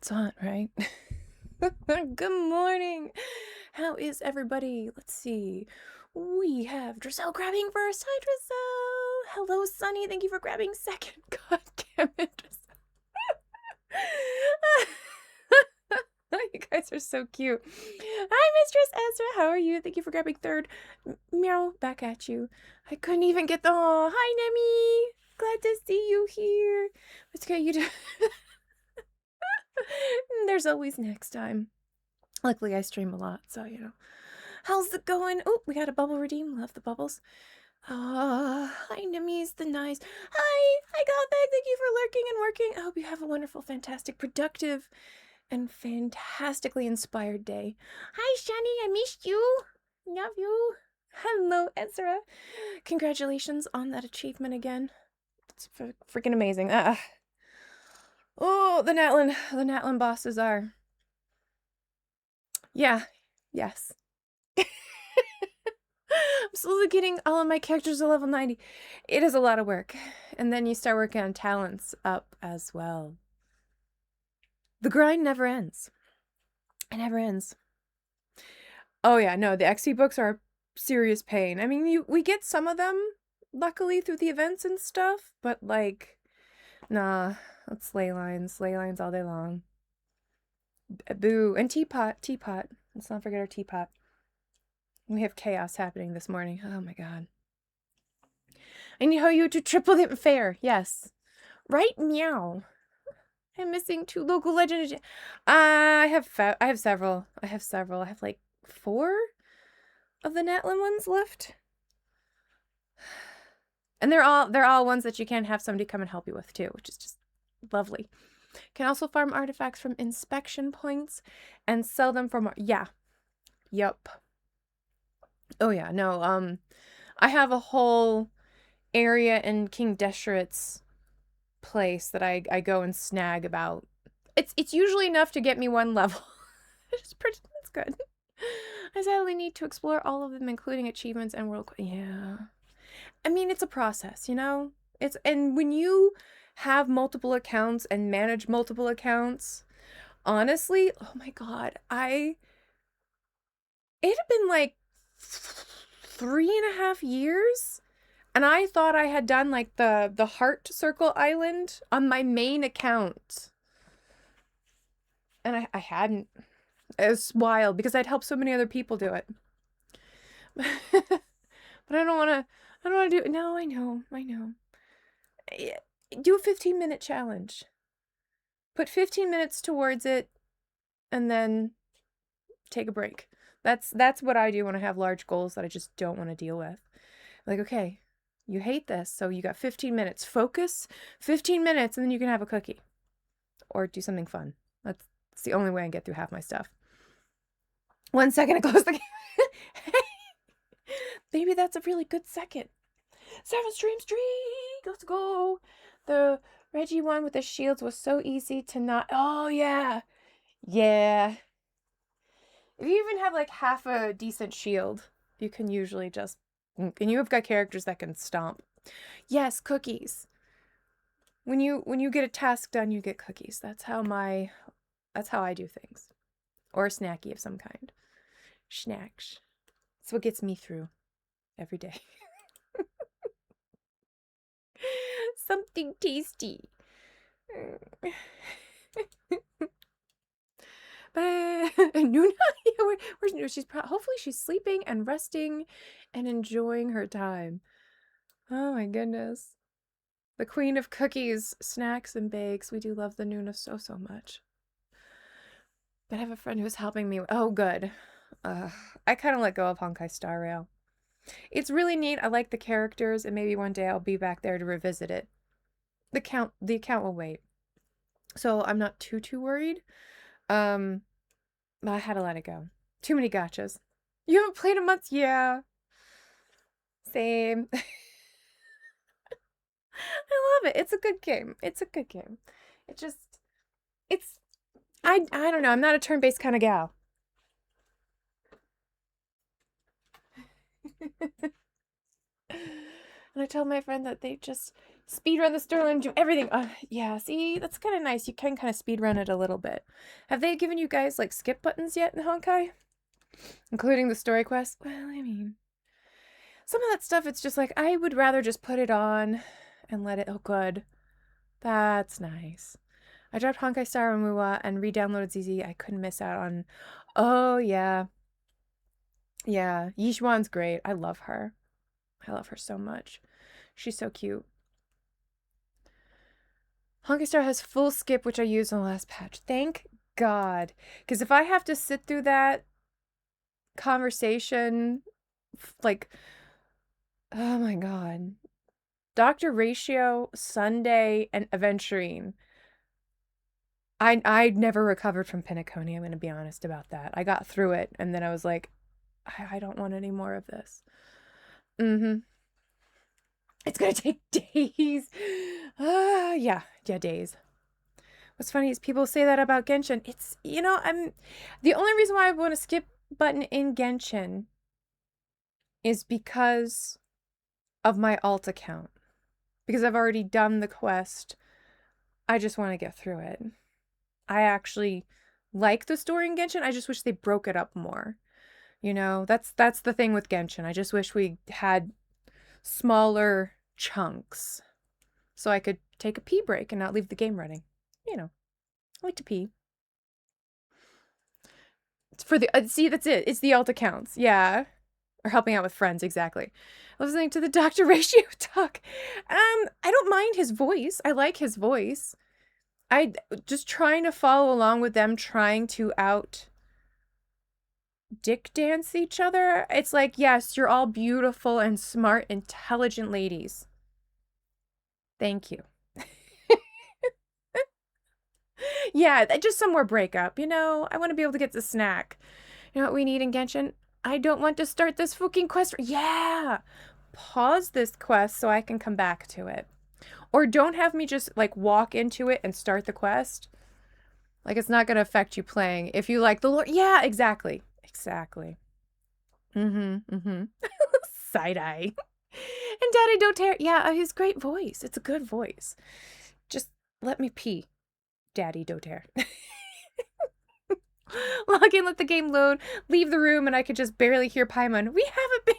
What's on, right? Good morning. How is everybody? Let's see. We have Drissel grabbing first. Hi, Drissel. Hello, Sunny. Thank you for grabbing second. God damn it, Drissel. You guys are so cute. Hi, Mistress Ezra. How are you? Thank you for grabbing third. Meow. Back at you. I couldn't even get the... Oh, hi, Nemi. Glad to see you here. What's good? You do... There's always next time. Luckily, I stream a lot, so, you know. How's it going? Oh, we got a bubble redeem. Love the bubbles. Hi, Nemis the nice. Hi, got back. Thank you for lurking and working. I hope you have a wonderful, fantastic, productive, and fantastically inspired day. Hi, Shani. I missed you. Love you. Hello, Ezra. Congratulations on that achievement again. It's freaking amazing. Oh, the Natlin bosses are... Yeah. Yes. I'm slowly getting all of my characters to level 90. It is a lot of work. And then you start working on talents up as well. The grind never ends. It never ends. Oh yeah, no, the XP books are a serious pain. I mean, we get some of them, luckily, through the events and stuff, but like, nah, that's ley lines all day long. Boo. And teapot. Let's not forget our teapot. We have chaos happening this morning. Oh my god. I need you to triple the fair. Yes. Right, meow. I'm missing 2 local legends. I have several. I have like 4 of the Natlin ones left. And they're all ones that you can have somebody come and help you with too, which is just lovely. Can also farm artifacts from inspection points and sell them for more. Yeah. Yup. Oh yeah, no, I have a whole area in King Desherit's place that I go and snag about. It's usually enough to get me 1 level. It's good. I sadly need to explore all of them, including achievements and world. Yeah. I mean, it's a process, you know? And when you have multiple accounts and manage multiple accounts, honestly, oh my god, it had been like 3.5 years, and I thought I had done like the heart circle island on my main account, and I hadn't. It was wild because I'd helped so many other people do it. But I don't want to do it. No, I know. Do a 15-minute challenge. Put 15 minutes towards it, and then take a break. That's what I do when I have large goals that I just don't want to deal with. Like, okay, you hate this, so you got 15 minutes. Focus, 15 minutes, and then you can have a cookie. Or do something fun. That's the only way I get through half my stuff. 1 second to close the game. Maybe that's a really good second. 7 stream streak! Let's go! The Reggie one with the shields was so easy to not... Oh, yeah! Yeah. If you even have like half a decent shield, you can usually just... And you've got characters that can stomp. Yes, cookies. When you get a task done, you get cookies. That's how I do things. Or a snacky of some kind. Snacks. That's what gets me through every day. Something tasty. But Nuna, where's Nuna? Hopefully she's sleeping and resting and enjoying her time. Oh my goodness. The queen of cookies, snacks, and bakes. We do love the Nuna so much. But I have a friend who's helping me. Oh, good. I kind of let go of Honkai Star Rail. It's really neat. I like the characters, and maybe one day I'll be back there to revisit it. The account will wait. So I'm not too worried. But I had to let it go. Too many gachas. You haven't played in months? Yeah. Same. I love it. It's a good game. I don't know. I'm not a turn-based kind of gal. And I told my friend that they just Speed run the storyline, do everything. Yeah, see, that's kind of nice. You can kind of speed run it a little bit. Have they given you guys like skip buttons yet in Honkai? Including the story quest? Well, I mean, some of that stuff, it's just like, I would rather just put it on and let it, oh good. That's nice. I dropped Honkai Star Oumuwa and re-downloaded ZZ. I couldn't miss out on, oh yeah. Yeah, Yixuan's great. I love her. I love her so much. She's so cute. Honkai Star has full skip, which I used in the last patch. Thank God. Because if I have to sit through that conversation, like, oh my God. Dr. Ratio, Sunday, and Aventurine. I never recovered from Pinnaconia, I'm going to be honest about that. I got through it, and then I was like, I don't want any more of this. Mm-hmm. It's going to take days. Yeah, days. What's funny is people say that about Genshin. It's, you know, the only reason why I want to skip button in Genshin is because of my alt account. Because I've already done the quest. I just want to get through it. I actually like the story in Genshin. I just wish they broke it up more. You know, that's the thing with Genshin. I just wish we had smaller chunks so I could take a pee break and not leave the game running. You know, I like to pee. It's for the see, that's it. It's the alt accounts. Yeah. Or helping out with friends, exactly. Listening to the Dr. Ratio talk. I don't mind his voice. I like his voice. I just trying to follow along with them trying to out dick dance each other. It's like, yes, you're all beautiful and smart, intelligent ladies. Thank you. Yeah, just some more breakup. You know, I want to be able to get the snack. You know what we need in Genshin? I don't want to start this fucking quest. Yeah! Pause this quest so I can come back to it. Or don't have me just, like, walk into it and start the quest. Like, it's not going to affect you playing. If you like the lore. Yeah, exactly. Exactly. Mm-hmm. Side-eye. And Daddy Don't Tear. Yeah, his great voice. It's a good voice. Just let me pee. Daddy Don't Tear. Log in, let the game load, leave the room, and I could just barely hear Paimon. We haven't been...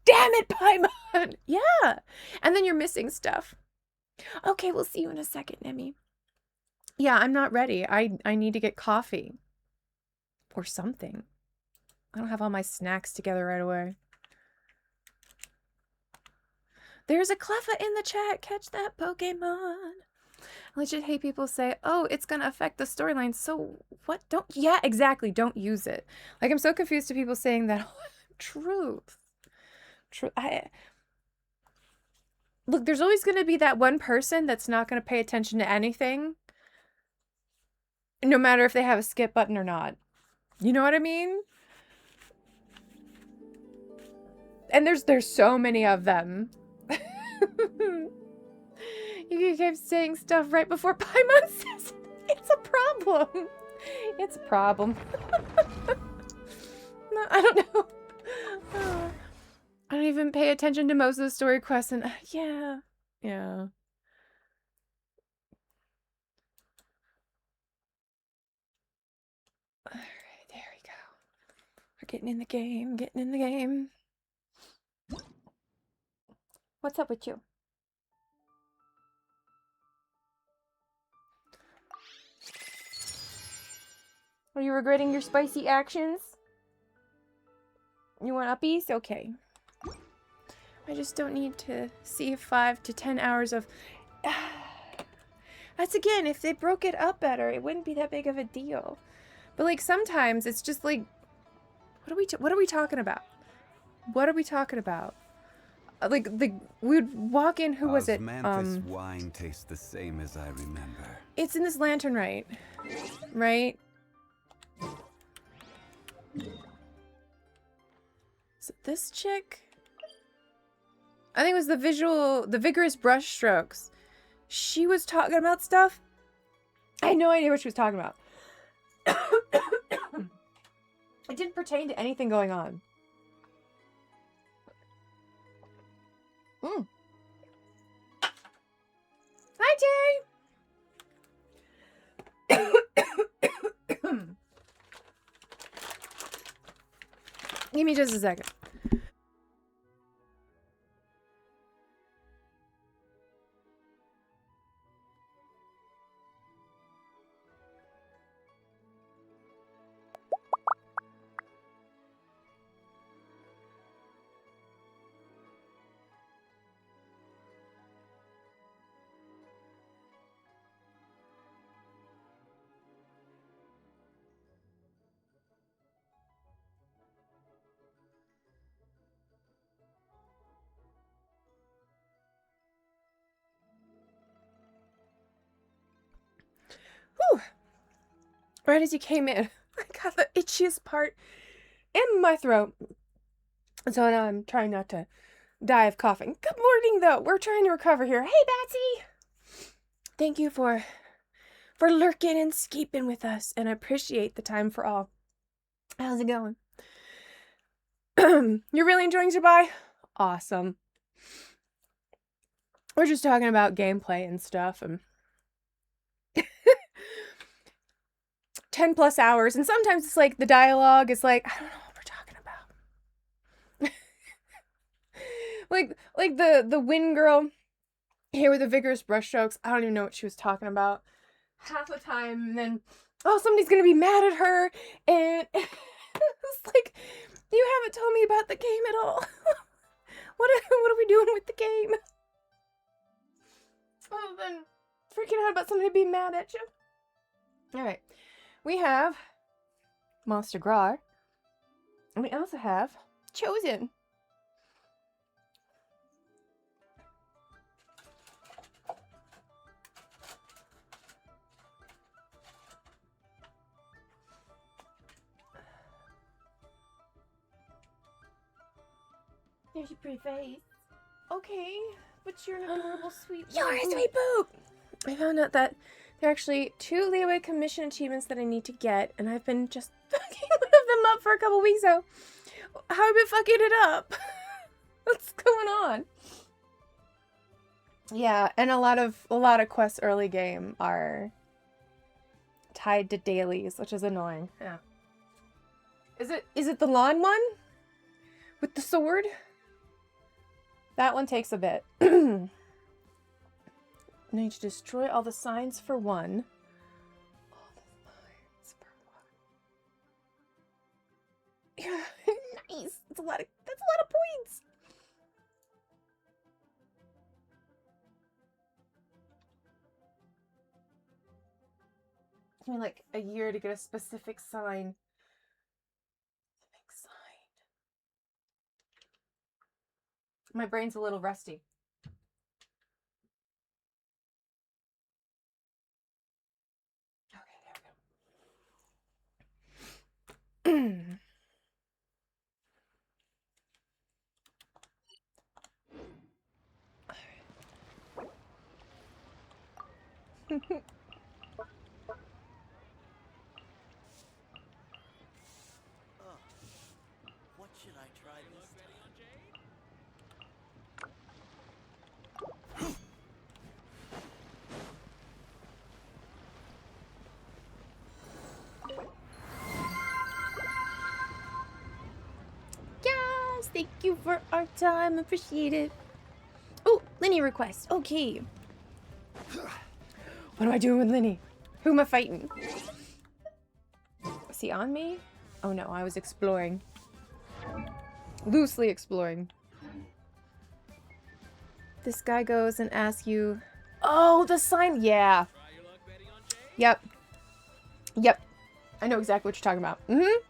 Damn it, Paimon! Yeah! And then you're missing stuff. Okay, we'll see you in a second, Nemi. Yeah, I'm not ready. I need to get coffee. Or something. I don't have all my snacks together right away. There's a Cleffa in the chat. Catch that, Pokemon. I legit hate people say, oh, it's going to affect the storyline. So what? Don't. Yeah, exactly. Don't use it. Like, I'm so confused to people saying that. Truth. Look, there's always going to be that one person that's not going to pay attention to anything. No matter if they have a skip button or not. You know what I mean? And there's so many of them. You keep saying stuff right before Paimon says it. It's a problem. It's a problem. No, I don't know. I don't even pay attention to most of the story quests and yeah. Yeah. Alright, there we go. We're getting in the game, What's up with you? Are you regretting your spicy actions? You want uppies? Okay. I just don't need to see 5 to 10 hours of... That's again, if they broke it up better, it wouldn't be that big of a deal. But like sometimes it's just like... What are we talking about? What are we talking about? Like we'd walk in, who was it? Osmanthus wine tastes the same as I remember. It's in this lantern, right? Right? So this chick? I think it was the vigorous brush strokes. She was talking about stuff. I had no idea what she was talking about. It didn't pertain to anything going on. Hi, Tay! Give me just a second. Whew. Right as you came in, I got the itchiest part in my throat. So now I'm trying not to die of coughing. Good morning, though. We're trying to recover here. Hey, Batsy! Thank you for lurking and skeeping with us, and I appreciate the time for all. How's it going? You're really enjoying Zibai? Awesome. We're just talking about gameplay and stuff, and 10 plus hours, and sometimes it's like the dialogue is like, I don't know what we're talking about. like the wind girl here with the vigorous brushstrokes, I don't even know what she was talking about half the time, and then somebody's gonna be mad at her, and it's like, you haven't told me about the game at all. what are we doing with the game? Other than freaking out about somebody being mad at you. Alright. We have Monster Grar. And we also have Chosen. There's your pretty face. Okay, but you're an adorable sweet boo. You're a sweet boo! I found out that there are actually 2 leeway commission achievements that I need to get, and I've been just fucking one of them up for a couple weeks now. How have I been fucking it up? What's going on? Yeah, and a lot of quests early game are tied to dailies, which is annoying. Yeah. Is it the lawn one? With the sword? That one takes a bit. I need to destroy all the signs for one. All the signs for one. Yeah, nice. That's a lot of points. I mean, like a year to get a specific sign. My brain's a little rusty. Okay, there we go. What should I try this time? Yes, thank you for our time. Appreciate it. Oh, Linny request. Okay. What am I doing with Linny? Who am I fighting? Is he on me? Oh no, I was exploring. Loosely exploring. This guy goes and asks you... Oh, the sign! Yeah. Yep. Yep. I know exactly what you're talking about. Mm-hmm.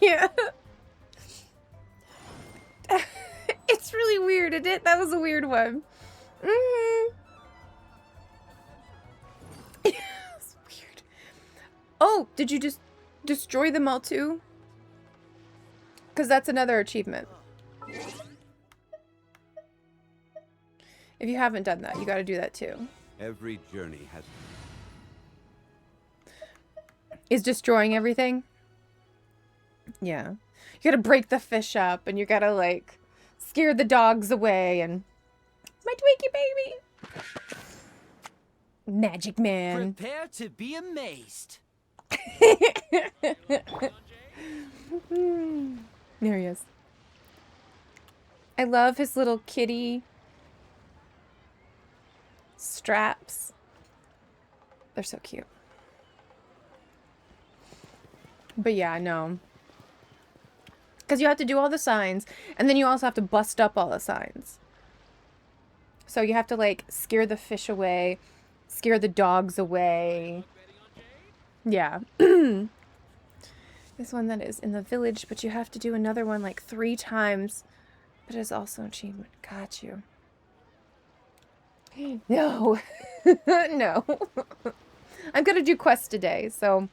Yeah. It's really weird, isn't it? That was a weird one. Mm-hmm. It's weird. Oh, did you just destroy them all too? Because that's another achievement. If you haven't done that, you got to do that too. Every journey has... Is destroying everything? Yeah. You gotta break the fish up, and you gotta, like, scare the dogs away, and My Twinkie baby! Magic man. Prepare to be amazed. There he is. I love his little kitty straps. They're so cute. But yeah, no. Because you have to do all the signs, and then you also have to bust up all the signs. So you have to, like, scare the fish away, scare the dogs away. Yeah. This one that is in the village, but you have to do another one, like, 3 times. But it's also an achievement. Got you. No. No. I'm gonna do quests today, so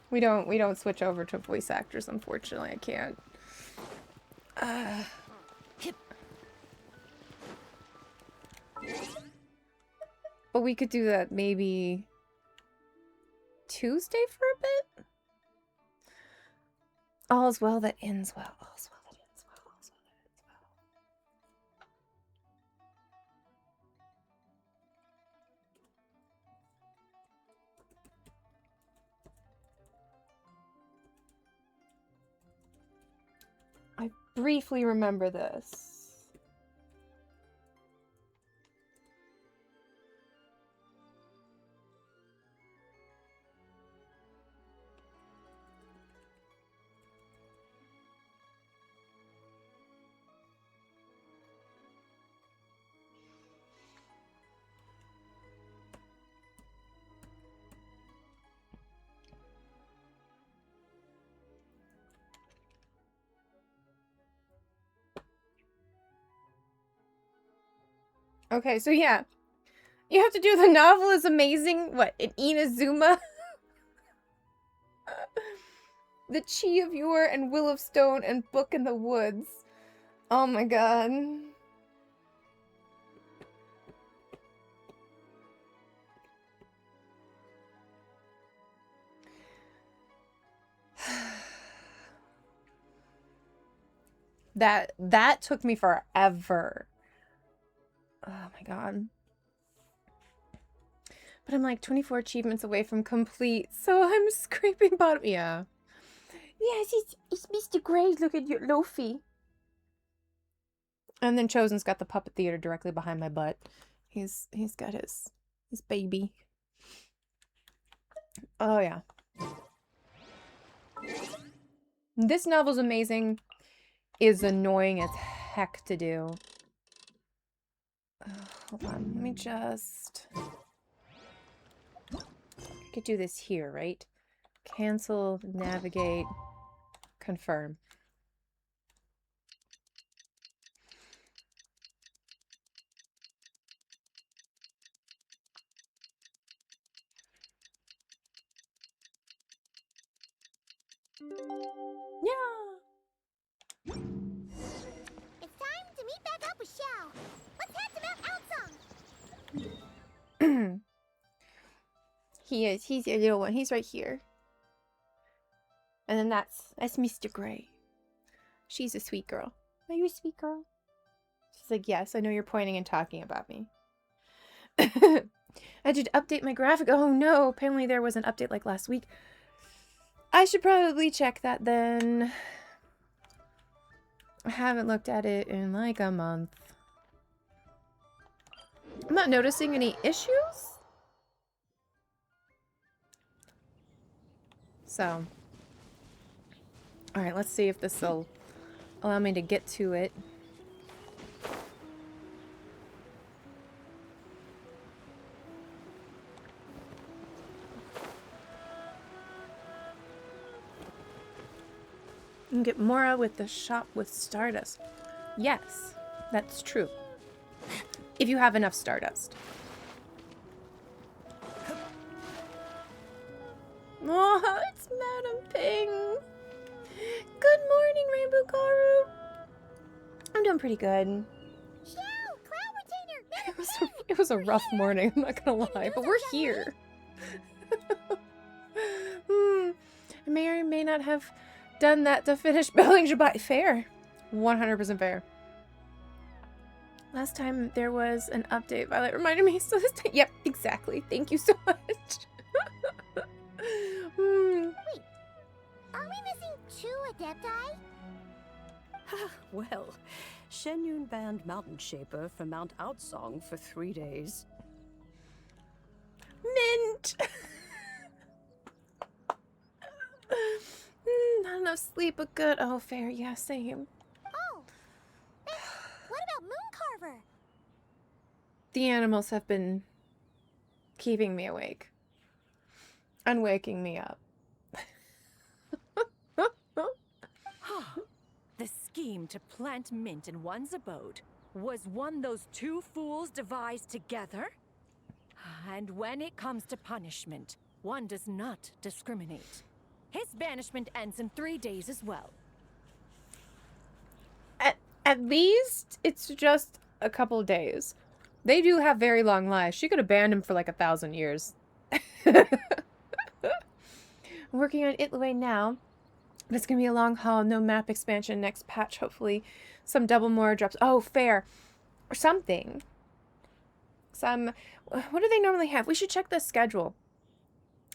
we don't switch over to voice actors, unfortunately. I can't. But we could do that maybe Tuesday for a bit. All's well that ends well. All's well that ends well. All's well that ends well. I briefly remember this. Okay, so yeah. You have to do the novel is amazing. What, in Inazuma? The Chi of Yore and Will of Stone and Book in the Woods. Oh my god. That took me forever. Oh my god. But I'm like 24 achievements away from complete, so I'm scraping bottom. Yeah. Yes, it's Mr. Gray. Look at your Lofi. And then Chosen's got the puppet theater directly behind my butt. He's got his baby. Oh yeah. This novel's amazing. Is annoying as heck to do. Hold on, let me just... I could do this here, right? Cancel, navigate, confirm. Yeah! It's time to meet back up with Xiao. Let's head to Mount Outsong. He's your little one. He's right here. And then that's Mr. Gray. She's a sweet girl. Are you a sweet girl? She's like, yes, I know you're pointing and talking about me. I did update my graphic. Oh no, apparently there was an update like last week. I should probably check that then. I haven't looked at it in like a month. I'm not noticing any issues. So, alright, let's see if this will allow me to get to it. You can get Mora with the shop with Stardust. Yes, that's true. If you have enough Stardust. Oh, it's Madam Ping. Good morning, Rainbow Karu. I'm doing pretty good. Xiao, Cloud Retainer. It was a rough morning, I'm not gonna lie, but we're here. I may or may not have done that to finish building Zibai. Fair. 100% fair. Last time there was an update, Violet reminded me. So this time, yep, exactly. Thank you so much. Wait, are we missing 2 Adepti? Well, Shenyun banned Mountain Shaper from Mount Outsong for 3 days. Mint. Not enough sleep, but good. Oh, fair. Yeah, same. Oh, then what about Mooncarver? The animals have been keeping me awake and waking me up. The scheme to plant mint in one's abode was one those 2 fools devised together? And when it comes to punishment, one does not discriminate. His banishment ends in 3 days as well. At least it's just a couple of days. They do have very long lives. She could have banned him for like 1,000 years. I'm working on Itlaway now. But it's going to be a long haul. No map expansion next patch. Hopefully some double more drops. Oh, fair. Or something. What do they normally have? We should check the schedule.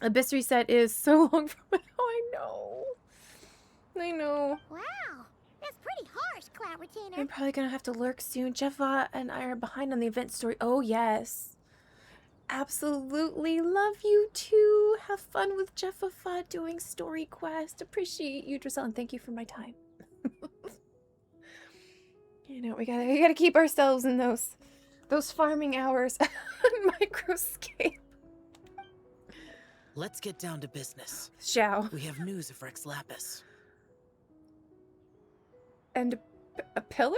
Abyss Reset is so long from now. I know. I know. Wow, that's pretty harsh, Cloud Retainer. I'm probably going to have to lurk soon. Jeffa and I are behind on the event story. Oh, yes. Absolutely. Love you too. Have fun with Jeffa doing story quest. Appreciate you, Drizzle, and thank you for my time. You know, we gotta keep ourselves in those farming hours on Microscape. Let's get down to business. Xiao. We have news of Rex Lapis. And a pillar?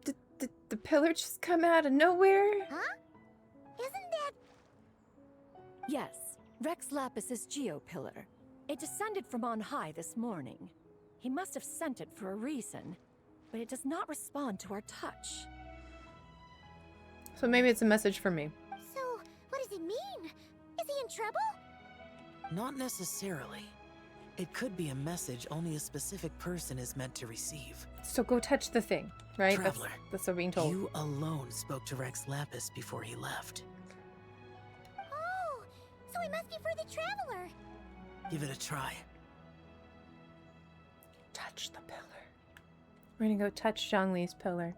Did the pillar just come out of nowhere? Huh? Isn't that... Yes, Rex Lapis's Geopillar. It descended from on high this morning. He must have sent it for a reason, but it does not respond to our touch. So maybe it's a message for me. So, what does it mean? Is he in trouble? Not necessarily. It could be a message only a specific person is meant to receive. So go touch the thing, right? Traveler, that's what we're being told. You alone spoke to Rex Lapis before he left. Oh, so he must be for the Traveler. Give it a try. Touch the pillar. We're gonna go touch Zhongli's pillar.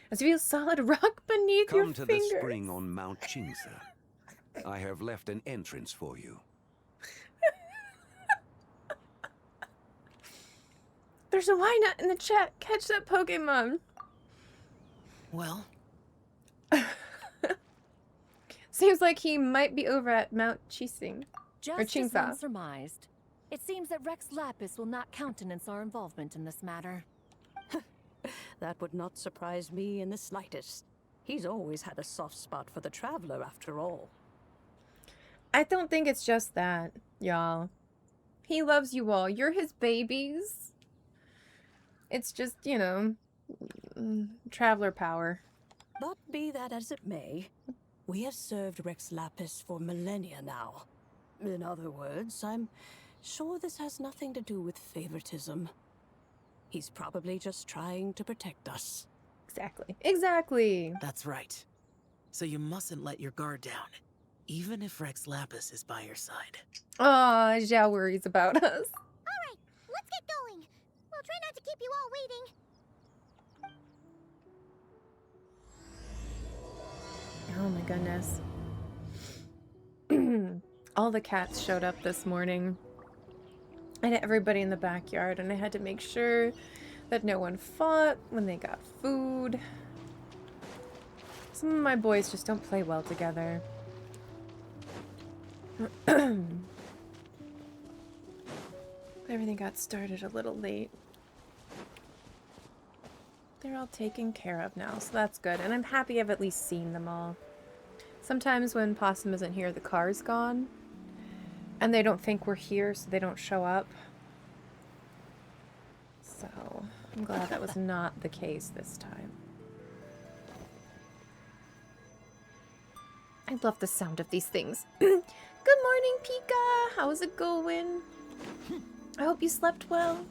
As you feel solid rock beneath your Come to fingers. the spring on Mount Chingsa. I have left an entrance for you. There's a why not in the chat. Catch that Pokemon. Well, Seems like he might be over at Mount Chising. Just as Chingsa. one surmised, it seems that Rex Lapis will not countenance our involvement in this matter. That would not surprise me in the slightest. He's always had a soft spot for the Traveler, after all. I don't think it's just that, y'all. He loves you all. You're his babies. It's just, you know, traveler power. But be that as it may, we have served Rex Lapis for millennia now. In other words, I'm sure this has nothing to do with favoritism. He's probably just trying to protect us. Exactly. Exactly. that's right. So you mustn't let your guard down, even if Rex Lapis is by your side. Aw, Zhao worries about us. All right, let's get going. We'll try not to keep you all waiting. Oh my goodness. All the cats showed up this morning. And everybody in the backyard, and I had to make sure that no one fought when they got food. Some of my boys just don't play well together. Everything got started a little late. They're all taken care of now, so that's good. And I'm happy I've at least seen them all. Sometimes when Possum isn't here, the car's gone. And they don't think we're here, so they don't show up. So, I'm glad that was not the case this time. I love the sound of these things. Good morning, Pika. How's it going? I hope you slept well.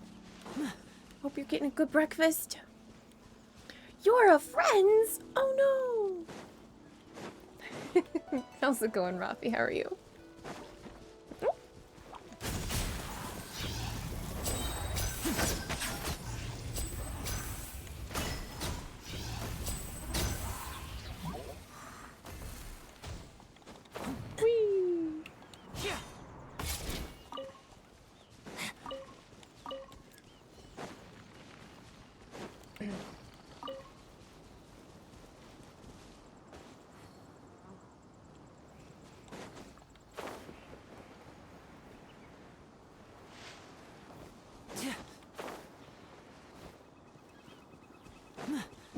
Hope you're getting a good breakfast. You're a friends? Oh no. How's it going, Rafi? How are you?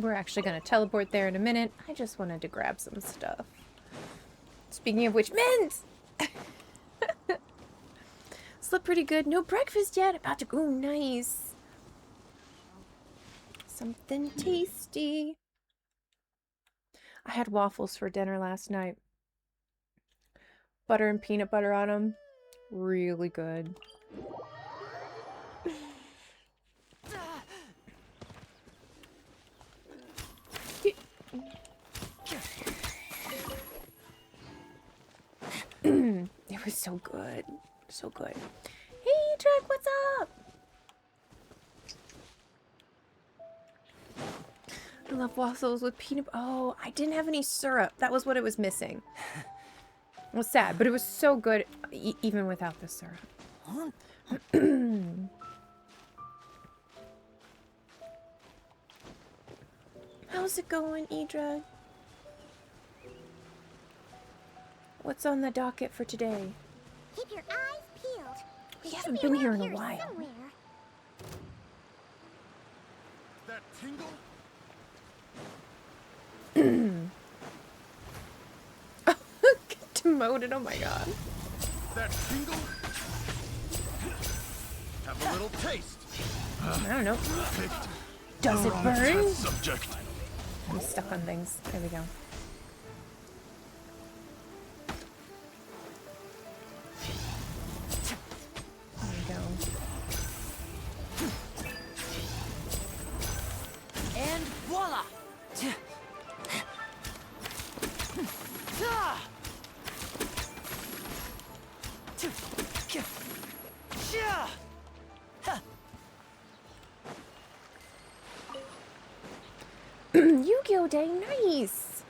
We're actually going to teleport there in a minute. I just wanted to grab some stuff. Speaking of which, mints! Slept pretty good. No breakfast yet. About to go. Nice. Something tasty. I had waffles for dinner last night. Butter and peanut butter on them. Really good. It was so good. So good. Hey, Trek, what's up? I love waffles with peanut. Oh, I didn't have any syrup. That was what it was missing. It was sad, but it was so good even without the syrup. How's it going, Idra? What's on the docket for today? Keep your eyes peeled. We Should haven't be been here around in a while. somewhere. That tingle? Get demoted, oh my god. That tingle? Have a little taste. I don't know. Picked Does the it wrong burn? test subject. I'm stuck on things. There we go. There we go. And voila! Yu-Gi-Oh! Day, nice!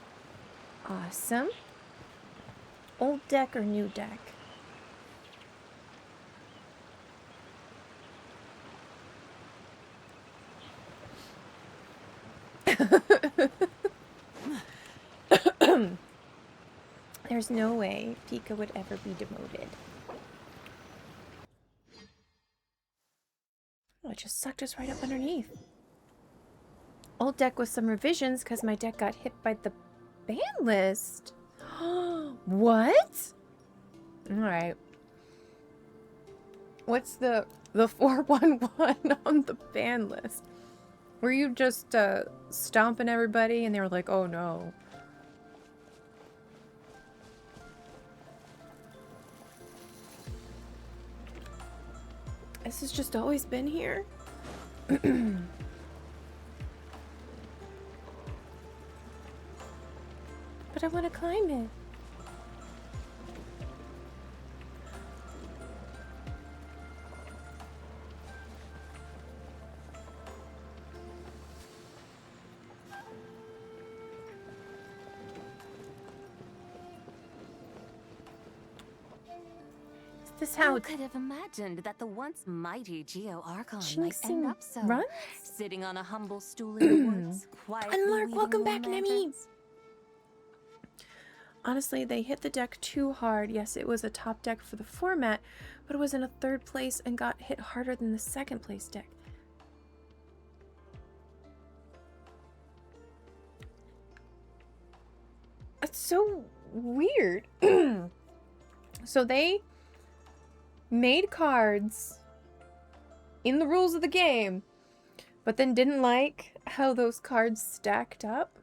Awesome. Old deck or new deck? There's no way Pika would ever be demoted. Oh, it just sucked us right up underneath. Old deck with some revisions because my deck got hit by the ban list. What? Alright. What's the 411 on the ban list? Were you just stomping everybody and they were like, oh no. This has just always been here? But I want to climb it. Is this how Who could have imagined that the once mighty Geo Archon might Jinxing end up so? runs? Sitting on a humble stool in the woods, quietly Unlark, weaving welcome warm back, Nemi. lanterns? Honestly, they hit the deck too hard. Yes, it was a top deck for the format, but it was in a third place and got hit harder than the second place deck. It's so weird. So they made cards in the rules of the game, but then didn't like how those cards stacked up.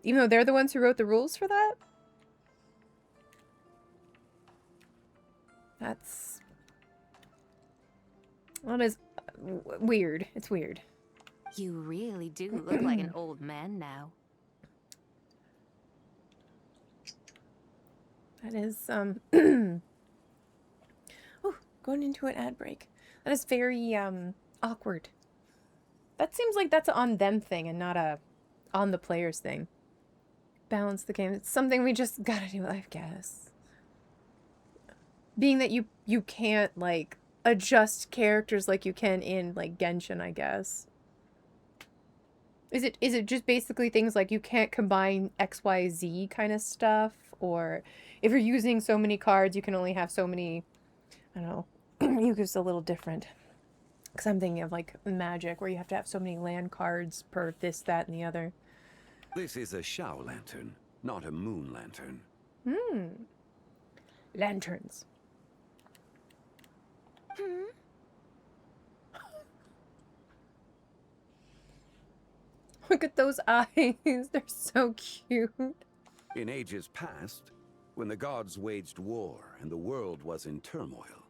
Even though they're the ones who wrote the rules for that? That is weird. It's weird. You really do look like an old man now. That is, oh, going into an ad break. That is very, awkward. That seems like that's an on them thing and not a on the players thing. Balance the game. It's something we just gotta do, I guess. Being that you can't, like, adjust characters like you can in, like, Genshin, I guess. Is it just basically things like you can't combine XYZ kind of stuff? Or if you're using so many cards, you can only have so many, I don't know, Yugo's a little different. Because I'm thinking of, like, Magic, where you have to have so many land cards per this, that, and the other. This is a Shao lantern, not a moon lantern. Lanterns. Look at those eyes. They're so cute. In ages past, when the gods waged war and the world was in turmoil,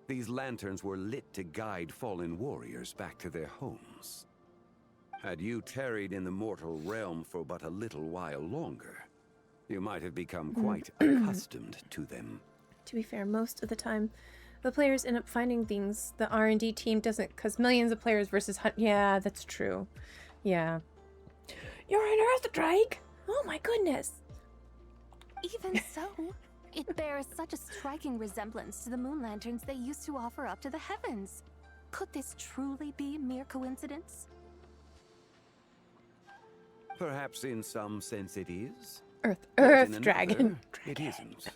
these lanterns were lit to guide fallen warriors back to their homes. Had you tarried in the mortal realm for but a little while longer, you might have become quite accustomed to them. To be fair, most of the time, the players end up finding things the R&D team doesn't, because millions of players versus... Yeah, that's true. Yeah. You're an Earth Drake? Oh my goodness. Even so, it bears such a striking resemblance to the moon lanterns they used to offer up to the heavens. Could this truly be mere coincidence? Perhaps in some sense it is. Earth but in another, Dragon. It isn't.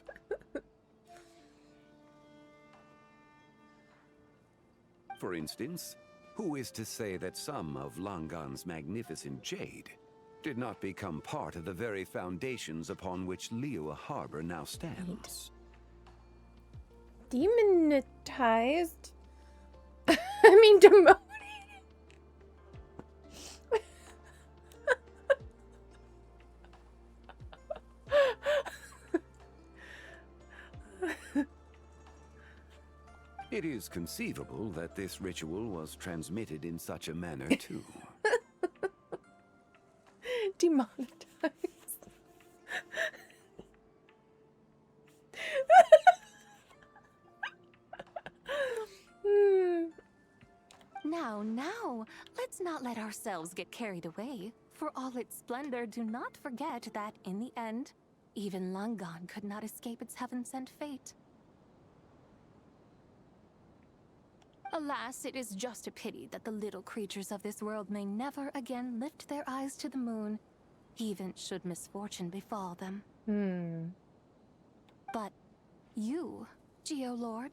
For instance, who is to say that some of Langan's magnificent jade did not become part of the very foundations upon which Liyue Harbor now stands? Demonetized? I mean, demoted. It is conceivable that this ritual was transmitted in such a manner too. Demonetized. Now, let's not let ourselves get carried away. For all its splendor, do not forget that, in the end, even Langan could not escape its heaven-sent fate. Alas, it is just a pity that the little creatures of this world may never again lift their eyes to the moon, even should misfortune befall them. But you, Geolord,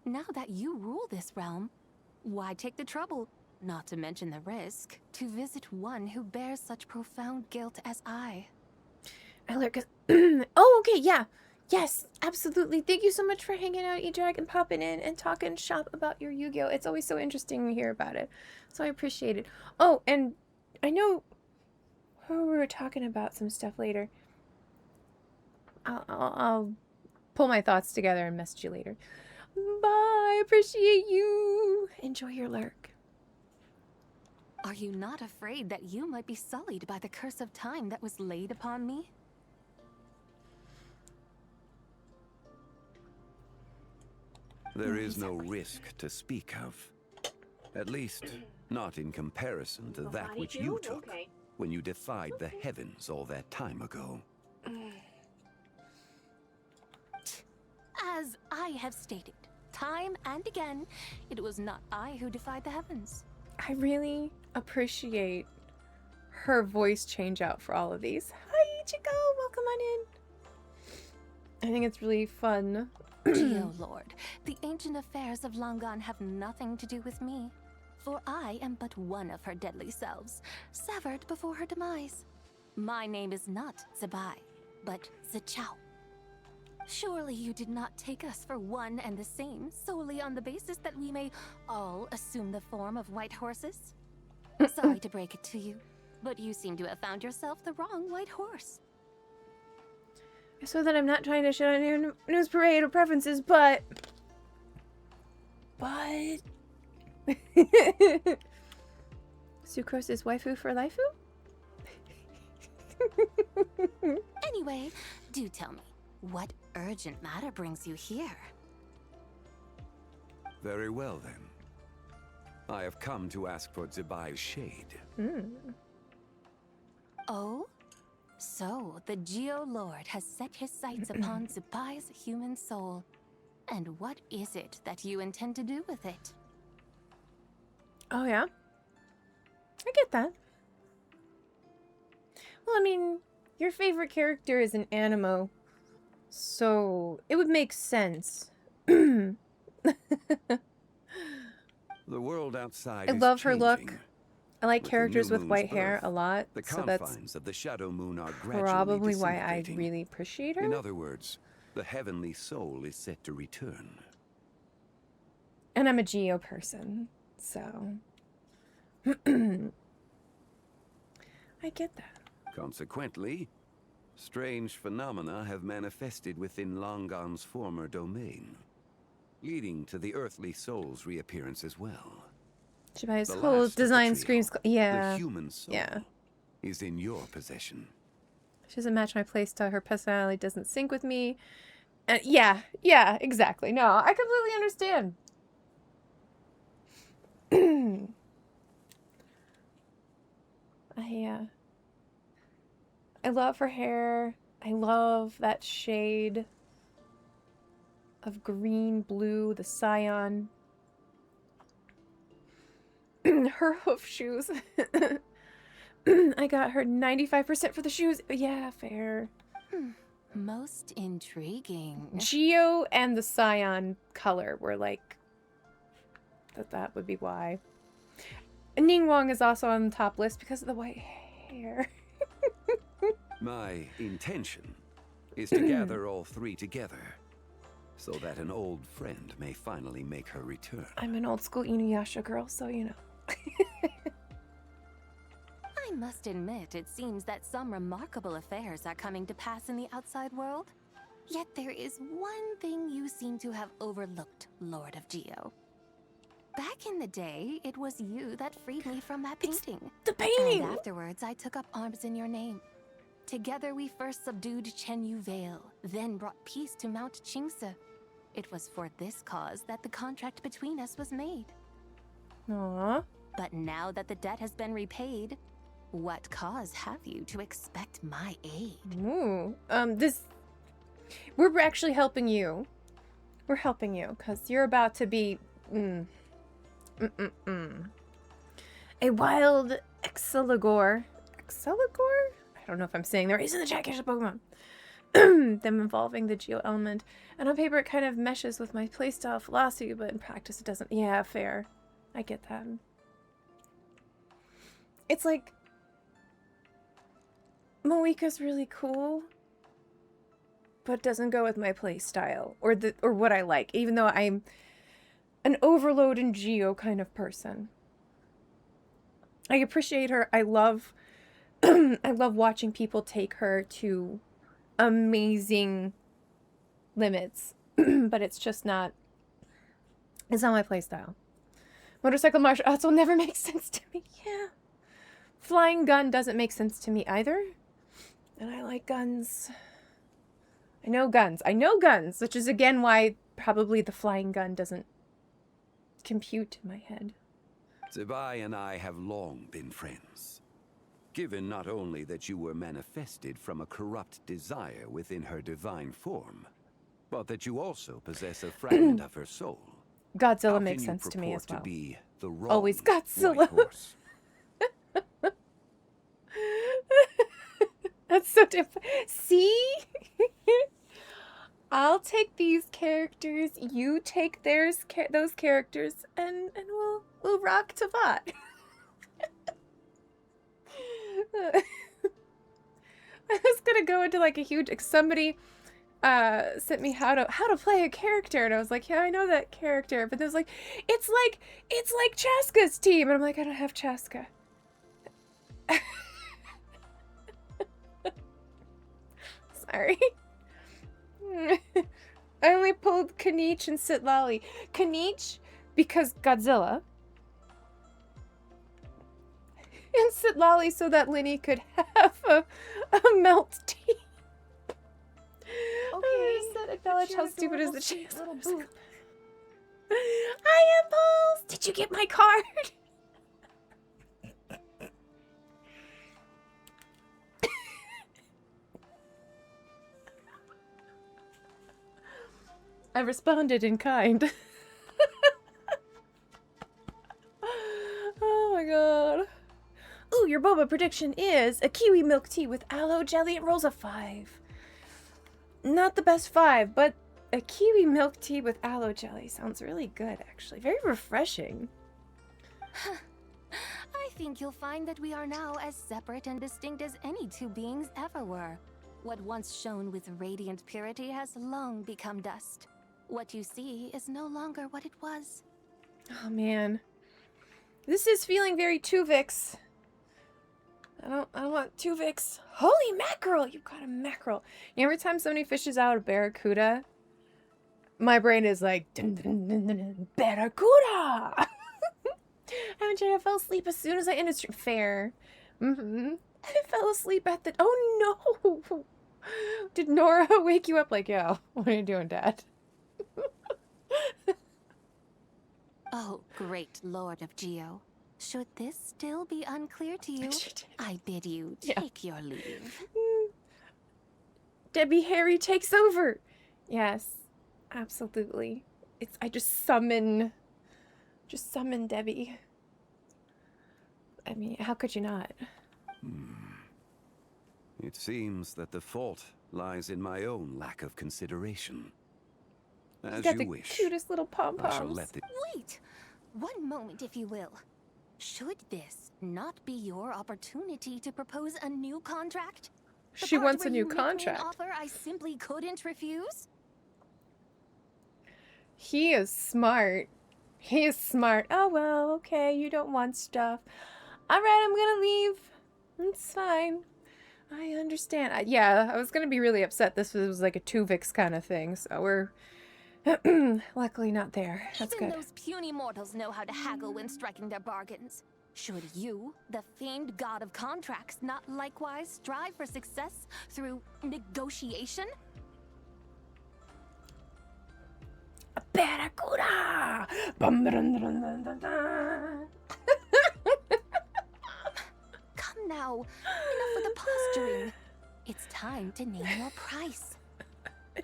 now that you rule this realm, why take the trouble, not to mention the risk, to visit one who bears such profound guilt as I? Oh, okay, yeah. Yes, absolutely. Thank you so much for hanging out, E-Drag, and popping in and talking shop about your Yu-Gi-Oh! It's always so interesting to hear about it. So I appreciate it. Oh, and I know we were talking about some stuff later. I'll pull my thoughts together and message you later. Bye. Appreciate you. Enjoy your lurk. Are you not afraid that you might be sullied by the curse of time that was laid upon me? There is no risk to speak of. At least, not in comparison to that which you took when you defied the heavens all that time ago. As I have stated, time and again, it was not I who defied the heavens. I really appreciate her voice change out for all of these. Hi, Ichigo. Welcome on in. I think it's really fun. Geolord, the ancient affairs of Langan have nothing to do with me, for I am but one of her deadly selves, severed before her demise. My name is not Zibai, but Zichao. Surely you did not take us for one and the same, solely on the basis that we may all assume the form of white horses? Sorry to break it to you, but you seem to have found yourself the wrong white horse. So that I'm not trying to shit on your news parade or preferences, but Sucrose is waifu for laifu? Anyway, do tell me, what urgent matter brings you here? Very well, then. I have come to ask for Zibai's shade. Oh? So, the Geo-Lord has set his sights upon Zibai's human soul. And what is it that you intend to do with it? Oh, yeah? I get that. Well, I mean, your favorite character is an animo, so it would make sense. The world outside I is love her changing. look. I like With the characters new with moon's white hair birth, a lot, The so that's confines of the Shadow Moon are gradually probably why I disintegrating. really appreciate her. In other words, the heavenly soul is set to return. And I'm a Geo person, so I get that. Consequently, strange phenomena have manifested within Longon's former domain, leading to the earthly soul's reappearance as well. Zibai's The whole last of the design trio, screams, yeah. The human soul yeah. is in your possession. She doesn't match my playstyle. Her personality doesn't sync with me. Yeah, exactly. No, I completely understand. I love her hair. I love that shade of green, blue, the cyan. Her hoof shoes. I got her 95% for the shoes. Yeah, fair. Most intriguing. Geo and the cyan color were like... That would be why. Ning Wong is also on the top list because of the white hair. My intention is to gather all three together, so that an old friend may finally make her return. I'm an old school Inuyasha girl, so you know. I must admit, it seems that some remarkable affairs are coming to pass in the outside world. Yet there is one thing you seem to have overlooked, Lord of Geo. Back in the day, it was you that freed me from that painting. The painting! And afterwards, I took up arms in your name. Together, we first subdued Chenyu Vale, then brought peace to Mount Qingse. It was for this cause that the contract between us was made. Aww. But now that the debt has been repaid, what cause have you to expect my aid? Ooh. We're actually helping you. We're helping you, because you're about to be... A wild Exceligor. Exceligor? I don't know if I'm saying that right. He's in the chat, catch the Pokemon. Them involving the Geo element. And on paper, it kind of meshes with my playstyle philosophy, but in practice, it doesn't. Yeah, fair. I get that. It's like... Moika's really cool, but doesn't go with my playstyle or what I like, even though I'm an overload and Geo kind of person. I appreciate her. I love I love watching people take her to amazing limits, but it's just not my playstyle. Motorcycle martial arts will never make sense to me. Yeah. Flying gun doesn't make sense to me either. And I like guns. I know guns, which is again why probably the flying gun doesn't compute in my head. Zibai and I have long been friends. Given not only that you were manifested from a corrupt desire within her divine form, but that you also possess a fragment of her soul. Godzilla makes sense to me as well. To be the wrong Always Godzilla. white horse? That's so different. See? I'll take these characters, you take those characters, and we'll rock Tavat. I was gonna go into like a huge somebody sent me how to play a character, and I was like, yeah, I know that character, but it was like it's like Chaska's team, and I'm like, I don't have Chaska. Sorry. I only pulled Kanich and Sitlali. Kanich, because Godzilla. And Sitlali so that Linny could have a melt tea. Okay, Said acknowledge but how you're stupid is the adorable, chance. little boot. Hi, Impulse! Did you get my card? I responded in kind. Oh my god. Ooh, your boba prediction is a kiwi milk tea with aloe jelly and rolls a 5. Not the best 5, but a kiwi milk tea with aloe jelly sounds really good, actually. Very refreshing. I think you'll find that we are now as separate and distinct as any two beings ever were. What once shone with radiant purity has long become dust. What you see is no longer what it was. Oh man. This is feeling very Tuvix. I don't want Tuvix. Holy mackerel! You got a mackerel. You know, every time somebody fishes out a barracuda, my brain is like, dun, dun, dun, dun, dun, barracuda! I fell asleep as soon as I ended stream. Fair. I fell asleep at the. Oh no! Did Nora wake you up like, yo, what are you doing, Dad? Oh, great Lord of Geo. Should this still be unclear to you, I bid you take your leave. Debbie Harry takes over. Yes, absolutely. I just summon Debbie. I mean, how could you not? It seems that the fault lies in my own lack of consideration. As Got you the wish. cutest little I shall pom-poms. let the Wait! One moment, if you will. Should this not be your opportunity to propose a new contract? The She part wants a where new you make me an contract. offer I simply couldn't refuse? He is smart. He is smart. Oh, well, okay, you don't want stuff. All right, I'm gonna leave. It's fine. I understand. Yeah, I was gonna be really upset. This was like a Tuvix kind of thing, so we're luckily not there. That's Even good. those puny mortals know how to haggle when striking their bargains. Should you, the famed god of contracts, not likewise strive for success through negotiation? Barracuda! Bum, dun, dun, dun, dun, dun. Come now, enough with the posturing. It's time to name your price.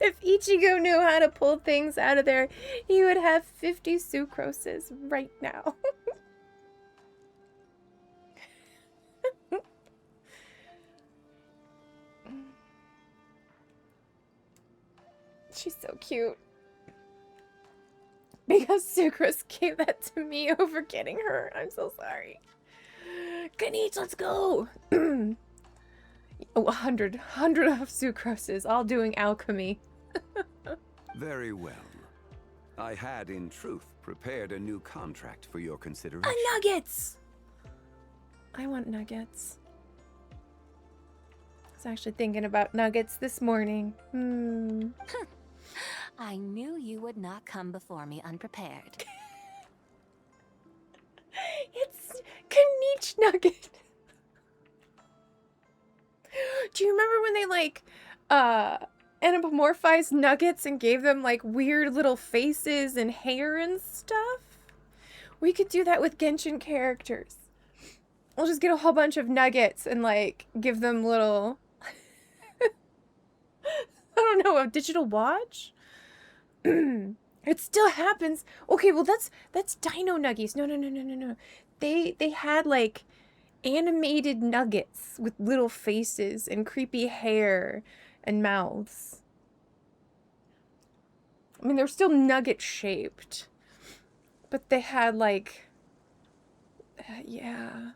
If Ichigo knew how to pull things out of there, he would have 50 sucroses right now. She's so cute. Because Sucrose gave that to me over getting her. I'm so sorry. Kanich, let's go! 100 of sucroses, all doing alchemy. Very well. I had, in truth, prepared a new contract for your consideration. Nuggets! I want nuggets. I was actually thinking about nuggets this morning. I knew you would not come before me unprepared. It's Kanich Nugget. Do you remember when they like anthropomorphized nuggets and gave them like weird little faces and hair and stuff? We could do that with Genshin characters. We'll just get a whole bunch of nuggets and like give them little I don't know, a digital watch? It still happens. Okay, well that's Dino Nuggies. No. They had like animated nuggets with little faces and creepy hair and mouths. I mean, they're still nugget shaped, but they had like, yeah.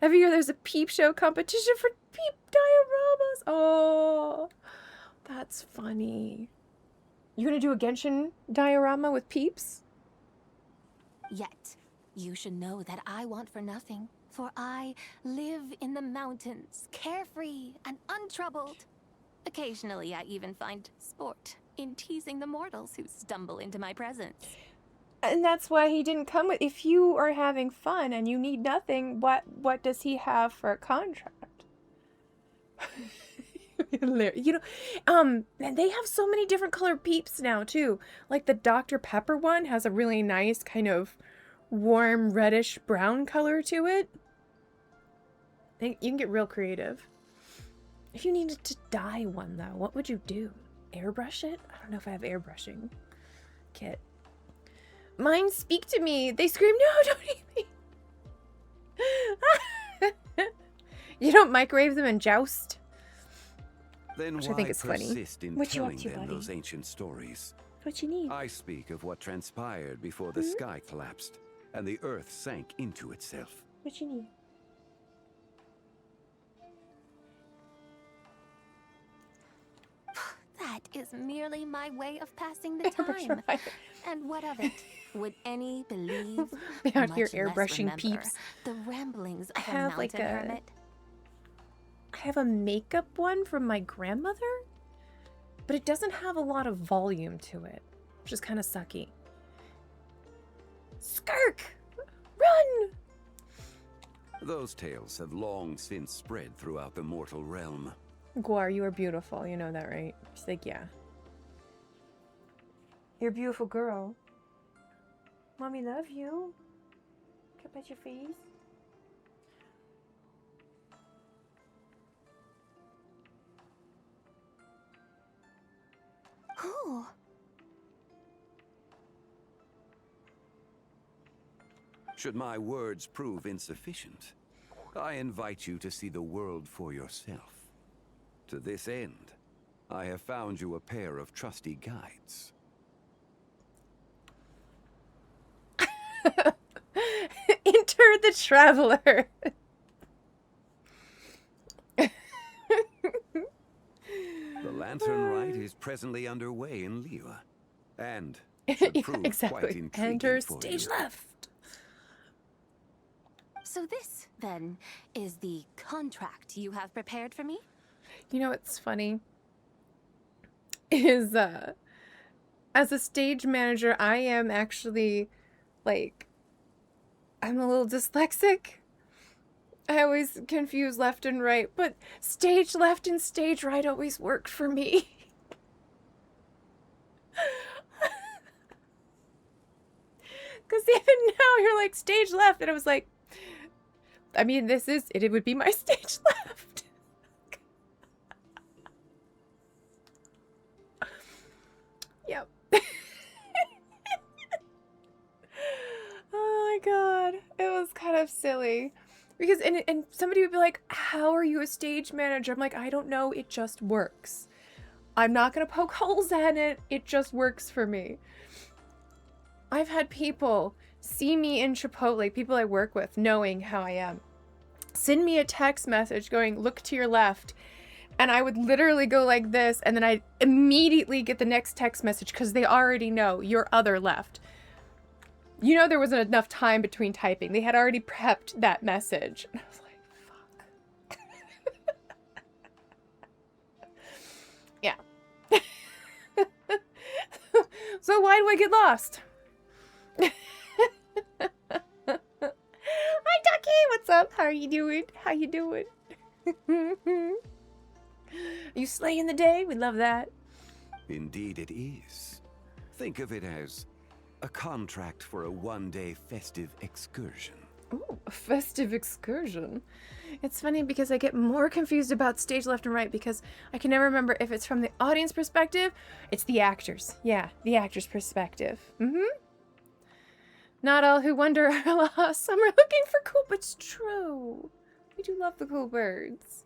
Every year there's a peep show competition for peep dioramas. Oh, that's funny. You gonna do a Genshin diorama with peeps? Yet, you should know that I want for nothing, for I live in the mountains, carefree and untroubled. Occasionally, I even find sport in teasing the mortals who stumble into my presence. And that's why he didn't come with. If you are having fun and you need nothing, what does he have for a contract? You know, and they have so many different colored peeps now too. Like the Dr. Pepper one has a really nice kind of warm reddish brown color to it. You can get real creative. If you needed to dye one though, what would you do? Airbrush it? I don't know if I have airbrushing kit. Mine speak to me. They scream, no, don't eat me. You don't microwave them and joust? Then Which why I think is funny. persist in What you up telling to, them buddy? those ancient stories? What you need? I speak of what transpired before the sky collapsed and the earth sank into itself. What you need? That is merely my way of passing the Airbrush time. right. And what of it? Would any believe? They out here much less airbrushing remember peeps. the ramblings I of a have, mountain like, a- hermit. I have a makeup one from my grandmother, but it doesn't have a lot of volume to it, which is kind of sucky. Skirk! Run! Those tales have long since spread throughout the mortal realm. Guar, you are beautiful. You know that, right? She's like, yeah. You're a beautiful girl. Mommy love you. Can I pet your face? Ooh. Should my words prove insufficient, I invite you to see the world for yourself. To this end, I have found you a pair of trusty guides. Enter the traveler. The lantern rite is presently underway in Liyue, and should Yeah, prove quite exactly. intriguing Enter for stage you. left. So this, then, is the contract you have prepared for me? You know what's funny? Is as a stage manager, I am actually like I'm a little dyslexic. I always confuse left and right, but stage left and stage right always worked for me. Because even now you're like stage left, and I was like, I mean, it would be my stage left. Yep. Oh my god. It was kind of silly. Because, and somebody would be like, how are you a stage manager? I'm like, I don't know. It just works. I'm not going to poke holes in it. It just works for me. I've had people see me in Chipotle, people I work with, knowing how I am, send me a text message going, look to your left. And I would literally go like this, and then I'd immediately get the next text message because they already know your other left. You know, there wasn't enough time between typing. They had already prepped that message. And I was like, fuck. Yeah. So why do I get lost? Hi, Ducky. What's up? How are you doing? How you doing? Are you slaying the day? We love that. Indeed it is. Think of it as a contract for a one-day festive excursion. Ooh, a festive excursion. It's funny because I get more confused about stage left and right because I can never remember if it's from the audience perspective. It's the actors. Yeah, the actors' perspective. Not all who wander are lost. Some are looking for cool, but it's true. We do love the cool birds.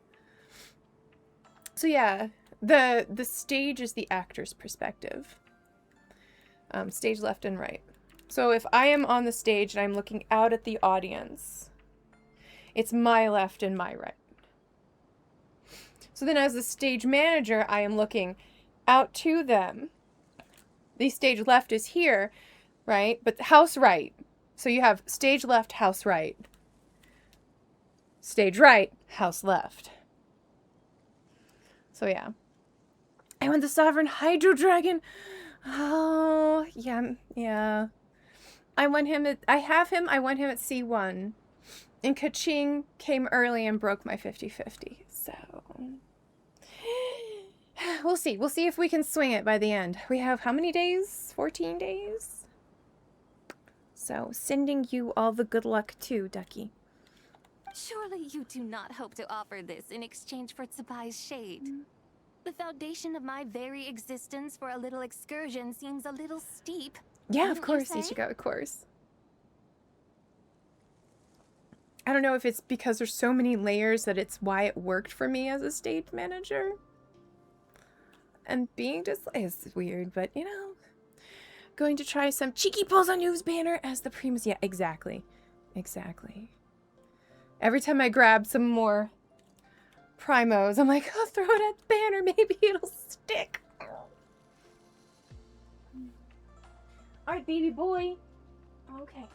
So yeah, the stage is the actor's perspective. Stage left and right. So if I am on the stage and I'm looking out at the audience, it's my left and my right. So then as the stage manager, I am looking out to them. The stage left is here, right? But house right. So you have stage left, house right. Stage right, house left. So yeah. I want the Sovereign Hydro Dragon. Oh, yeah, yeah. I want him at, I have him, I want him at C1. And Kaching came early and broke my 50-50. So, we'll see. We'll see if we can swing it by the end. We have how many days? 14 days? So, sending you all the good luck too, Ducky. Surely you do not hope to offer this in exchange for Zibai's shade. The foundation of my very existence for a little excursion seems a little steep. Yeah, of wouldn't you course, say? Ichigo, of course. I don't know if it's because there's so many layers that it's why it worked for me as a stage manager. And being just, it's weird, but you know. Going to try some cheeky pulls on news banner as the Primus. Yeah, exactly. Exactly. Every time I grab some more primos, I'm like, oh, throw it at the banner. Maybe it'll stick. Alright, baby boy. Okay.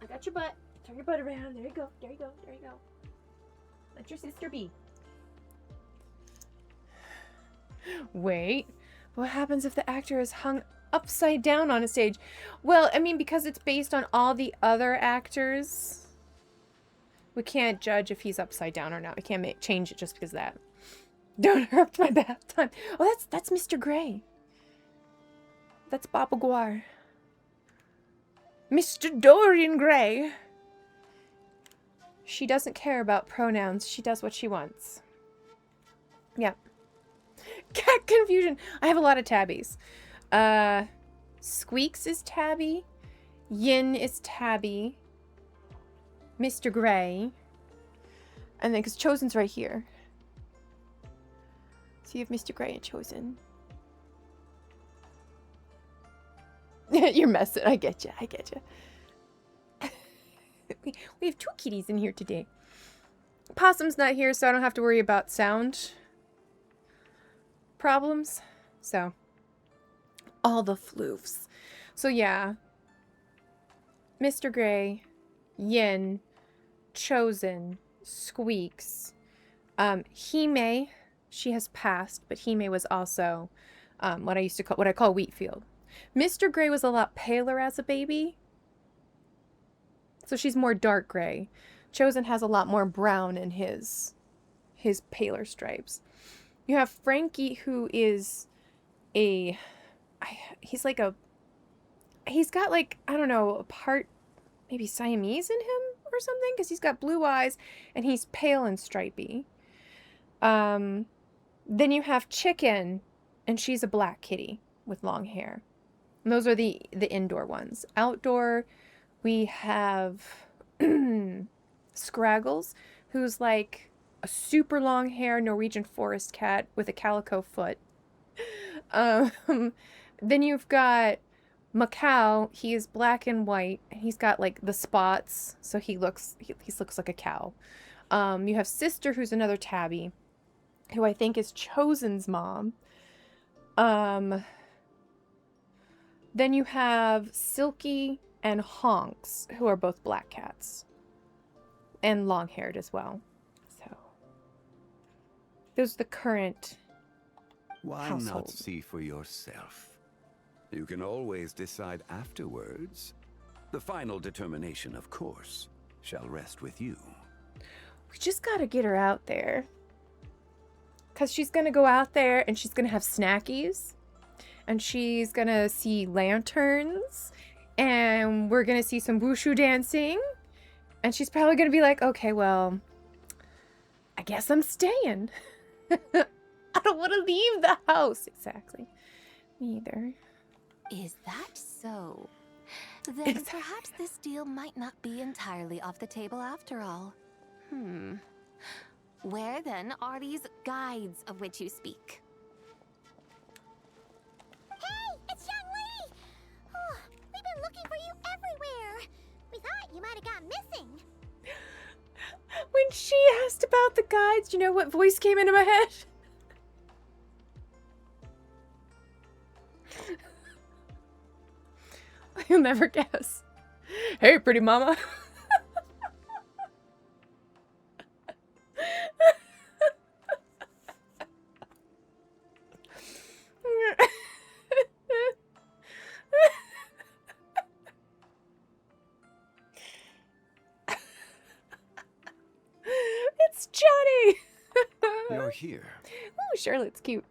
I got your butt. Turn your butt around. There you go. There you go. There you go. Let your sister be. Wait. What happens if the actor is hung upside down on a stage? Well, I mean, because it's based on all the other actors, we can't judge if he's upside down or not. We can't change it just because of that. Don't interrupt my bath time. Oh, that's Mr. Gray. That's Baba Guar. Mr. Dorian Gray. She doesn't care about pronouns. She does what she wants. Yeah. Cat confusion. I have a lot of tabbies. Squeaks is tabby. Yin is tabby. Mr. Gray. And then, because Chosen's right here. So you have Mr. Gray and Chosen. You're messing. I get you. I get you. We have two kitties in here today. Possum's not here, so I don't have to worry about sound problems. So, all the floofs. So yeah. Mr. Gray, Yin, Chosen, Squeaks, Hime, she has passed, but Hime was also what I call Wheatfield. Mr. Gray was a lot paler as a baby. So she's more dark gray. Chosen has a lot more brown in his paler stripes. You have Frankie, who is he's got like, I don't know, a part maybe Siamese in him or something, because he's got blue eyes and he's pale and stripy. Then you have Chicken, and she's a black kitty with long hair. And those are the indoor ones. Outdoor, we have Scraggles, who's like a super long hair Norwegian forest cat with a calico foot. Then you've got Macau. He is black and white, and he's got like the spots, so he looks like a cow. You have Sister, who's another tabby, who I think is Chosen's mom. Then you have Silky and Honks, who are both black cats. And long-haired as well. So, those are the current Why household. not see for yourself? You can always decide afterwards. The final determination, of course, shall rest with you. We just gotta get her out there. Because she's gonna go out there and she's gonna have snackies. And she's gonna see lanterns. And we're gonna see some wushu dancing. And she's probably gonna be like, okay, well, I guess I'm staying. I don't want to leave the house. Exactly. Me either. Is that so? Then perhaps this deal might not be entirely off the table after all. Where then are these guides of which you speak? Hey, it's young lady! Oh, we've been looking for you everywhere. We thought you might have gone missing. When she asked about the guides, you know what voice came into my head? You'll never guess. Hey, pretty mama. here. Oh, Charlotte's cute.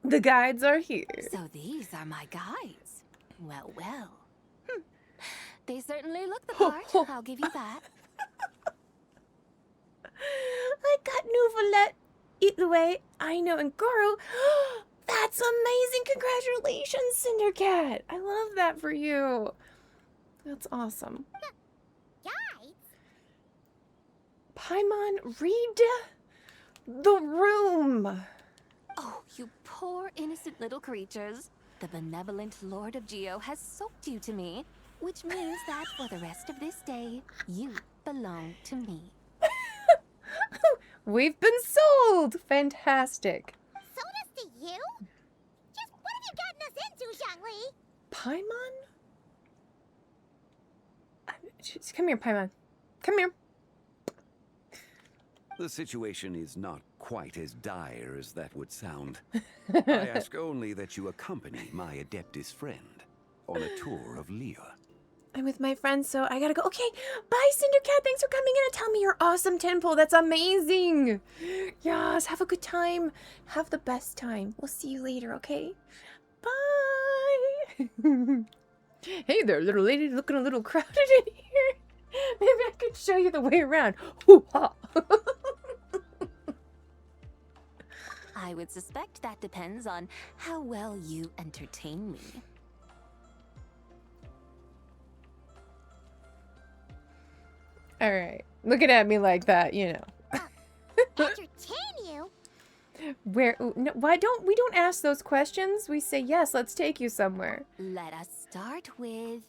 The guides are here. So these are my guides. Well, well. They certainly look the part, I'll give you that. I got Nouvelette. Eat the way. I know. And Goro. That's amazing. Congratulations, Cindercat. I love that for you. That's awesome. Guys, Paimon, read the room. Oh, you poor innocent little creatures. The benevolent Lord of Geo has soaked you to me, which means that for the rest of this day, you belong to me. We've been sold. Fantastic. sold us to you? Just what have you gotten us into, Zhongli? Paimon? Come here, Paimon. Come here. The situation is not quite as dire as that would sound. I ask only that you accompany my Adeptus friend on a tour of Liyue. I'm with my friends, so I gotta go. Okay, bye, Cindercat. Thanks for coming in and telling me your awesome temple. That's amazing. Yes, have a good time. Have the best time. We'll see you later, okay? Bye. Hey there, little lady. Looking a little crowded in here. Maybe I could show you the way around. Hoo-ha. I would suspect that depends on how well you entertain me. All right. Looking at me like that, you know. Entertain you? Where? No, why don't we don't ask those questions? We say yes. Let's take you somewhere. Let us start with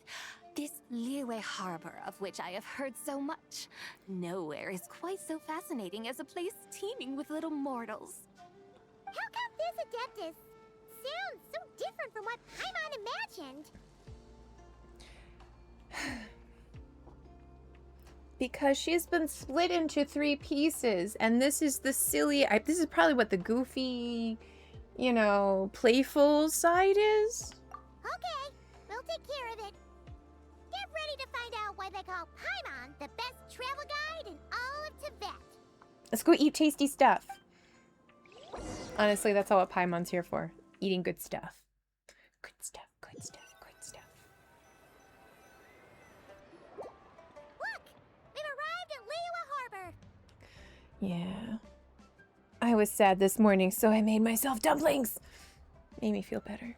this Liyue harbor of which I have heard so much. Nowhere is quite so fascinating as a place teeming with little mortals. How come this Adeptus sounds so different from what Paimon imagined? Because she's been split into 3 pieces, and this is the silly. This is probably what the goofy, you know, playful side is. Okay, we'll take care of it. Get ready to find out why they call Paimon the best travel guide in all of Tibet. Let's go eat tasty stuff. Honestly, that's all what Paimon's here for. Eating good stuff. Good stuff, good stuff, good stuff. Look, we've arrived at Liyue Harbor. Yeah. I was sad this morning, so I made myself dumplings. Made me feel better.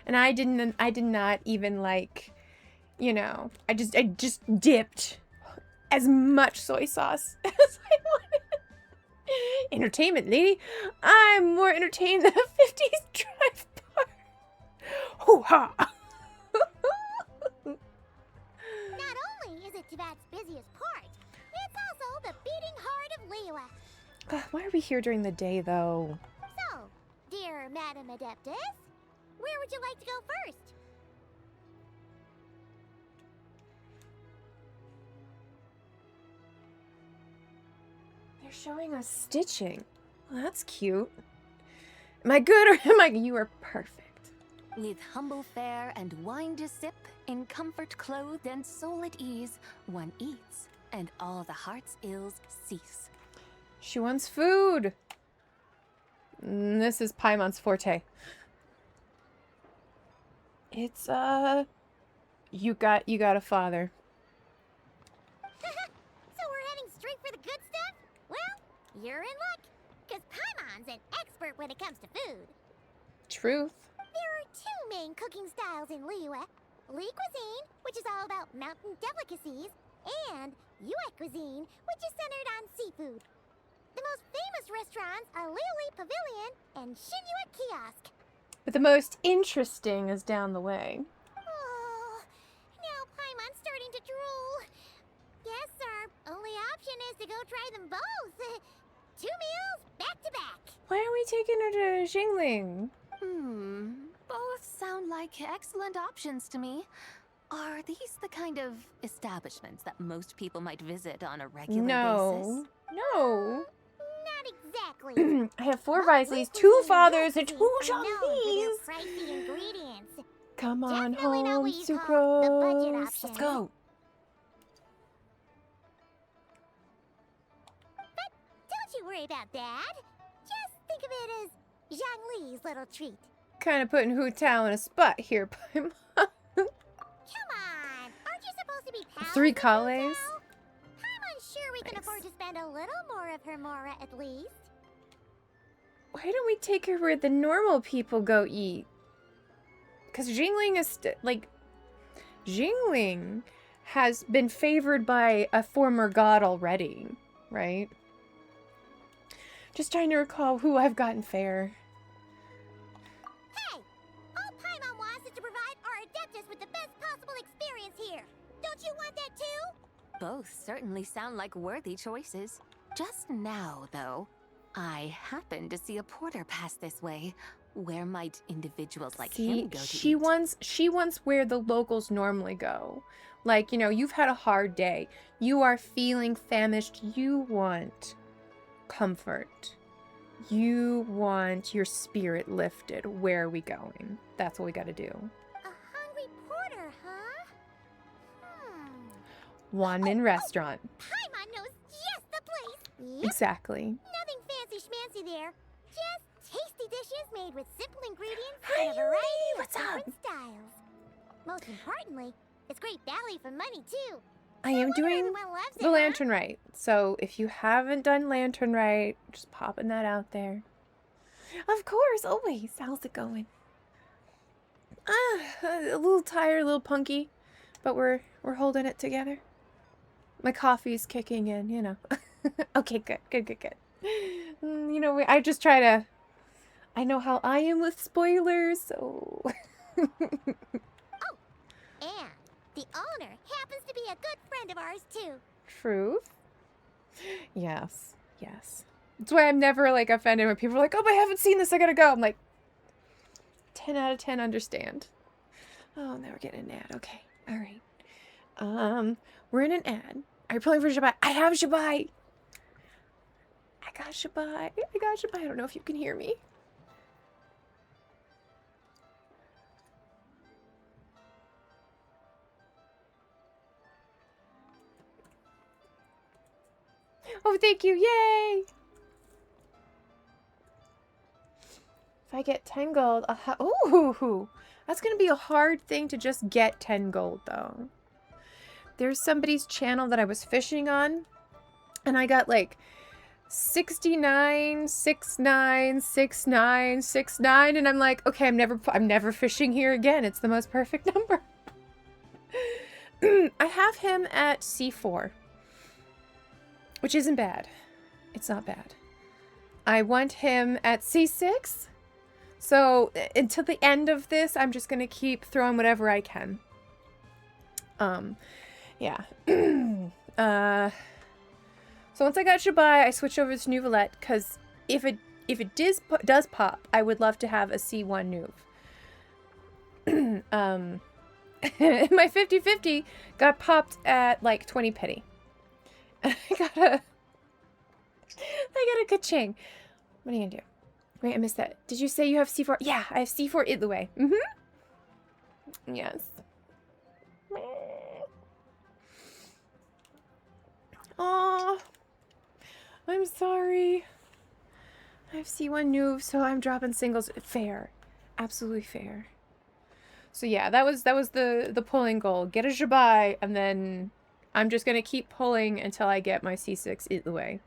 And I did not even like, you know, I just dipped as much soy sauce as I wanted. Entertainment, lady. I'm more entertained than a 50s drive bar. Hoo-ha! Not only is it Tibet's busiest port, it's also the beating heart of Liyue. Why are we here during the day, though? So, dear Madam Adeptus, where would you like to go first? They're showing us stitching. Well, that's cute. Am I good or am I? You are perfect. With humble fare and wine to sip, in comfort clothed and soul at ease, one eats, and all the heart's ills cease. She wants food. This is Paimon's forte. It's you got a father. So we're heading straight for the good stuff? Well, you're in luck, because Paimon's an expert when it comes to food. Truth. There are 2 main cooking styles in Liyue. Li cuisine, which is all about mountain delicacies, and Yue cuisine, which is centered on seafood. The most famous restaurants are Liyue Pavilion and Shinyue Kiosk. But the most interesting is down the way. Oh, now Paimon's starting to drool. Yes, our only option is to go try them both. 2 meals, back to back. Why are we taking her to Xingling? Both sound like excellent options to me. Are these the kind of establishments that most people might visit on a regular basis? No. Not exactly. I have 4 But Visleys, Li 2 cuisine fathers, and and 2 Yue cuisine are known for Zhonglis. their pricey ingredients. Come on Definitely not home, what you call the budget Sucrose. option. Let's go. Don't you worry worry about that. Just think of it as Zhang Li's little treat. Kind of putting Hu Tao in a spot here, Paimon. Come on, aren't you supposed to be pals 3 with Hu Kales? Tao? I'm unsure we can Nice. afford to spend a little more of her Mora at least. Why don't we take her where the normal people go eat? Because Jingling is Jingling has been favored by a former god already, right? Just trying to recall who I've gotten fair. Hey, all Paimon wants is to provide our Adeptus with the best possible experience here. Don't you want that too? Both certainly sound like worthy choices. Just now, though, I happened to see a porter pass this way. Where might individuals like him go to she eat? wants where the locals normally go. Like, you know, you've had a hard day. You are feeling famished. You want comfort. You want your spirit lifted. Where are we going? That's what we got to do. A hungry porter, huh? Wanmin Restaurant. Paimon knows just the place. Yep, Exactly. nothing fancy schmancy there. Just tasty dishes made with simple ingredients Hi, and a variety Yuri. of What's up? different styles. Most importantly, it's great value for money too. I am doing Everyone loves it, the huh? lantern rite. So if you haven't done lantern rite, just popping that out there. Of course, always. How's it going? A little tired, a little punky, but we're holding it together. My coffee's kicking in, you know. Okay, good. You know, I just try to. I know how I am with spoilers, so. And the owner happens to be a good friend of ours too. Truth? Yes. That's why I'm never like offended when people are like, oh, I haven't seen this, I gotta go. I'm like, 10 out of 10 understand. Oh, now we're getting an ad. Okay. Alright. We're in an ad. Are you pulling for Zibai? I have Zibai! I got Zibai. I don't know if you can hear me. Oh, thank you. Yay! If I get 10 gold, ooh, that's going to be a hard thing to just get 10 gold, though. There's somebody's channel that I was fishing on, and I got, like, 69, 69, 69, 69, and I'm like, okay, I'm never fishing here again. It's the most perfect number. I have him at C4. Which isn't bad. It's not bad. I want him at C6. So until the end of this, I'm just going to keep throwing whatever I can. Yeah. So once I got Zibai, I switched over to Nuvolette because if it does pop, I would love to have a C1 Nuv. My 50-50 got popped at like 20 pity. I got a ka-ching. What are you gonna do? Wait, I missed that. Did you say you have C4? Yeah, I have C4 Idleway. Yes. Aw. I'm sorry. I have C1 Nuv, so I'm dropping singles. Fair. Absolutely fair. So yeah, that was the pulling goal. Get a Zibai, and then I'm just gonna keep pulling until I get my C6 Idleway.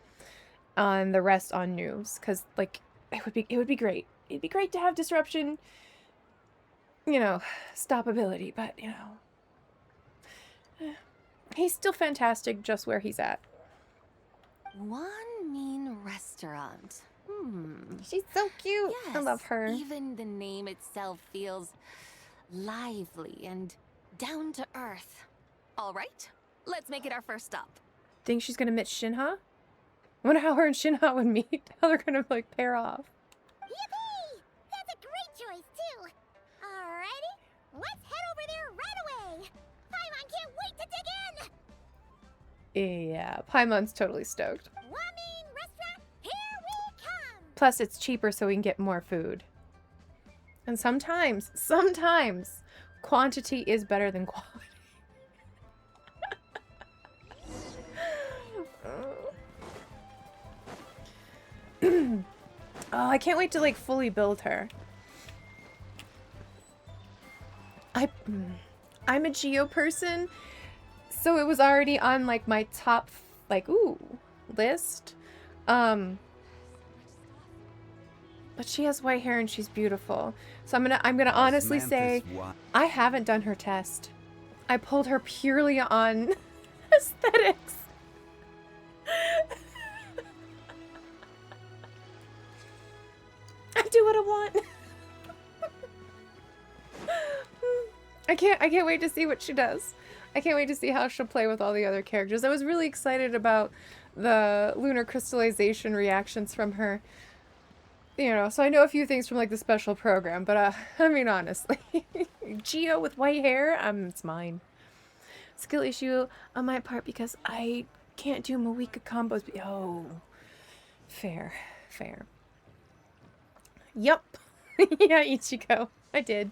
On the rest on Nuvs, because like it would be great. It'd be great to have disruption, you know, stoppability, but you know, he's still fantastic just where he's at. Wanmin Restaurant. She's so cute. Yes, I love her. Even the name itself feels lively and down to earth. All right, let's make it our first stop. Think she's gonna meet Shinha? I wonder how her and Shinha would meet. How they're gonna like pair off. Yippee! That's a great choice too. Alrighty, let's head over there right away. Paimon can't wait to dig in. Yeah, Paimon's totally stoked. Wanmin Restaurant, here we come. Plus, it's cheaper, so we can get more food. And sometimes, quantity is better than quality. Oh, I can't wait to like fully build her. I'm a Geo person, so it was already on like my top like list. But she has white hair and she's beautiful. So I'm gonna honestly say I haven't done her test. I pulled her purely on aesthetics. I do what I want. I can't wait to see what she does. I can't wait to see how she'll play with all the other characters. I was really excited about the lunar crystallization reactions from her. You know, so I know a few things from like the special program, but I mean honestly, Geo with white hair, it's mine. Skill issue on my part because I can't do Mawika combos. Oh, fair. Yup. Yeah, Ichigo. I did.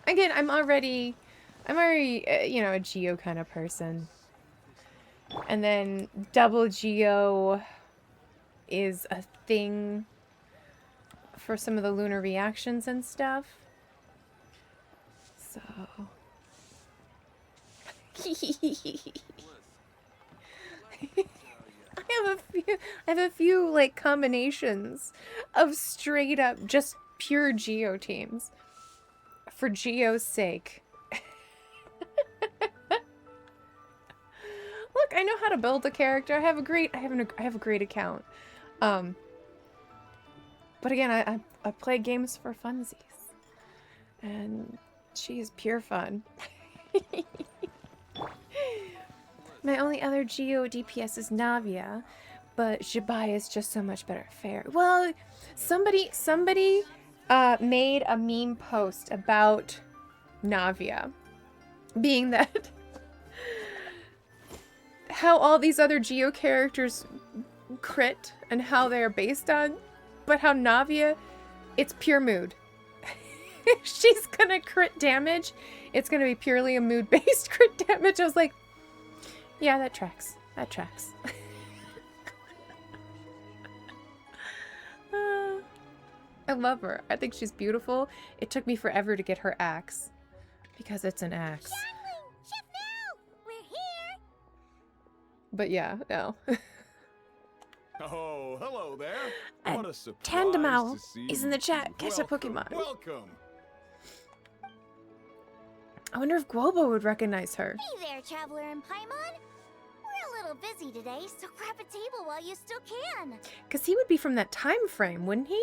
Again, I'm already, you know, a Geo kind of person. And then double Geo is a thing for some of the lunar reactions and stuff. So. I have a few like combinations of straight up just pure Geo teams for Geo's sake. Look, I know how to build a character. I have a great account. But again, I play games for funsies. And she is pure fun. My only other Geo DPS is Navia, but Zibai is just so much better at fair. Well, somebody made a meme post about Navia, being that how all these other Geo characters crit and how they are based on, but how Navia, it's pure mood. She's gonna crit damage. It's gonna be purely a mood-based crit damage. I was like, yeah, that tracks. That tracks. I love her. I think she's beautiful. It took me forever to get her axe. Because it's an axe. Shattling! Shift now! We're here! But yeah, no. Oh, hello there. And What a surprise Tandemow to see is in the you. chat. Catch a Welcome, Pokemon. Welcome. I wonder if Guobo would recognize her. Hey there, Traveler and Paimon. We're a little busy today, so grab a table while you still can. Because he would be from that time frame, wouldn't he?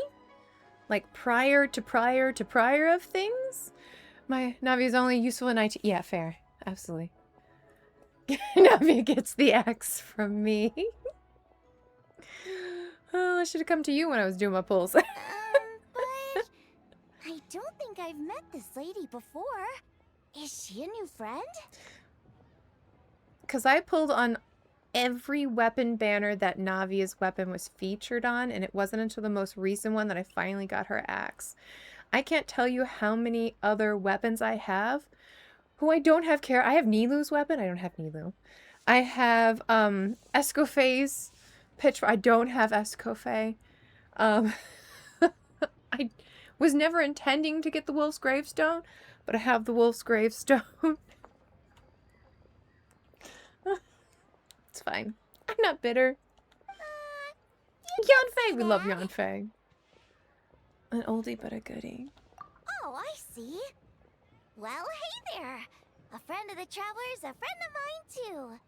Like prior to of things? My Navi is only useful in IT. Yeah, fair. Absolutely. Navi gets the axe from me. Oh, I should have come to you when I was doing my pulls. But I don't think I've met this lady before. Is she a new friend? Because I pulled on every weapon banner that Navia's weapon was featured on, and it wasn't until the most recent one that I finally got her axe. I can't tell you how many other weapons I have who I don't have care. I have Nilu's weapon. I don't have Nilu. I have Escofe's pitch. I don't have Escofe. I was never intending to get the Wolf's Gravestone, but I have the Wolf's Gravestone. It's fine. I'm not bitter. Yanfei! We love Yanfei. An oldie but a goodie. Oh, I see. Well, hey there. A friend of the Traveler's a friend of mine, too.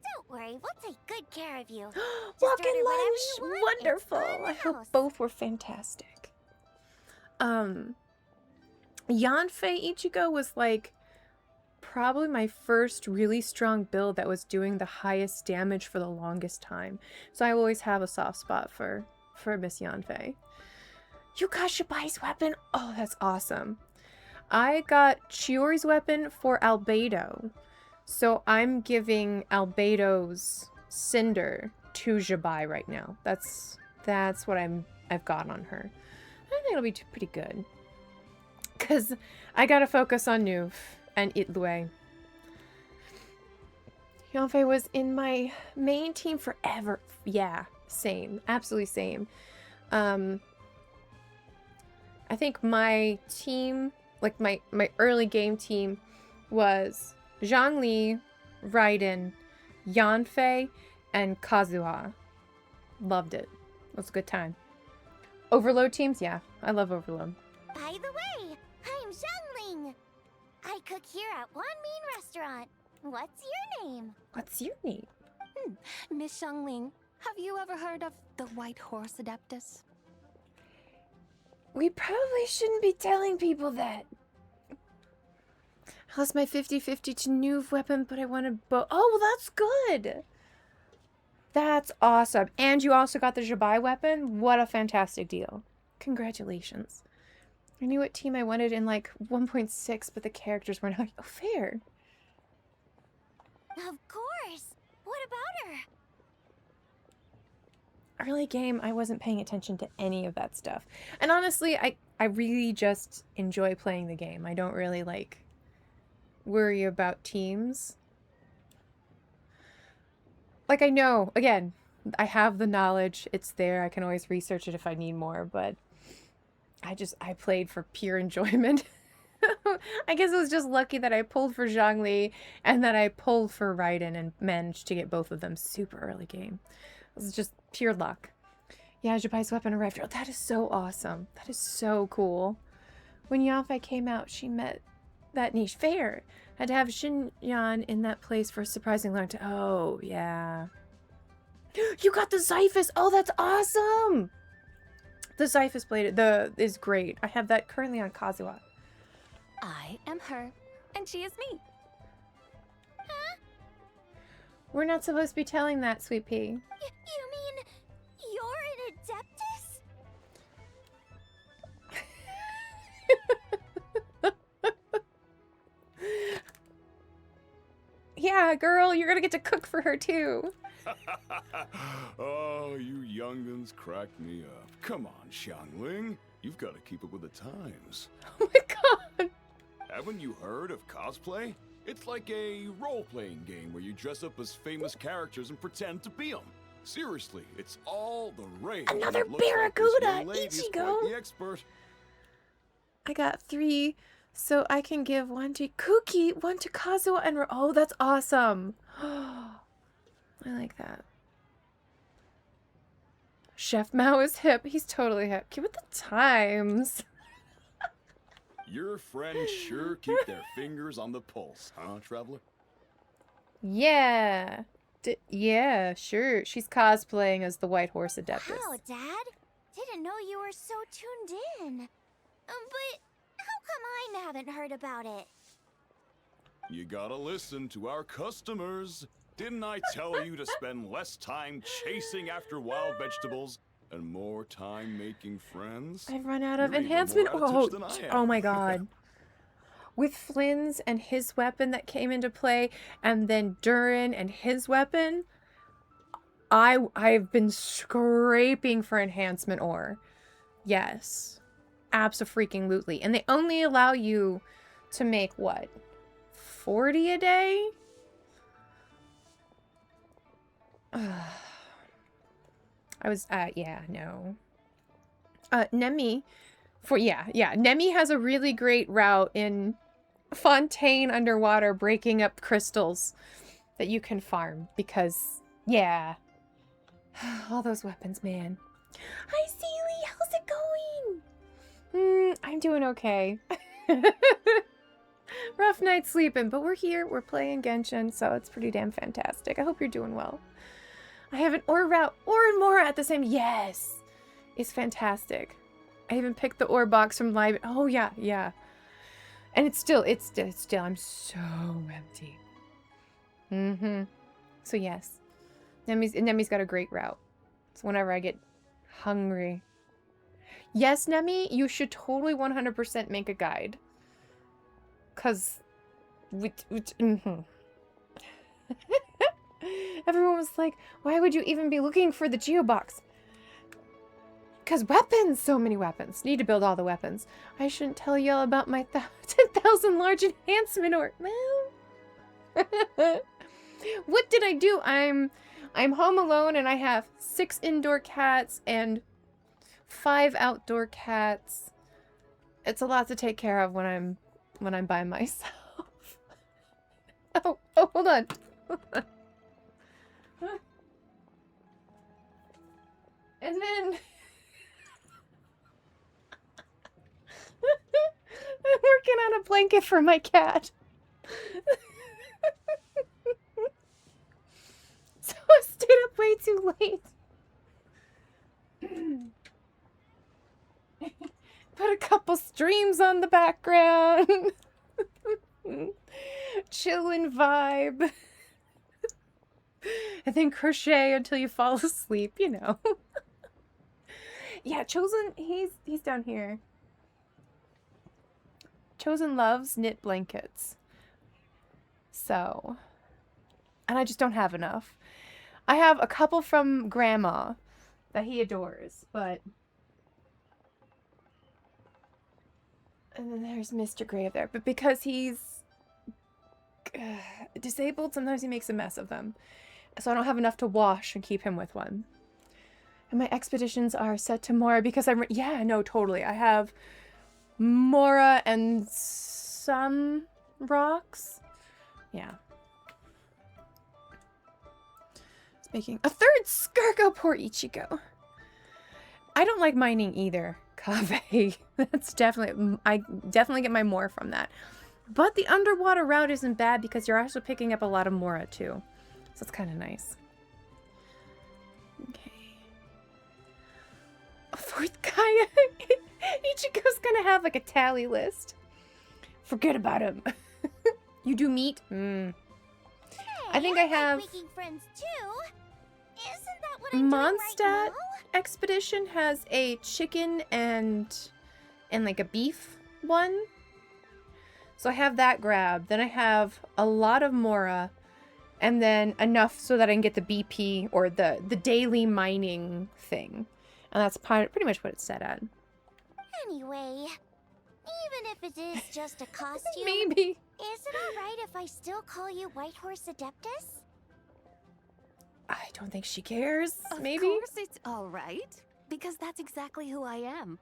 Don't worry, we'll take good care of you. Just Walking order whatever lunch! you want, it's Wonderful! on the I hope house. both were fantastic. Yanfei Ichigo was like probably my first really strong build that was doing the highest damage for the longest time. So I always have a soft spot for Miss Yanfei. You got Shibai's weapon? Oh, that's awesome. I got Chiori's weapon for Albedo. So I'm giving Albedo's Cinder to Zibai right now. That's what I've got on her. I think it'll be pretty good. Because I gotta focus on Nuve and Itlue. Yanfei was in my main team forever. Yeah, same. Absolutely same. I think my team, like my early game team, was Zhongli, Raiden, Yanfei, and Kazuha. Loved it. It was a good time. Overload teams? Yeah, I love Overload. By the way, I'm Zhangling. I cook here at One Mean Restaurant. What's your name? What's your name? Miss Xiangling, have you ever heard of the White Horse Adeptus? We probably shouldn't be telling people that. I lost my 50-50 to new weapon, but I wanted both. Oh, well, that's good. That's awesome. And you also got the Zibai weapon? What a fantastic deal. Congratulations. I knew what team I wanted in like 1.6, but the characters weren't like, oh, fair. Of course. What about her? Early game, I wasn't paying attention to any of that stuff. And honestly, I really just enjoy playing the game. I don't really like worry about teams. Like, I know, again, I have the knowledge. It's there. I can always research it if I need more, but I played for pure enjoyment. I guess it was just lucky that I pulled for Zhongli and that I pulled for Raiden and managed to get both of them super early game. It was just pure luck. Yeah, Zibai's weapon arrived. Oh, that is so awesome. That is so cool. When Yanfei came out, she met that niche fair. Had to have Xinyan in that place for a surprising long time. Oh, yeah. You got the Xiphus! Oh, that's awesome! The Xiphus blade is great. I have that currently on Kazuha. I am her, and she is me. We're not supposed to be telling that, Sweet Pea. You mean you're an Adeptus? Yeah, girl, you're gonna get to cook for her too. Oh, you young'uns crack me up. Come on, Xiangling. You've got to keep up with the times. Oh my god. Haven't you heard of cosplay? It's like a role-playing game where you dress up as famous characters and pretend to be them. Seriously, it's all the rage. Another It looks like this Barracuda! young lady's quite Ichigo! the expert. I got 3, so I can give 1 to Kuki, 1 to Kazuha, and oh, that's awesome. I like that. Chef Mao is hip. He's totally hip. Keep with the times. Your friends sure keep their fingers on the pulse, huh, Traveler? Yeah. Yeah, sure. She's cosplaying as the White Horse Adeptus. Wow, Dad. Didn't know you were so tuned in. But how come I haven't heard about it? You gotta listen to our customers. Didn't I tell you to spend less time chasing after wild vegetables and more time making friends? I've run out of You're even enhancement. more out of touch than I am. Oh my god. With Flynn's and his weapon that came into play, and then Durin and his weapon, I've been scraping for enhancement ore. Yes. Abso-freaking-lutely. And they only allow you to make what? 40 a day? I was, yeah, no. Nemi, Nemi has a really great route in Fontaine underwater, breaking up crystals that you can farm because, yeah. All those weapons, man. Hi, Seely, how's it going? I'm doing okay. Rough night sleeping, but we're here, we're playing Genshin, so it's pretty damn fantastic. I hope you're doing well. I have an ore route, ore and more at the same, yes! It's fantastic. I even picked the ore box from live, oh yeah, yeah. And it's still, I'm so empty. So yes. Nemi's got a great route. So whenever I get hungry. Yes, Nemi, you should totally 100% make a guide. Cause, everyone was like, why would you even be looking for the Geobox? Because weapons! So many weapons. Need to build all the weapons. I shouldn't tell y'all about my 10,000 large enhancement ore. Well. What did I do? I'm home alone and I have 6 indoor cats and 5 outdoor cats. It's a lot to take care of when I'm by myself. Oh, hold on. And then I'm working on a blanket for my cat. So I stayed up way too late. Put a couple streams on the background. Chillin' vibe. And then crochet until you fall asleep, you know. Yeah, Chosen, he's down here. Chosen loves knit blankets. So, and I just don't have enough. I have a couple from Grandma that he adores, but... And then there's Mr. Grave there. But because he's disabled, sometimes he makes a mess of them. So I don't have enough to wash and keep him with one. And my expeditions are set to Mora because I'm... Yeah, no, totally. I have Mora and some rocks. Yeah. It's making a third Skirgo. Poor Ichigo. I don't like mining either, Kaveh. That's definitely... I definitely get my Mora from that. But the underwater route isn't bad because you're also picking up a lot of Mora too. So it's kind of nice. Okay. A fourth kayak. Ichigo's gonna have like a tally list. Forget about him. You do meat? Hey, I think I have... Like making friends too. Isn't that what I'm Mondstadt doing right now? expedition has a chicken and like a beef one. So I have that grabbed. Then I have a lot of Mora. And then enough so that I can get the BP or the daily mining thing. And that's pretty much what it's set at. Anyway, even if it is just a costume, Maybe. is it alright if I still call you Whitehorse Adeptus? I don't think she cares. Of Maybe. course it's all right, because that's exactly who I am.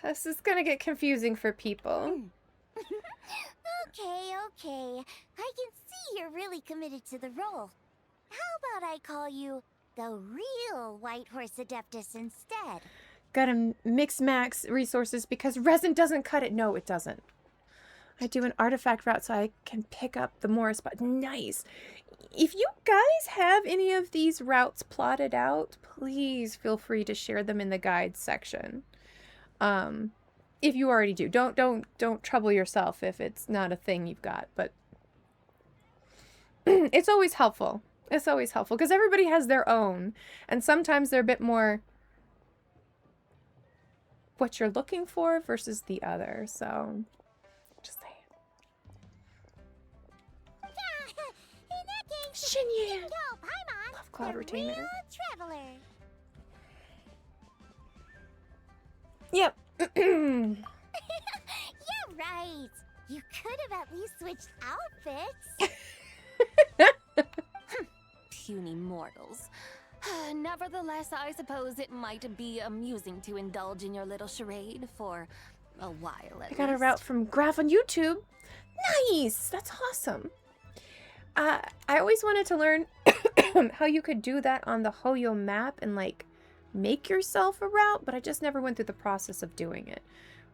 This is gonna get confusing for people. Okay. I can see you're really committed to the role. How about I call you the real Whitehorse Adeptus instead? Gotta mix max resources because resin doesn't cut it. No, it doesn't. I do an artifact route so I can pick up the Mora spot. Nice. If you guys have any of these routes plotted out, please feel free to share them in the guides section. If you already do, don't trouble yourself if it's not a thing you've got, but it's always helpful. It's always helpful because everybody has their own, and sometimes they're a bit more what you're looking for versus the other. So, just saying. In that case, Shinyan. you can go Paimon, Love Cloud the Retainer. real traveler. Yep. You're right. You could have at least switched outfits. Puny mortals. Nevertheless, I suppose it might be amusing to indulge in your little charade for a while at I got a least. route from Graph on YouTube. Nice! That's awesome. I always wanted to learn how you could do that on the Hoyo map and like make yourself a route, but I just never went through the process of doing it.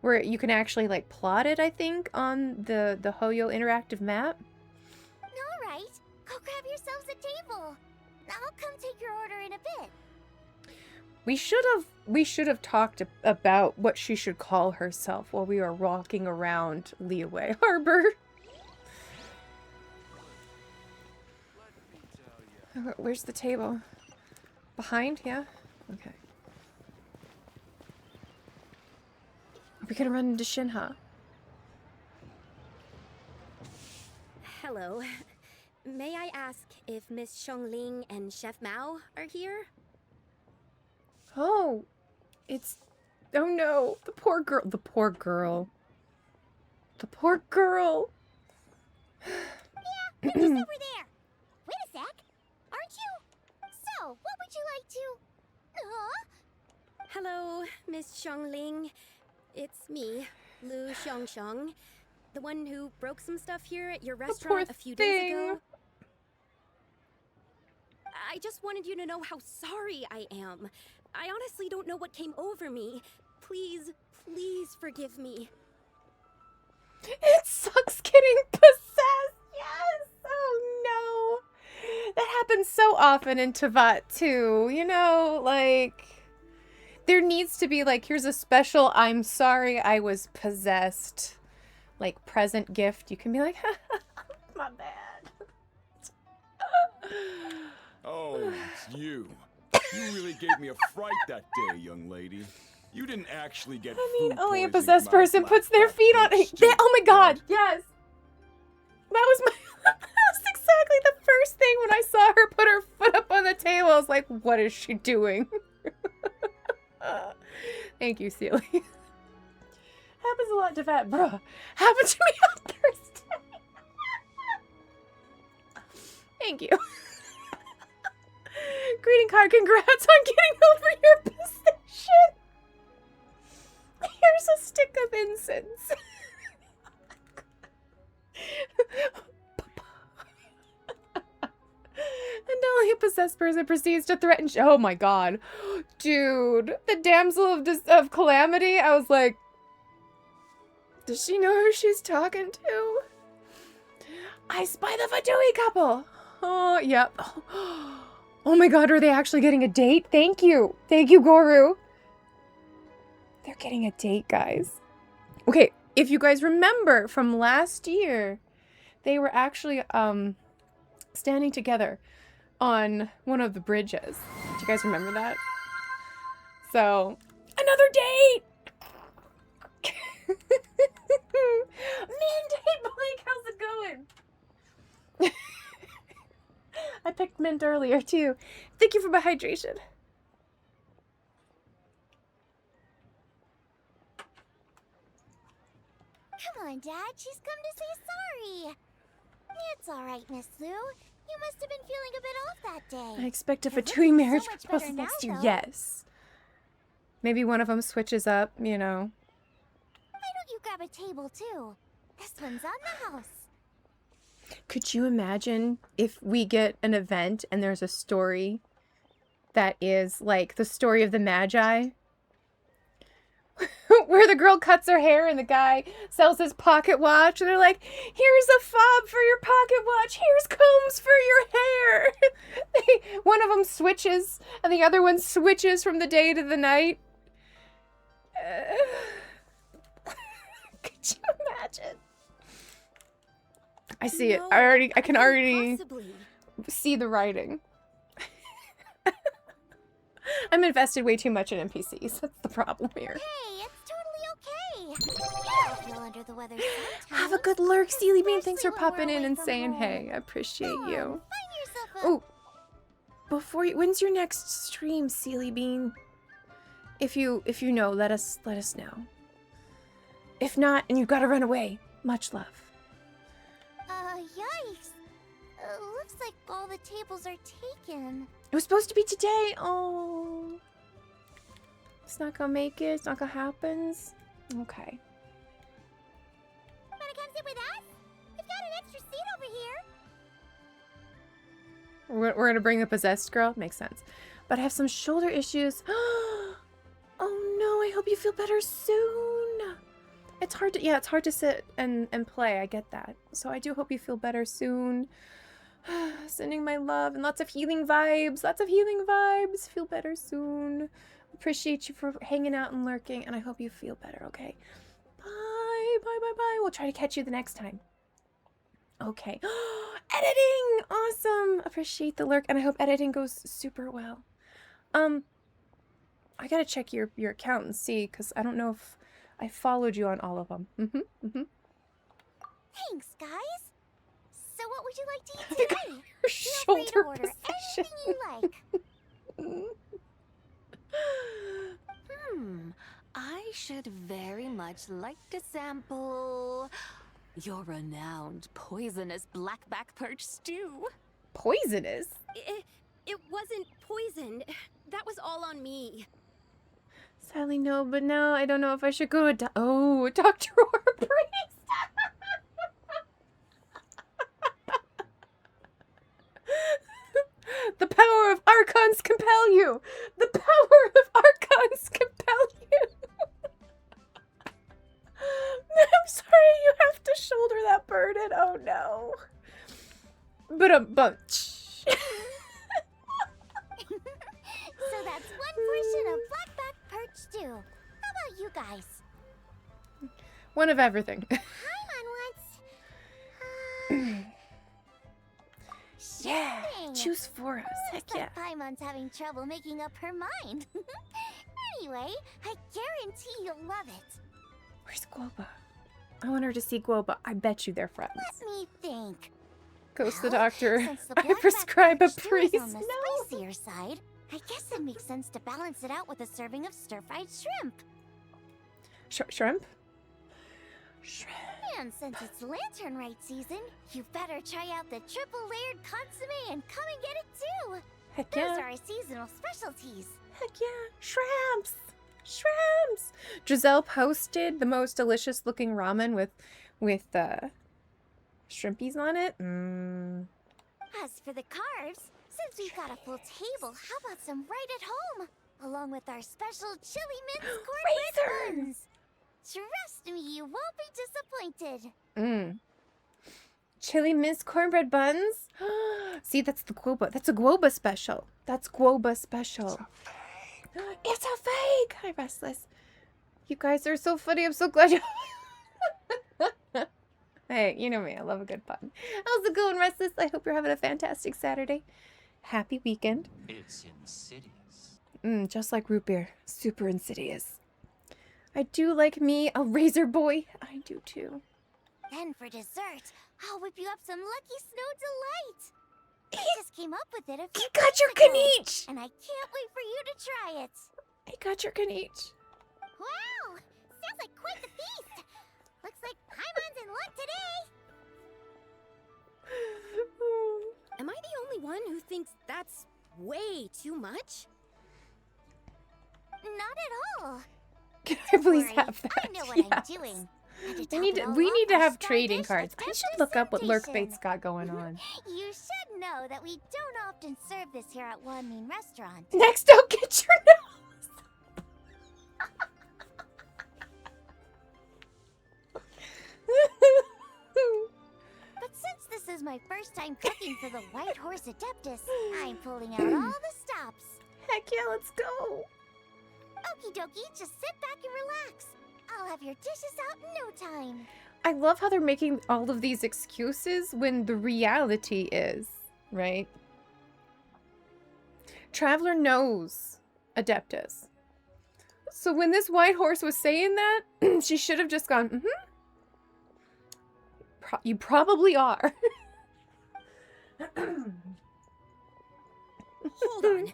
Where you can actually like plot it, I think, on the Hoyo interactive map. All right, go grab yourselves a table. I'll come take your order in a bit. We should have talked about what she should call herself while we were walking around Liyue Harbor. Where's the table? Behind? Yeah? Okay. Are we gonna run into Shinha? Hello. May I ask if Miss Xiongling and Chef Mao are here? Oh, it's... Oh no, the poor girl. The poor girl. The poor girl. Yeah, they're just over there. Wait a sec. Aren't you? So, what would you like to... Huh? Hello. Miss Xiangling. It's me, Lu Xiangxiang, the one who broke some stuff here at your restaurant a few days ago. I just wanted you to know how sorry I am. I honestly don't know what came over me. Please, please forgive me. It sucks getting possessed. Yes. Oh no. That happens so often in Tavat too. You know, like there needs to be like, here's a special I'm sorry I was possessed like present gift. You can be like, my bad. Oh, it's you. You really gave me a fright that day, young lady. You didn't actually get food only a poisoning possessed from our person puts their black feet on bird it. stew, Oh my god, right? yes. That was my that was exactly the first thing when I saw her put her foot up on the table. I was like, what is she doing? Thank you, Celie. Happens a lot to Fat Bruh. Happened to me on Thursday. Thank you. Greeting card, congrats on getting over your position. Here's a stick of incense. And only a possessed person proceeds to threaten. Oh my god. Dude, the damsel of calamity. I was like, does she know who she's talking to? I spy the Fatui couple. Oh, yep. Oh my god, are they actually getting a date? Thank you. Thank you, Goru. They're getting a date, guys. Okay, if you guys remember from last year, they were actually standing together on one of the bridges. Do you guys remember that? So, another date! Mint! Hey, Blake, how's it going? I picked mint earlier, too. Thank you for my hydration. Come on, Dad. She's come to say sorry. It's all right, Miss Lou. You must have been feeling a bit off that day. I expect a You're Fatui looking marriage so much proposal better next now, year. though. Yes. Maybe one of them switches up, you know. Why don't you grab a table, too? This one's on the house. Could you imagine if we get an event and there's a story that is like the story of the Magi? Where the girl cuts her hair and the guy sells his pocket watch and they're like, here's a fob for your pocket watch, here's combs for your hair. One of them switches and the other one switches from the day to the night. Could you imagine? I see it. No, I can already possibly. see the writing. I'm invested way too much in NPCs. That's the problem here. Hey, it's totally okay. You feel under the weather sometimes. Have a good lurk, Sealy Bean. Thanks for Especially when popping we're in away and from saying home. hey. I appreciate Come on, you. Find yourself a... Oh, before you, when's your next stream, Sealy Bean? If you know, let us know. If not, and you've got to run away, much love. Yikes. Looks like all the tables are taken. It was supposed to be today. Oh, it's not gonna make it. It's not gonna happen. Okay. Wanna come sit with us? We've got an extra seat over here. We're gonna bring the possessed girl. Makes sense. But I have some shoulder issues. Oh no! I hope you feel better soon. It's hard to sit and play. I get that. So I do hope you feel better soon. Sending my love and lots of healing vibes. Lots of healing vibes. Feel better soon. Appreciate you for hanging out and lurking, and I hope you feel better. Okay. Bye. Bye. Bye. Bye. We'll try to catch you the next time. Okay. Editing! Awesome! Appreciate the lurk, and I hope editing goes super well. I gotta check your account and see, because I don't know if I followed you on all of them. Thanks, guys. So what would you like to eat today? Your Feel free to shoulder order position. anything you like. I should very much like to sample your renowned poisonous blackback perch stew. It wasn't poisoned. That was all on me. probably know, but now I don't know if I should go to a doctor or a priest. The power of archons compel you. The power of archons compel you. I'm sorry, you have to shoulder that burden. Oh no. But a bunch. So that's one portion of blackback perch stew. How about you guys? One of everything. Paimon wants... Yeah, Dang. choose for us. Heck Looks yeah. like Paimon's having trouble making up her mind. Anyway, I guarantee you'll love it. Where's Guoba? I want her to see Guoba. I bet you they're friends. Let me think. Goes the Well, doctor. since the I blackback prescribe a perch stew priest. is on the No. spicier side, I guess it makes sense to balance it out with a serving of stir-fried shrimp. Shrimp? Shrimp. And since it's lantern rite season, you better try out the triple-layered consommé and come and get it too. Heck Those yeah. are our seasonal specialties. Heck yeah. Shrimps. Shrimps. Giselle posted the most delicious looking ramen with shrimpies on it. As for the carbs, since we've got a full table, how about some right at home? Along with our special chili mince cornbread buns. Trust me, you won't be disappointed. Chili mince cornbread buns. See, that's the Guoba. That's a Guoba special. That's Guoba special. It's a fake. Hi, Restless. You guys are so funny. I'm so glad you... Hey, you know me. I love a good pun. How's it going, Restless? I hope you're having a fantastic Saturday. Happy weekend. It's insidious. Just like root beer. Super insidious. I do like me a razor boy. I do too. Then for dessert, I'll whip you up some Lucky Snow Delight. I just came up with it a few Got days your ago, kniche. and I can't wait for you to try it. I got your kniche. Wow! Sounds like quite the feast. Looks like Paimon's in luck today. Am I the only one who thinks that's way too much? Not at all. Can I please Worry, have that? I know what Yes. I'm doing. And to We top need it to, all we off, need to our have star trading dish, cards. a I should pepper look up what sensation. Lurkbait's got going on. You should know that we don't often serve this here at One Mean Restaurant. Next, don't get your nose. But since this is my first time cooking for the White Horse Adeptus, I'm pulling out all the stops. Heck yeah, let's go. Okie dokie, just sit back and relax. I'll have your dishes out in no time. I love how they're making all of these excuses when the reality is, right? Traveler knows Adeptus. So when this white horse was saying that, she should have just gone, you probably are. Hold on.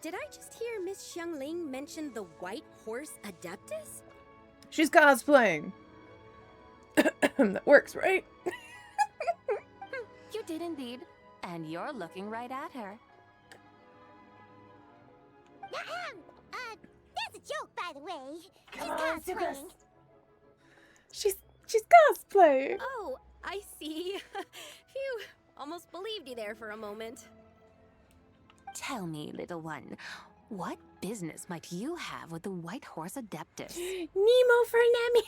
Did I just hear Miss Xiangling mention the White Horse Adeptus? She's cosplaying. That works, right? You did indeed. And you're looking right at her. That's a joke, by the way. Come on, She's cosplaying. She's cosplaying. Oh, I see. Phew, almost believed you there for a moment. Tell me, little one, what business might you have with the White Horse Adeptus? Nemo for Nemi.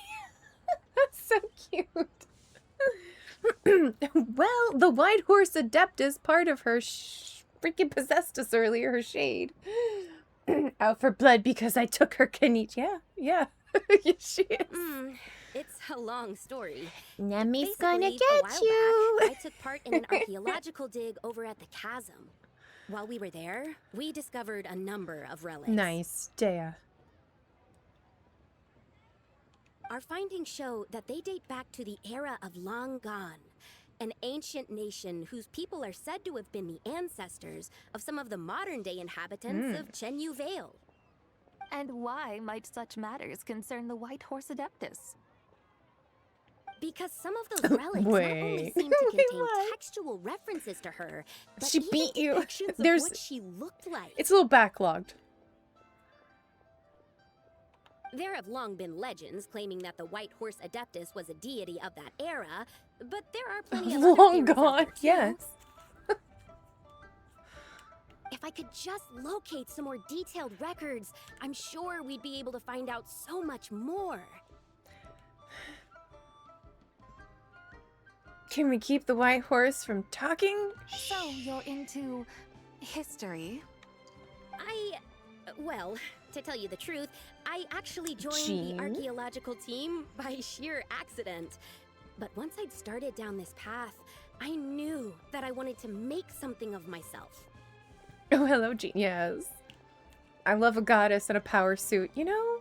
That's so cute. Well, the White Horse Adeptus, part of her freaking possessed us earlier, her shade. Out for blood because I took her kniche. Yeah. Yes, she is. It's a long story. Nemi's Basically, gonna a get while you. back, I took part in an archaeological dig over at the chasm. While we were there, we discovered a number of relics. Nice, Dea. Our findings show that they date back to the era of Long Gone, an ancient nation whose people are said to have been the ancestors of some of the modern-day inhabitants of Chenyu Vale. And why might such matters concern the White Horse Adeptus? Because some of those relics not only Wait. seem to Wait, contain what? textual references to her, but She even beat you. depictions of There's- what she looked like. It's a little backlogged. There have long been legends claiming that the White Horse Adeptus was a deity of that era, but there are plenty of other Long theories out gone, there, too. yes. If I could just locate some more detailed records, I'm sure we'd be able to find out so much more. Can we keep the White Horse from talking? So you're into history? Well, to tell you the truth, I actually joined Jean? the archaeological team by sheer accident. But once I'd started down this path, I knew that I wanted to make something of myself. Oh, hello, Jean. Yes. I love a goddess in a power suit, you know?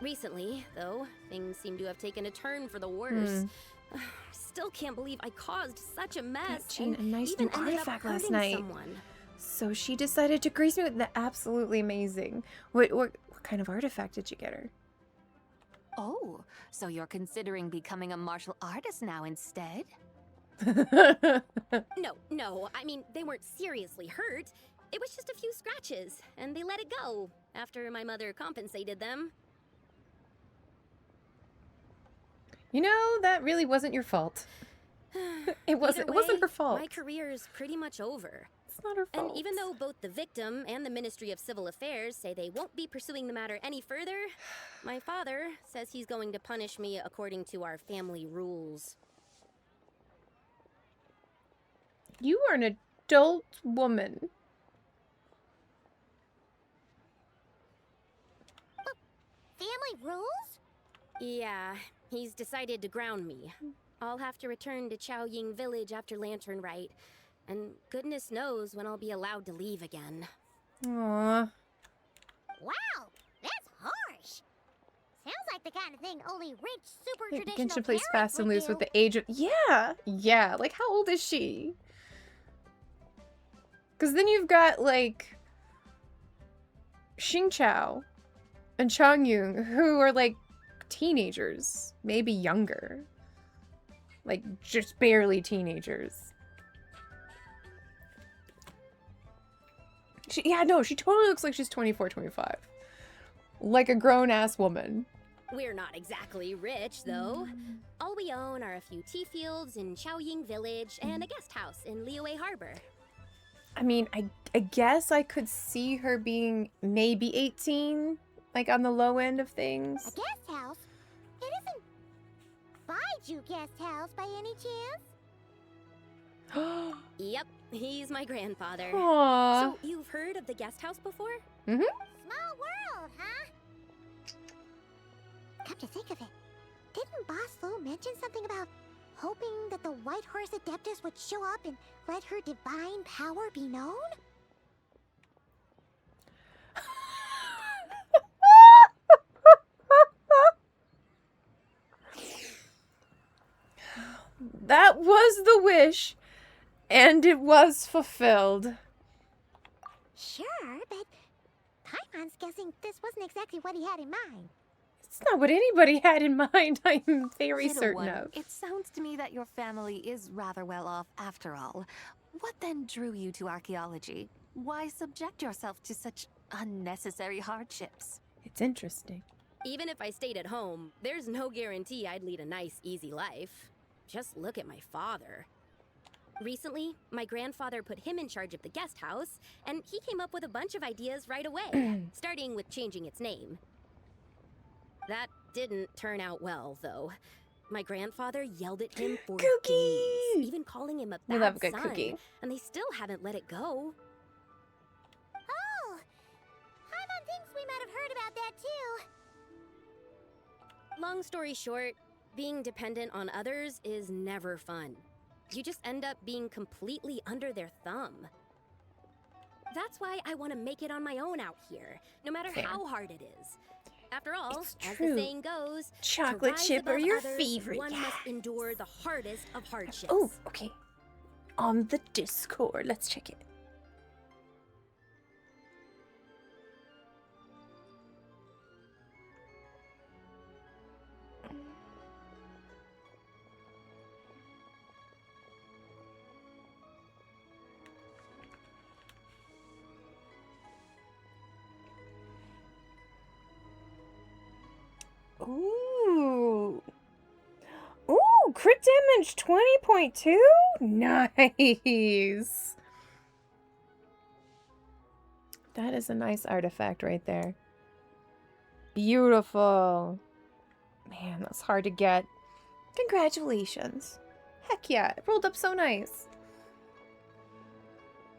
Recently, though, things seem to have taken a turn for the worse. Still can't believe I caused such a mess. Got Jean a nice even new ended up artifact last hurting night. someone. So she decided to grace me with the absolutely amazing. What kind of artifact did you get her? Oh, so you're considering becoming a martial artist now instead? No, I mean, they weren't seriously hurt. It was just a few scratches, and they let it go after my mother compensated them. You know, that really wasn't your fault. It wasn't her fault. My career's pretty much over. It's not her fault. And even though both the victim and the Ministry of Civil Affairs say they won't be pursuing the matter any further, my father says he's going to punish me according to our family rules. You are an adult woman. Family rules? Yeah, he's decided to ground me. I'll have to return to Chaoying Village after Lantern Rite, and goodness knows when I'll be allowed to leave again. Aww. Wow, that's harsh. Sounds like the kind of thing only rich, super Like, traditional Genshin plays parents fast and would loose do. with the age of... Yeah. Like, how old is she? Because then you've got, like... Xingqiao and Changyun, who are, like, teenagers. Maybe younger. Like, just barely teenagers. She totally looks like she's 24, 25. Like a grown-ass woman. We're not exactly rich, though. All we own are a few tea fields in Chaoying Village and a guest house in Liyue Harbor. I mean, I guess I could see her being maybe 18, like on the low end of A things. guest house? It isn't Baiju Guest House by any chance? Yep, he's my grandfather. Aww. So, you've heard of the guest house before? Mm-hmm. Small world, huh? Come to think of it, didn't Boss Lu mention something about hoping that the White Horse Adeptus would show up and let her divine power be known? That was the wish, and it was fulfilled. Sure, but Paimon's guessing this wasn't exactly what he had in mind. It's not what anybody had in mind, I'm very Little certain one, of. it sounds to me that your family is rather well off after all. What then drew you to archaeology? Why subject yourself to such unnecessary hardships? It's interesting. Even if I stayed at home, there's no guarantee I'd lead a nice, easy life. Just look at my father. Recently, my grandfather put him in charge of the guest house, and he came up with a bunch of ideas right away, starting with changing its name. That didn't turn out well, though. My grandfather yelled at him for Cookie! days, even calling him a We bad love a good son, cookie. and they still haven't let it go. Oh! Paimon thinks we might have heard about that too. Long story short, being dependent on others is never fun. You just end up being completely under their thumb. That's why I want to make it on my own out here, no matter Fair. how hard it is. After all, It's as true. the saying goes, Chocolate to rise chip are above your others, favorite. one Yes. must endure the hardest of hardships. Oh, okay. On the Discord. Let's check it. Ooh. Ooh, crit damage 20.2? Nice. That is a nice artifact right there. Beautiful. Man, that's hard to get. Congratulations. Heck yeah, it rolled up so nice.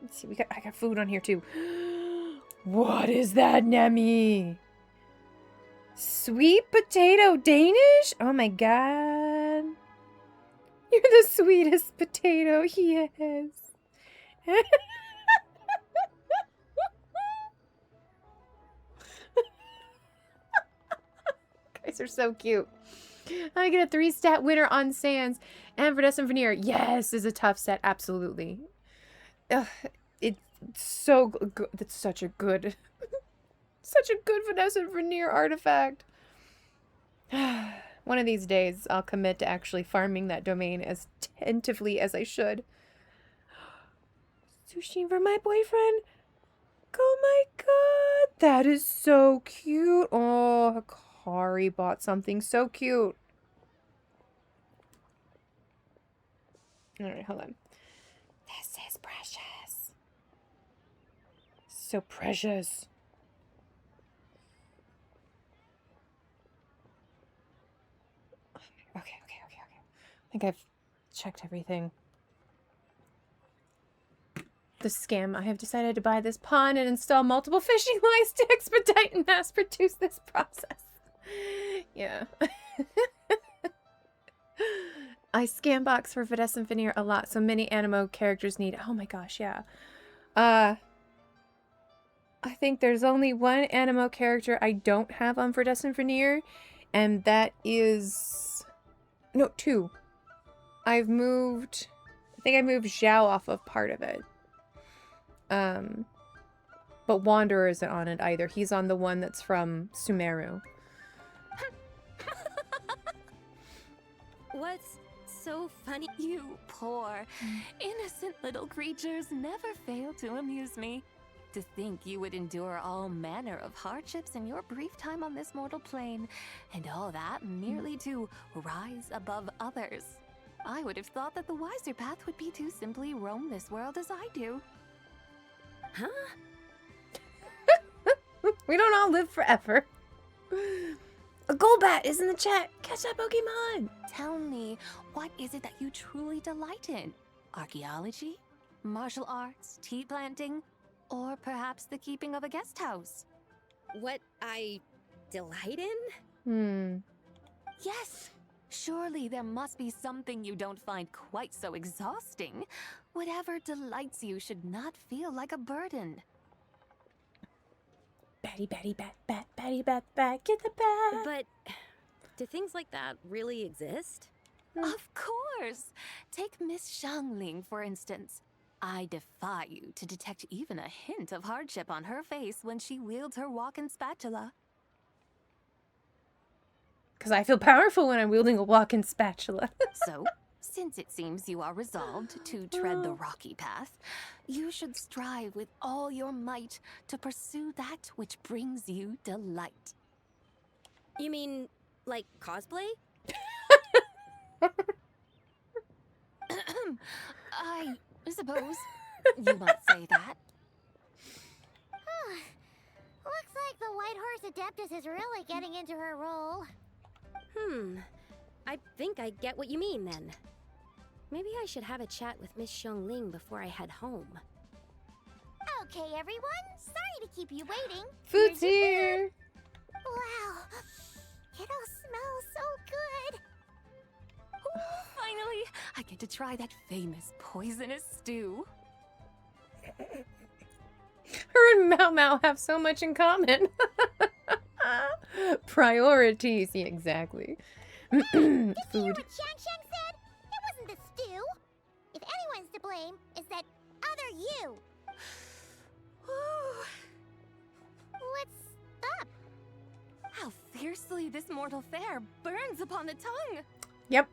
Let's see, I got food on here too. What is that, Nemi? Sweet potato Danish? Oh my god. You're the sweetest potato, yes. Guys are so cute. I get a 3-stat winner on Sands. And Verdescent Veneer, yes, is a tough set, absolutely. Ugh, it's so good. That's such a good, such a good Verdescent Veneer artifact. One of these days, I'll commit to actually farming that domain as tentatively as I should. Sushi for my boyfriend? Oh my god, that is so cute. Oh, Hikari bought something so cute. Alright, hold on. This is precious. So precious. Okay. I think I've checked everything. The scam. I have decided to buy this pawn and install multiple fishing lines to expedite and mass produce this process. Yeah. I scam box for Verdescent Veneer a lot, so many animo characters need. Oh my gosh, yeah. I think there's only one animo character I don't have on Verdescent Veneer, and that is... No, 2. I think I moved Zhao off of part of it. But Wanderer isn't on it either. He's on the one that's from Sumeru. What's so funny? You poor, innocent little creatures never fail to amuse me. To think you would endure all manner of hardships in your brief time on this mortal plane, and all that merely to rise above others. I would have thought that the wiser path would be to simply roam this world as I do. Huh? We don't all live forever. A Golbat is in the chat. Catch that Pokemon. Tell me, what is it that you truly delight in? Archaeology? Martial arts? Tea planting? Or perhaps the keeping of a guest house? What I delight in? Yes! Surely there must be something you don't find quite so exhausting. Whatever delights you should not feel like a burden. Batty, batty, bat, bat, batty, bat, bat, get the bat. But do things like that really exist? Of course! Take Miss Xiangling, for instance. I defy you to detect even a hint of hardship on her face when she wields her walking spatula. Because I feel powerful when I'm wielding a walking spatula. So, since it seems you are resolved to tread the rocky path, you should strive with all your might to pursue that which brings you delight. You mean, like cosplay? I suppose you might say that. Looks like the White Horse Adeptus is really getting into her role. I think I get what you mean then. Maybe I should have a chat with Miss Xiangling before I head home. Okay, everyone. Sorry to keep you waiting. Food's Here's your here. food. Wow. It all smells so good. Finally, I get to try that famous poisonous stew. Her and Mao Mao have so much in common. Priorities. Yeah, exactly. Did you hear Food. what Shang Shang said? It wasn't the stew. If anyone's to blame, it's that other you. What's up? How fiercely this mortal fare burns upon the tongue! Yep.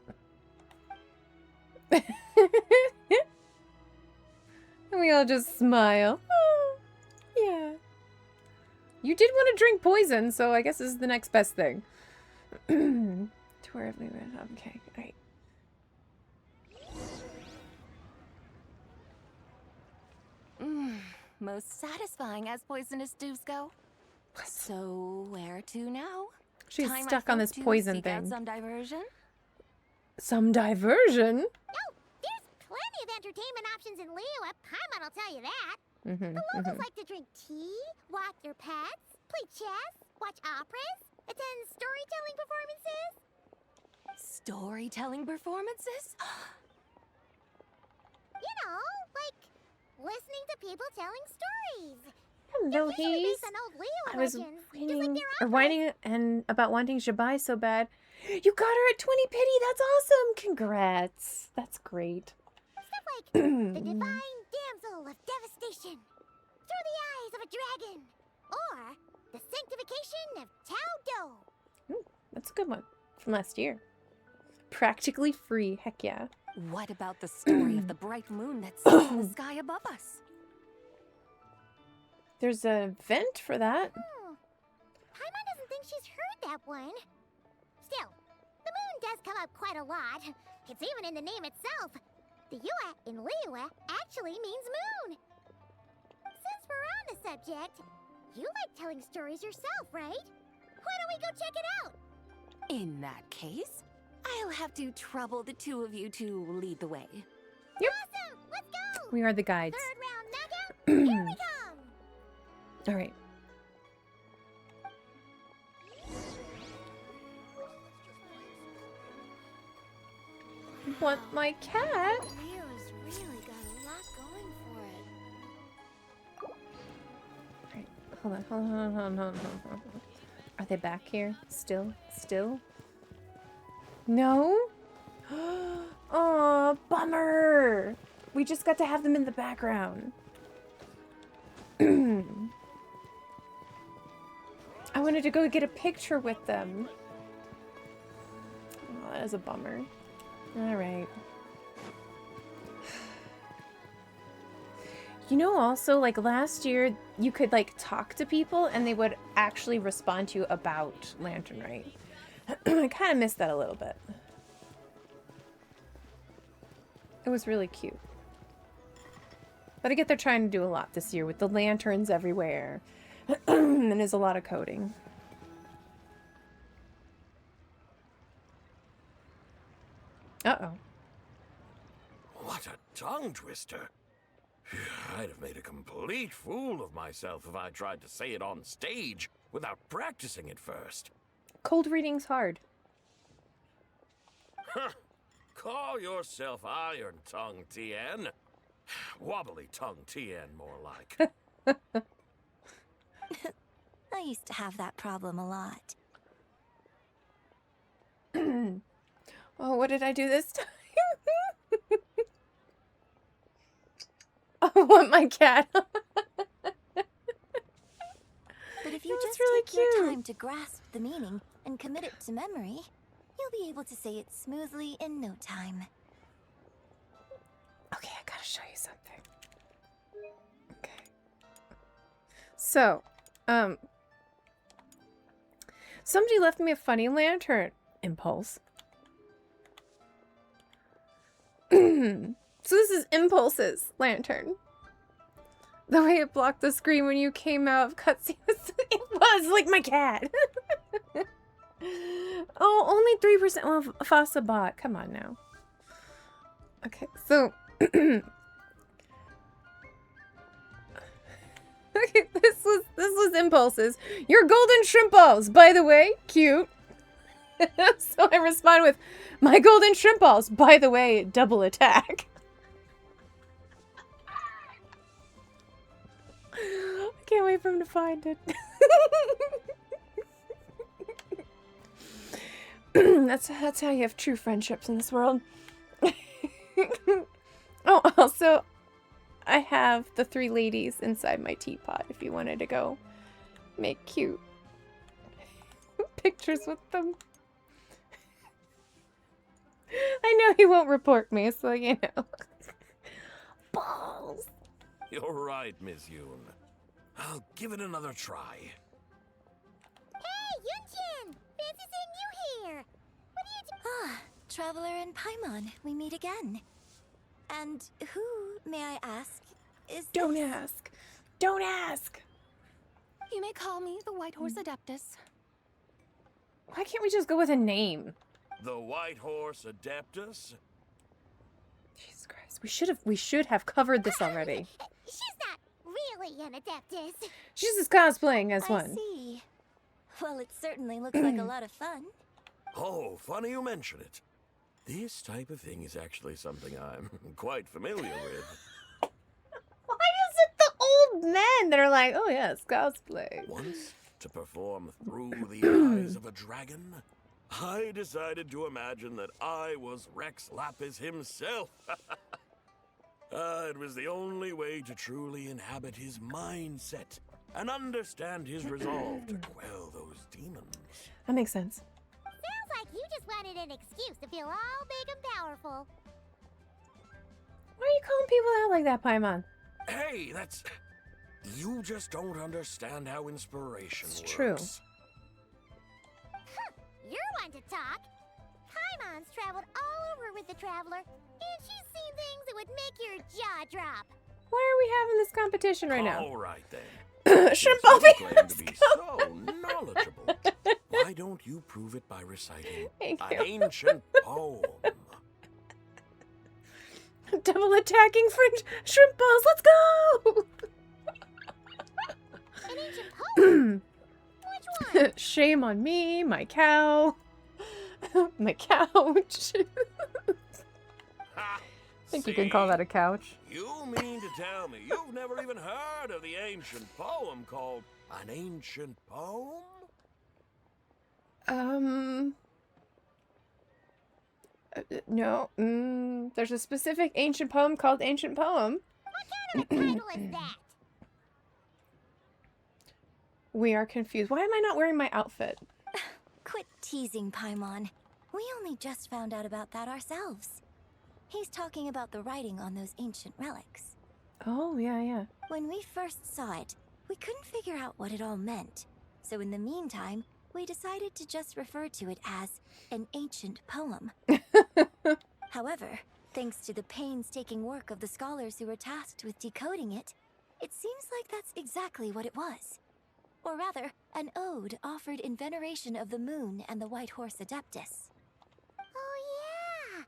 And we all just smile. Oh, yeah. You did want to drink poison, so I guess this is the next best thing. To wherever we went. Okay, alright. Most satisfying as poisonous stews go. So, where to now? She's Time, I stuck on think, this to poison seek out thing. some diversion? Some diversion? Oh, there's plenty of entertainment options in Liyue. Paimon will tell you that. Mm-hmm, The locals like to drink tea, walk their pets, play chess, watch operas, attend storytelling performances. Storytelling performances? You know, like listening to people telling stories. Hello, Usually Hayes. based on old Liyue I was legends, just like whining, their or operas. whining and about wanting Zibai so bad. You got her at 20 pity. That's awesome. Congrats. That's great. Stuff like the divine damsel of devastation, through the eyes of a dragon, or the sanctification of Tao Do. That's a good one from last year. Practically free. Heck yeah. What about the story of the bright moon that sits in the sky above us? There's a vent for that. Paimon doesn't think she's heard that one. Still, the moon does come up quite a lot. It's even in the name itself. The Yue in Liyue actually means moon. Since we're on the subject, you like telling stories yourself, right? Why don't we go check it out? In that case, I'll have to trouble the two of you to lead the way. Yep. Awesome! Let's go! We are the guides. Third round knockout, here we come! All right. Want my cat? Liyue's really got a lot going for it. Alright, hold on. Are they back here? Still? No? Oh, bummer! We just got to have them in the background. I wanted to go get a picture with them. Oh, that is a bummer. Alright. You know, also, like, last year, you could, like, talk to people and they would actually respond to you about Lantern Rite. I kind of missed that a little bit. It was really cute. But I get they're trying to do a lot this year with the lanterns everywhere. And there's a lot of coding. Uh-oh. What a tongue twister. I'd have made a complete fool of myself if I tried to say it on stage without practicing it first. Cold reading's hard. Huh. Call yourself Iron Tongue, Tien. Wobbly Tongue, Tien, more like. I used to have that problem a lot. Oh, what did I do this time? I want my cat. But if you That's just really take your cute. time to grasp the meaning and commit it to memory, you'll be able to say it smoothly in no time. Okay, I gotta show you something. Okay. So, somebody left me a funny lantern impulse. So this is Impulse's lantern. The way it blocked the screen when you came out of cutscenes, it was like my cat. Oh, only 3%. Well, Fasa bot. Come on now. Okay, so okay, this was Impulses. Your golden shrimp balls, by the way, cute. So I respond with, my golden shrimp balls, by the way, double attack. I can't wait for him to find it. That's how you have true friendships in this world. Oh, also, I have the 3 ladies inside my teapot if you wanted to go make cute pictures with them. I know he won't report me, so you know. Balls. You're right, Miss Yoon. I'll give it another try. Hey, Yunchin! Fancy seeing you traveler and Paimon, we meet again. And who, may I ask, is Don't this? ask. Don't ask. You may call me the White Horse Adeptus. Why can't we just go with a name? The White Horse Adeptus? Jesus Christ. We should have covered this already. She's not really an Adeptus. She's just cosplaying as I one. see. Well, it certainly looks like a lot of fun. Oh, funny you mention it. This type of thing is actually something I'm quite familiar with. Why is it the old men that are like, oh yes, cosplay? Once, to perform through the eyes of a dragon, I decided to imagine that I was Rex Lapis himself. It was the only way to truly inhabit his mindset and understand his resolve to quell those demons. That makes sense. Sounds like you just wanted an excuse to feel all big and powerful. Why are you calling people out like that, Paimon? Hey, that's... You just don't understand how inspiration It's works. true. You're one to talk. Paimon's traveled all over with the Traveler, and she's seen things that would make your jaw drop. Why are we having this competition right now? All right, then. Shrimp Since you Bobby, claim let's to be go. so knowledgeable, why don't you prove it by reciting Thank an you. ancient poem? Double attacking French shrimp balls. Let's go! An ancient poem? Which one? Shame on me, my cow, my couch. Ha! I think you can call that a couch. You mean to tell me you've never even heard of the ancient poem called An Ancient Poem? No. There's a specific ancient poem called Ancient Poem. What kind of a title is that? We are confused. Why am I not wearing my outfit? Quit teasing, Paimon. We only just found out about that ourselves. He's talking about the writing on those ancient relics. Oh, yeah. When we first saw it, we couldn't figure out what it all meant. So in the meantime, we decided to just refer to it as an ancient poem. However, thanks to the painstaking work of the scholars who were tasked with decoding it, it seems like that's exactly what it was. Or rather, an ode offered in veneration of the moon and the White Horse Adeptus. Oh, yeah.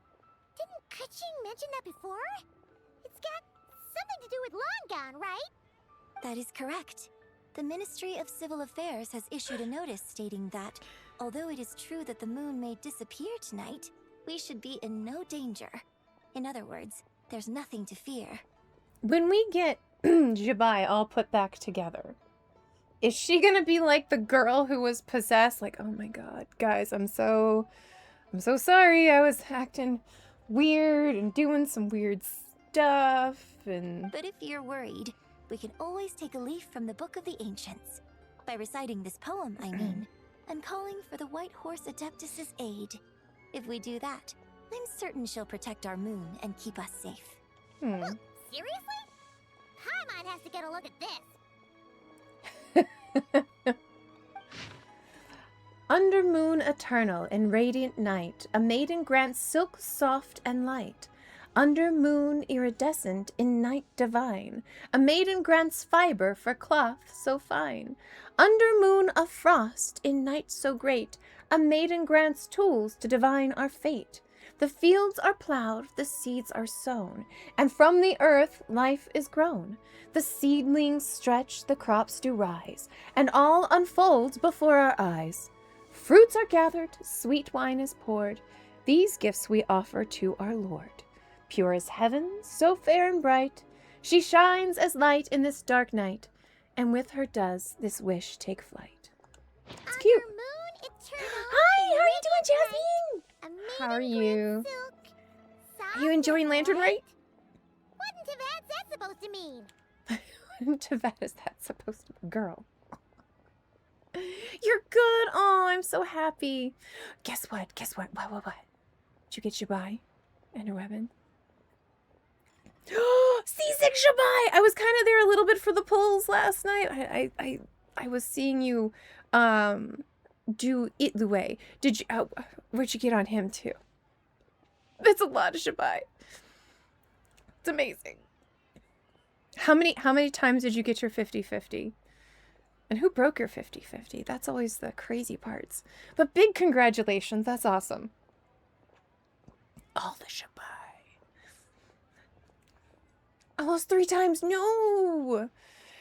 Didn't Kuching mention that before? It's got something to do with Long Gone, right? That is correct. The Ministry of Civil Affairs has issued a notice stating that, although it is true that the moon may disappear tonight, we should be in no danger. In other words, there's nothing to fear. When we get Zibai all put back together, is she gonna be like the girl who was possessed? Like, oh my god, guys, I'm so sorry. I was acting weird and doing some weird stuff and... But if you're worried, we can always take a leaf from the Book of the Ancients. By reciting this poem, I mean, and calling for the White Horse Adeptus' aid. If we do that, I'm certain she'll protect our moon and keep us safe. Seriously? Paimon has to get a look at this. Under moon eternal in radiant night, a maiden grants silk soft and light. Under moon iridescent in night divine, a maiden grants fiber for cloth so fine. Under moon of frost in night so great, a maiden grants tools to divine our fate. The fields are plowed, the seeds are sown, and from the earth life is grown. The seedlings stretch, the crops do rise, and all unfolds before our eyes. Fruits are gathered, sweet wine is poured. These gifts we offer to our Lord. Pure as heaven, so fair and bright, she shines as light in this dark night, and with her does this wish take flight. It's cute. Under moon eternal. Hi, how are you radiant doing, night, a How are maiden you? grants silk, soft Are you enjoying and Lantern light. Rite? What in Tibet's that supposed to mean? Tibet is that supposed to be? Girl. You're good. Oh, I'm so happy. Guess what? What? Did you get Zibai and her weapon? Seasick Zibai! I was kind of there a little bit for the pulls last night. I was seeing you do it the way. Did you where'd you get on him too? That's a lot of Zibai. It's amazing. How many times did you get your 50-50? And who broke your 50-50? That's always the crazy parts. But big congratulations. That's awesome. All the Zibai. Almost 3 times. No.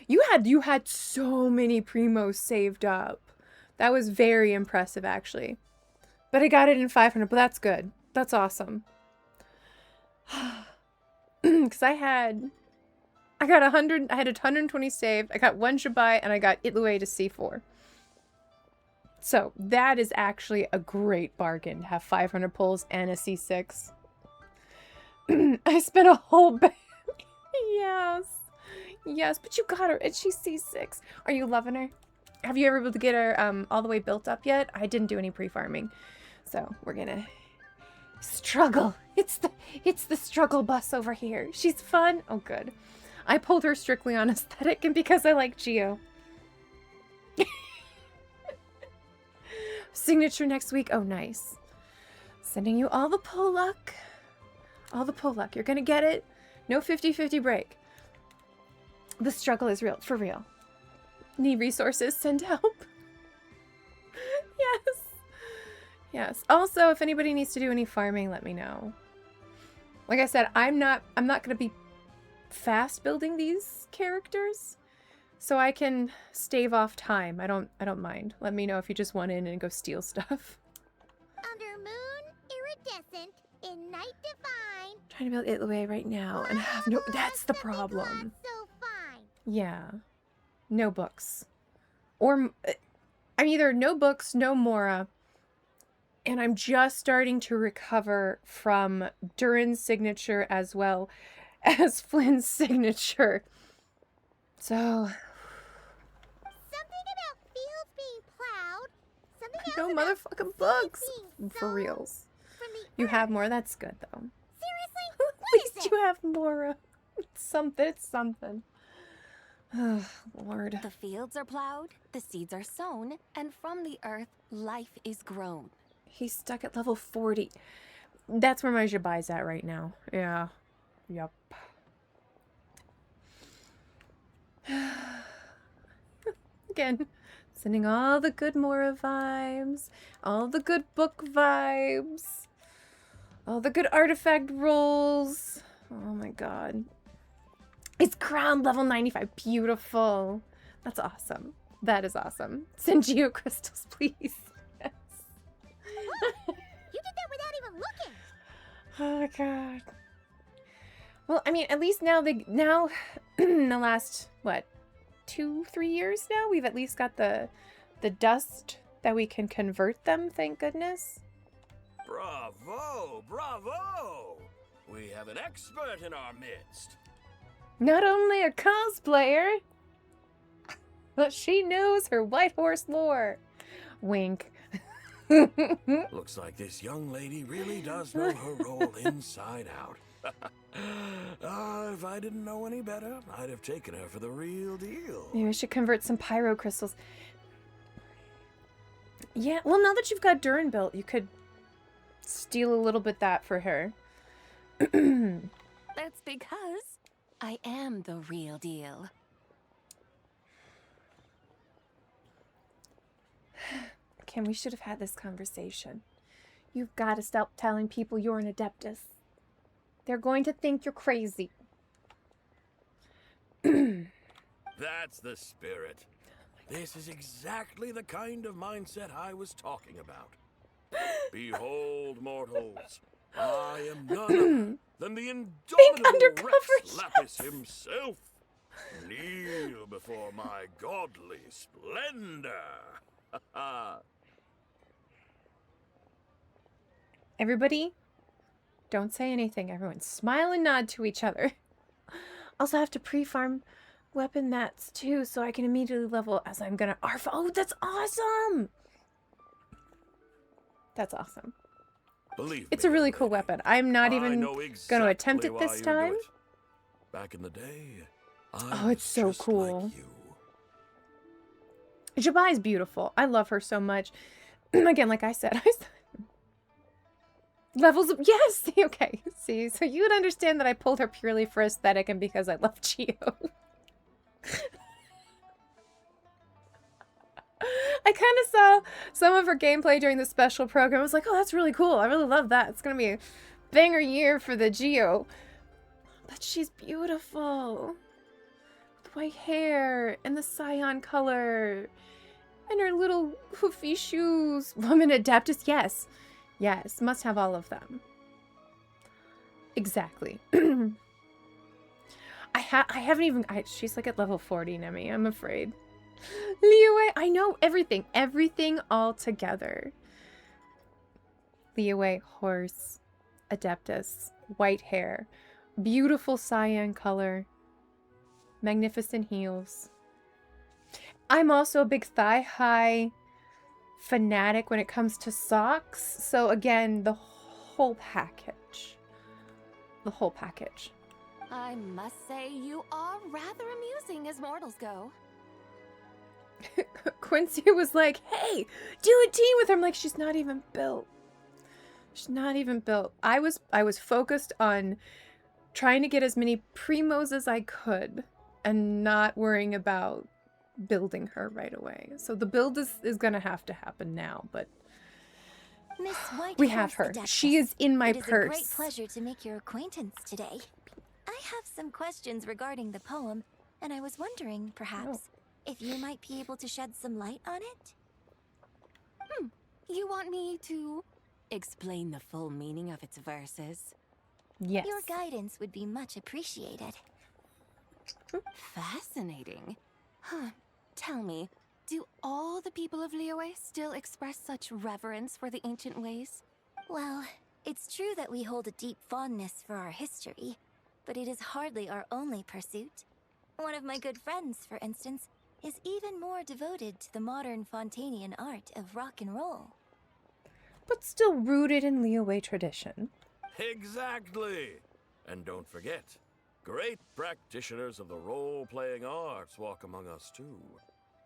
You had so many primos saved up. That was very impressive, actually. But I got it in 500, but that's good. That's awesome. Because I got 100, I had 120 saved, I got 1 Zibai, and I got Itlue to C4. So, that is actually a great bargain, to have 500 pulls and a C6. I spent a whole bag. Yes. Yes, but you got her, and she's C6. Are you loving her? Have you ever been able to get her all the way built up yet? I didn't do any pre-farming. So, we're gonna struggle. It's the struggle bus over here. She's fun. Oh, good. I pulled her strictly on aesthetic and because I like Geo. Signature next week. Oh, nice. Sending you all the pull luck. All the pull luck. You're gonna get it. No 50-50 break. The struggle is real. For real. Need resources? Send help. Yes. Yes. Also, if anybody needs to do any farming, let me know. Like I said, I'm not gonna be fast building these characters, so I can stave off time. I don't mind. Let me know if you just want in and go steal stuff. Under moon, iridescent, in night divine. Trying to build Itlue right now and have no. That's the problem. So fine. Yeah, no books, or I'm either no books, no Mora. And I'm just starting to recover from Durin's signature as well as Flynn's signature. So... Something about fields being plowed. Something else no about motherfucking books. being For reals. from the You earth. have more? That's good, though. Seriously? At What is least it? you have more. It's something. It's something. Oh, Lord. The fields are plowed, the seeds are sown, and from the earth, life is grown. He's stuck at level 40. That's where my Zibai's at right now. Yeah. Yup. Again, sending all the good Mora vibes, all the good book vibes, all the good artifact rolls. Oh my god. It's crowned level 95. Beautiful. That's awesome. That is awesome. Send Geo crystals, please. Yes. You did that without even looking. Oh my god. Well, I mean, at least now in the last, what, 2-3 years now, we've at least got the dust that we can convert them, thank goodness. Bravo! Bravo! We have an expert in our midst. Not only a cosplayer, but she knows her White Horse lore. Wink. Looks like this young lady really does know her role inside out. If I didn't know any better, I'd have taken her for the real deal. Maybe I should convert some pyro crystals. Yeah, well, now that you've got Durin built, you could steal a little bit that for her. That's because I am the real deal. Kim, we should have had this conversation. You've got to stop telling people you're an Adeptus. They're going to think you're crazy. That's the spirit. This is exactly the kind of mindset I was talking about. Behold, mortals, I am none other than the indomitable undercover, Rex Lapis himself. Kneel before my godly splendor. Everybody, don't say anything. Everyone smile and nod to each other. Also have to pre-farm weapon mats too, so I can immediately level as I'm gonna ARF. Oh, that's awesome! That's awesome. Believe It's me, a really young cool lady, weapon. I'm not I even know gonna attempt exactly it why this you do time. it. Back in the day, Oh, it's so just cool. like you. Zibai is beautiful. I love her so much. Again, like I said, Levels of, yes, okay. See, so you would understand that I pulled her purely for aesthetic and because I love Geo. I kind of saw some of her gameplay during the special program. I was like, oh, that's really cool. I really love that. It's going to be a banger year for the Geo. But she's beautiful. With white hair and the cyan color. And her little hoofy shoes. Woman Adeptus, yes. Yes, must have all of them. Exactly. I haven't even... she's like at level 40, Nemi. I'm afraid. Liyue, I know everything. Everything all together. Liyue, horse, Adeptus, white hair, beautiful cyan color, magnificent heels. I'm also a big thigh-high fanatic when it comes to socks. So again, the whole package. The whole package. I must say you are rather amusing as mortals go. Quincy was like, hey, do a team with her. I'm like, she's not even built. She's not even built. I was focused on trying to get as many primos as I could and not worrying about building her right away. So the build is gonna have to happen now, but Miss White we have her. She is in my It is purse. a great pleasure to make your acquaintance today. I have some questions regarding the poem, and I was wondering, perhaps, if you might be able to shed some light on it? You want me to explain the full meaning of its verses? Yes. Your guidance would be much appreciated. Fascinating. Huh. Tell me, do all the people of Liyue still express such reverence for the ancient ways? Well, it's true that we hold a deep fondness for our history, but it is hardly our only pursuit. One of my good friends, for instance, is even more devoted to the modern Fontanian art of rock and roll. But still rooted in Liyue tradition. Exactly. And don't forget, great practitioners of the role-playing arts walk among us too.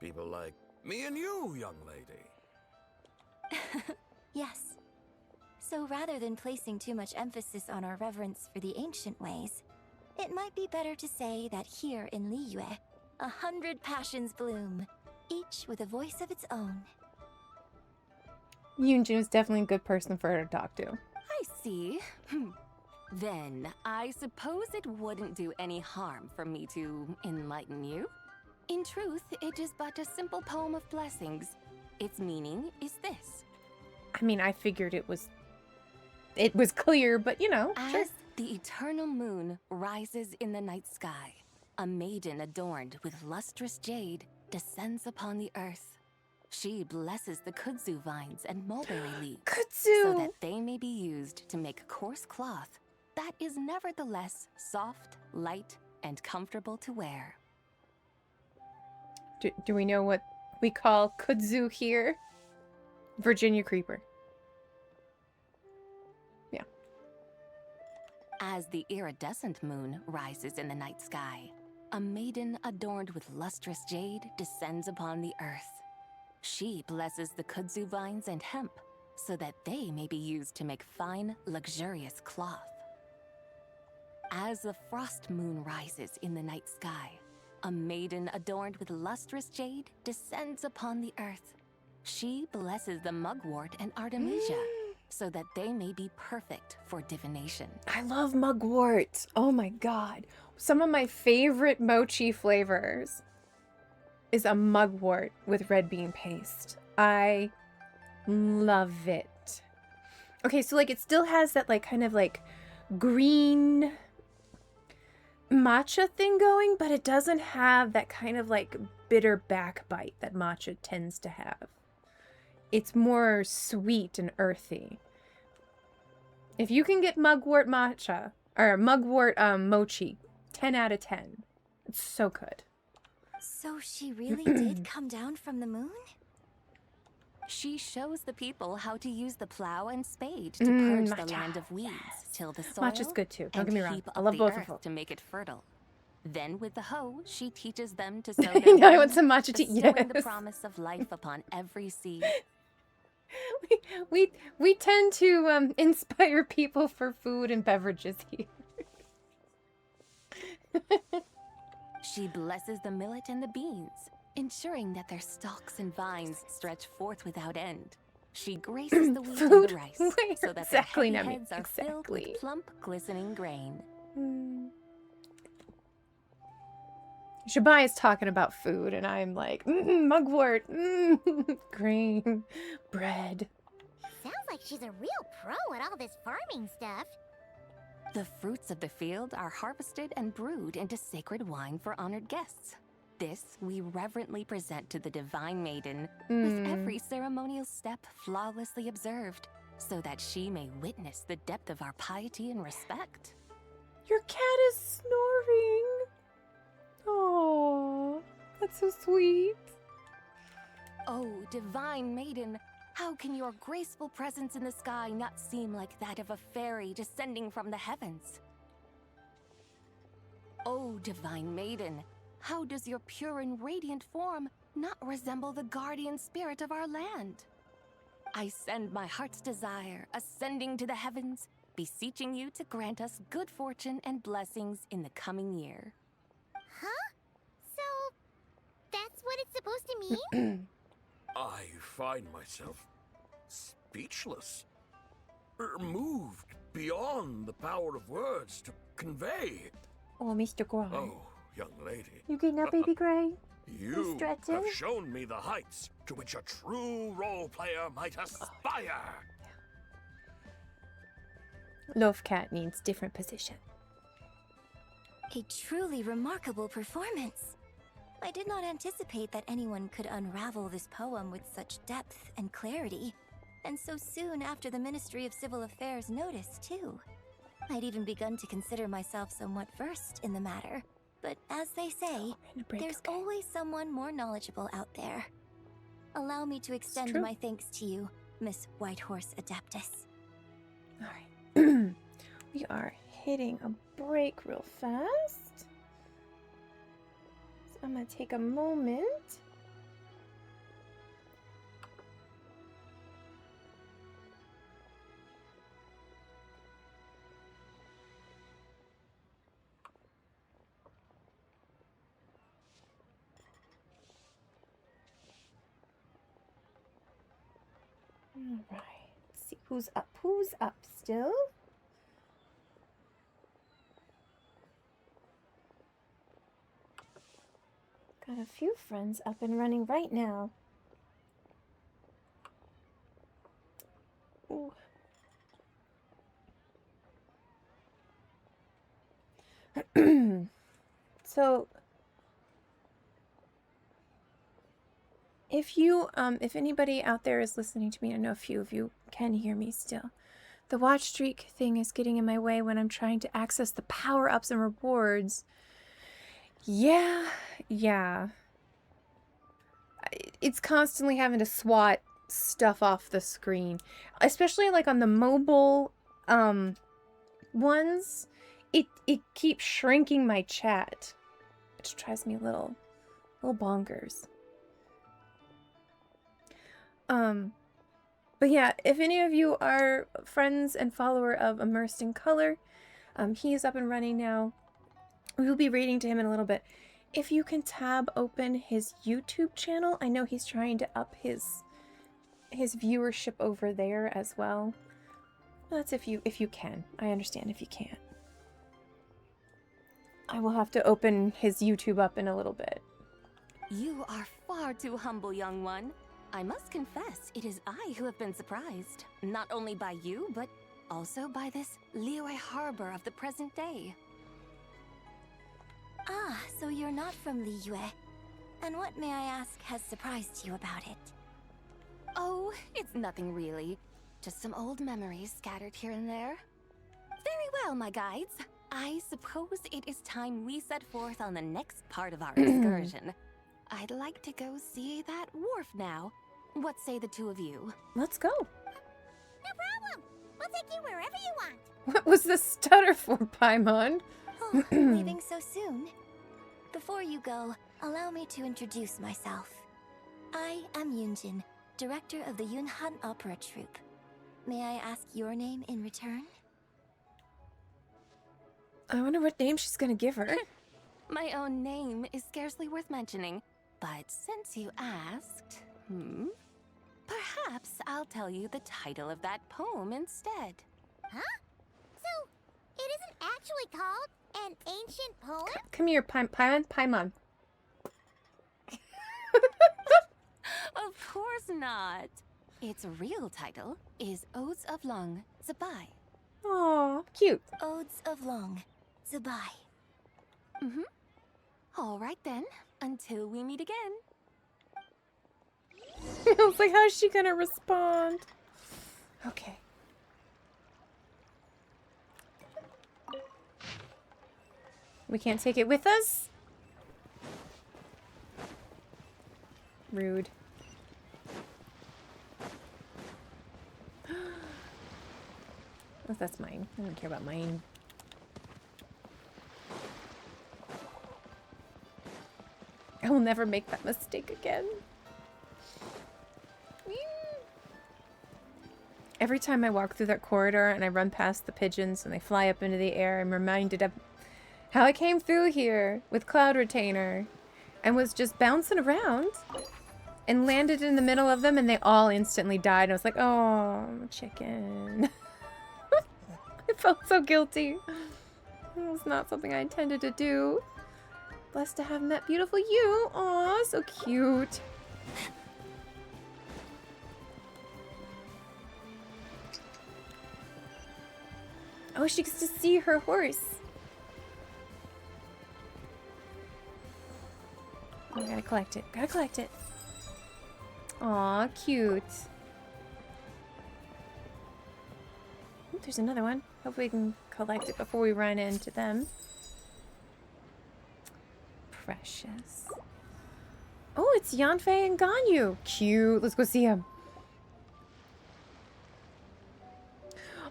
People like me and you, young lady. Yes. So rather than placing too much emphasis on our reverence for the ancient ways, it might be better to say that here in Liyue, 100 passions bloom, each with a voice of its own. Yunjin is definitely a good person for her to talk to. I see. Then, I suppose it wouldn't do any harm for me to enlighten you. In truth, it is but a simple poem of blessings. Its meaning is this. I mean, I figured it was clear, but you know, As sure. the eternal moon rises in the night sky, a maiden adorned with lustrous jade descends upon the earth. She blesses the kudzu vines and mulberry leaves so that they may be used to make coarse cloth that is nevertheless soft, light, and comfortable to wear. Do we know what we call kudzu here? Virginia Creeper. Yeah. As the iridescent moon rises in the night sky, a maiden adorned with lustrous jade descends upon the earth. She blesses the kudzu vines and hemp so that they may be used to make fine, luxurious cloth. As the frost moon rises in the night sky, a maiden adorned with lustrous jade descends upon the earth. She blesses the mugwort and artemisia so that they may be perfect for divination. I love mugwort. Oh my god. Some of my favorite mochi flavors is a mugwort with red bean paste. I love it. Okay, so like it still has that like kind of like green matcha thing going, but it doesn't have that kind of like bitter backbite that matcha tends to have. It's more sweet and earthy. If you can get mugwort matcha or mugwort mochi, 10 out of 10. It's so good. So she really did come down from the moon? She shows the people how to use the plow and spade to purge the matcha. land of weeds, till the soil, Matcha's good too. Don't and get me wrong. heap I up love the both earth of them. to make it fertile. Then with the hoe, she teaches them to sow I their know, I want land, some matcha tea. bestowing the Yes. promise of life upon every seed. we tend to inspire people for food and beverages here. She blesses the millet and the beans, ensuring that their stalks and vines stretch forth without end. She graces the wheat and Food? the rice, Where so that exactly, their heavy Nemi? heads are filled Exactly. with plump, glistening grain. Zibai is talking about food, and I'm like, mugwort, grain, bread. Sounds like she's a real pro at all this farming stuff. The fruits of the field are harvested and brewed into sacred wine for honored guests. This we reverently present to the divine maiden, with every ceremonial step flawlessly observed, so that she may witness the depth of our piety and respect. Your cat is snoring. Oh, that's so sweet. Oh, divine maiden, how can your graceful presence in the sky not seem like that of a fairy descending from the heavens? Oh, divine maiden, how does your pure and radiant form not resemble the guardian spirit of our land? I send my heart's desire, ascending to the heavens, beseeching you to grant us good fortune and blessings in the coming year. Huh? So, that's what it's supposed to mean? I find myself speechless, moved beyond the power of words to convey. Oh, Mr. Gray. Oh, young lady. You getting up, baby Gray? You stretching? have shown me the heights to which a true role player might aspire. Love cat needs different position. A truly remarkable performance. I did not anticipate that anyone could unravel this poem with such depth and clarity, and so soon after the Ministry of Civil Affairs noticed, too. I'd even begun to consider myself somewhat versed in the matter, but as they say, there's always someone more knowledgeable out there. Allow me to extend my thanks to you, Miss Whitehorse Adeptus. Alright. We are hitting a break real fast. So I'm gonna take a moment. Alright. Let's see who's up. Who's up still? Got a few friends up and running right now. Ooh. So if anybody out there is listening to me, I know a few of you can hear me still. The watch streak thing is getting in my way when I'm trying to access the power-ups and rewards. Yeah. It's constantly having to swat stuff off the screen, especially like on the mobile ones. It keeps shrinking my chat, which drives me a little bonkers. But yeah, if any of you are friends and follower of Immersed in Color, he is up and running now. We will be reading to him in a little bit. If you can tab open his YouTube channel, I know he's trying to up his viewership over there as well. That's if you can. I understand if you can't. I will have to open his YouTube up in a little bit. You are far too humble, young one. I must confess, it is I who have been surprised, not only by you, but also by this Liyue harbor of the present day. Ah, so you're not from Liyue. And what, may I ask, has surprised you about it? Oh, it's nothing really. Just some old memories scattered here and there. Very well, my guides. I suppose it is time we set forth on the next part of our excursion. I'd like to go see that wharf now. What say the two of you? Let's go. No problem. We'll take you wherever you want. What was the stutter for, Paimon? Oh, leaving so soon? Before you go, allow me to introduce myself. I am Yunjin, director of the Yunhan Opera Troupe. May I ask your name in return? I wonder what name she's gonna give her. My own name is scarcely worth mentioning, but since you asked, perhaps I'll tell you the title of that poem instead. Huh? So, it isn't actually called an ancient poem? Come here, Paimon. Of course not. Its real title is Odes of Long, Zibai. Aw, cute. Odes of Long, Zibai. All right then, until we meet again. I was like, how's she gonna respond? Okay. We can't take it with us? Rude. Oh, that's mine. I don't care about mine. I will never make that mistake again. Every time I walk through that corridor and I run past the pigeons and they fly up into the air, I'm reminded of how I came through here with Cloud Retainer and was just bouncing around and landed in the middle of them and they all instantly died. I was like, oh, chicken. I felt so guilty. It was not something I intended to do. Blessed to have met beautiful you. Aw, so cute. Oh, she gets to see her horse. Oh, I gotta collect it. Gotta collect it. Aw, cute. Ooh, there's another one. Hopefully we can collect it before we run into them. Precious. Oh, it's Yanfei and Ganyu. Cute. Let's go see him.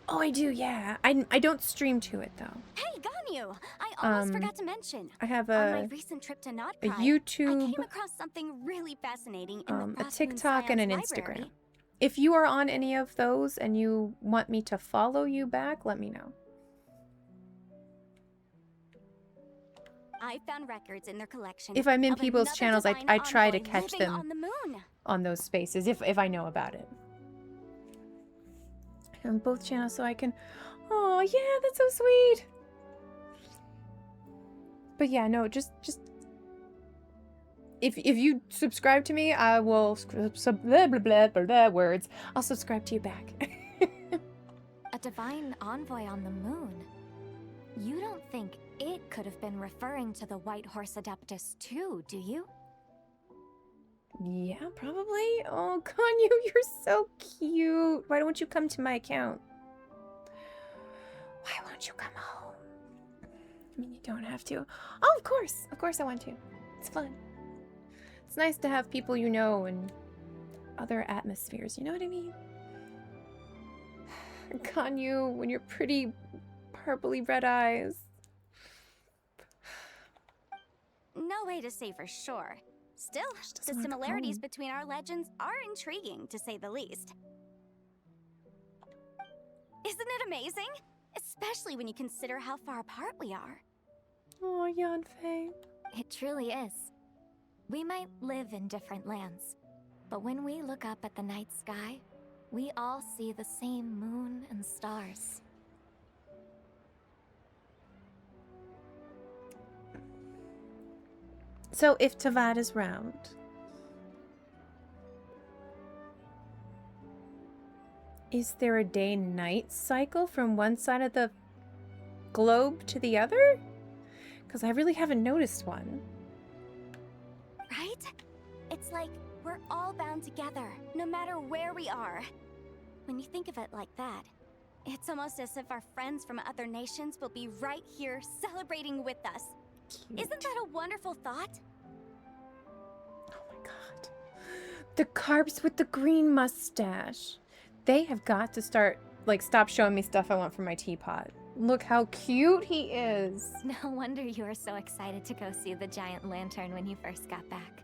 Oh, I do, yeah. I don't stream to it, though. Hey, Ganyu! I almost forgot to mention. I have on my recent trip to Not a Pride, YouTube, I came across something really fascinating in the a Crossmoon TikTok, and an Scions Instagram. library. If you are on any of those and you want me to follow you back, let me know. I found records in their collection. If I'm in of people's another channels, I divine try to envoy catch living them on the moon. on those spaces if I know about it. On both channels so I can... Oh, yeah, that's so sweet. But yeah, no, just if you subscribe to me, I will blah, blah, blah, blah, blah, words. I'll subscribe to you back. A divine envoy on the moon. You don't think it could have been referring to the White Horse Adeptus too, do you? Yeah, probably. Oh, Ganyu, you're so cute. Why don't you come to my account? Why won't you come home? I mean, you don't have to. Oh, of course. Of course I want to. It's fun. It's nice to have people you know and other atmospheres. You know what I mean? Ganyu, when your pretty purpley red eyes. No way to say for sure. Still, the wanna come similarities home. between our legends are intriguing, to say the least. Isn't it amazing? Especially when you consider how far apart we are. Oh, Yanfei. It truly is. We might live in different lands, but when we look up at the night sky, we all see the same moon and stars. So if Tavad is round, is there a day-night cycle from one side of the globe to the other? Because I really haven't noticed one. Right? It's like we're all bound together, no matter where we are. When you think of it like that, it's almost as if our friends from other nations will be right here celebrating with us. Cute. Isn't that a wonderful thought? Oh my god. The carbs with the green mustache. They have got to start, like, stop showing me stuff I want for my teapot. Look how cute he is. No wonder you were so excited to go see the giant lantern when you first got back.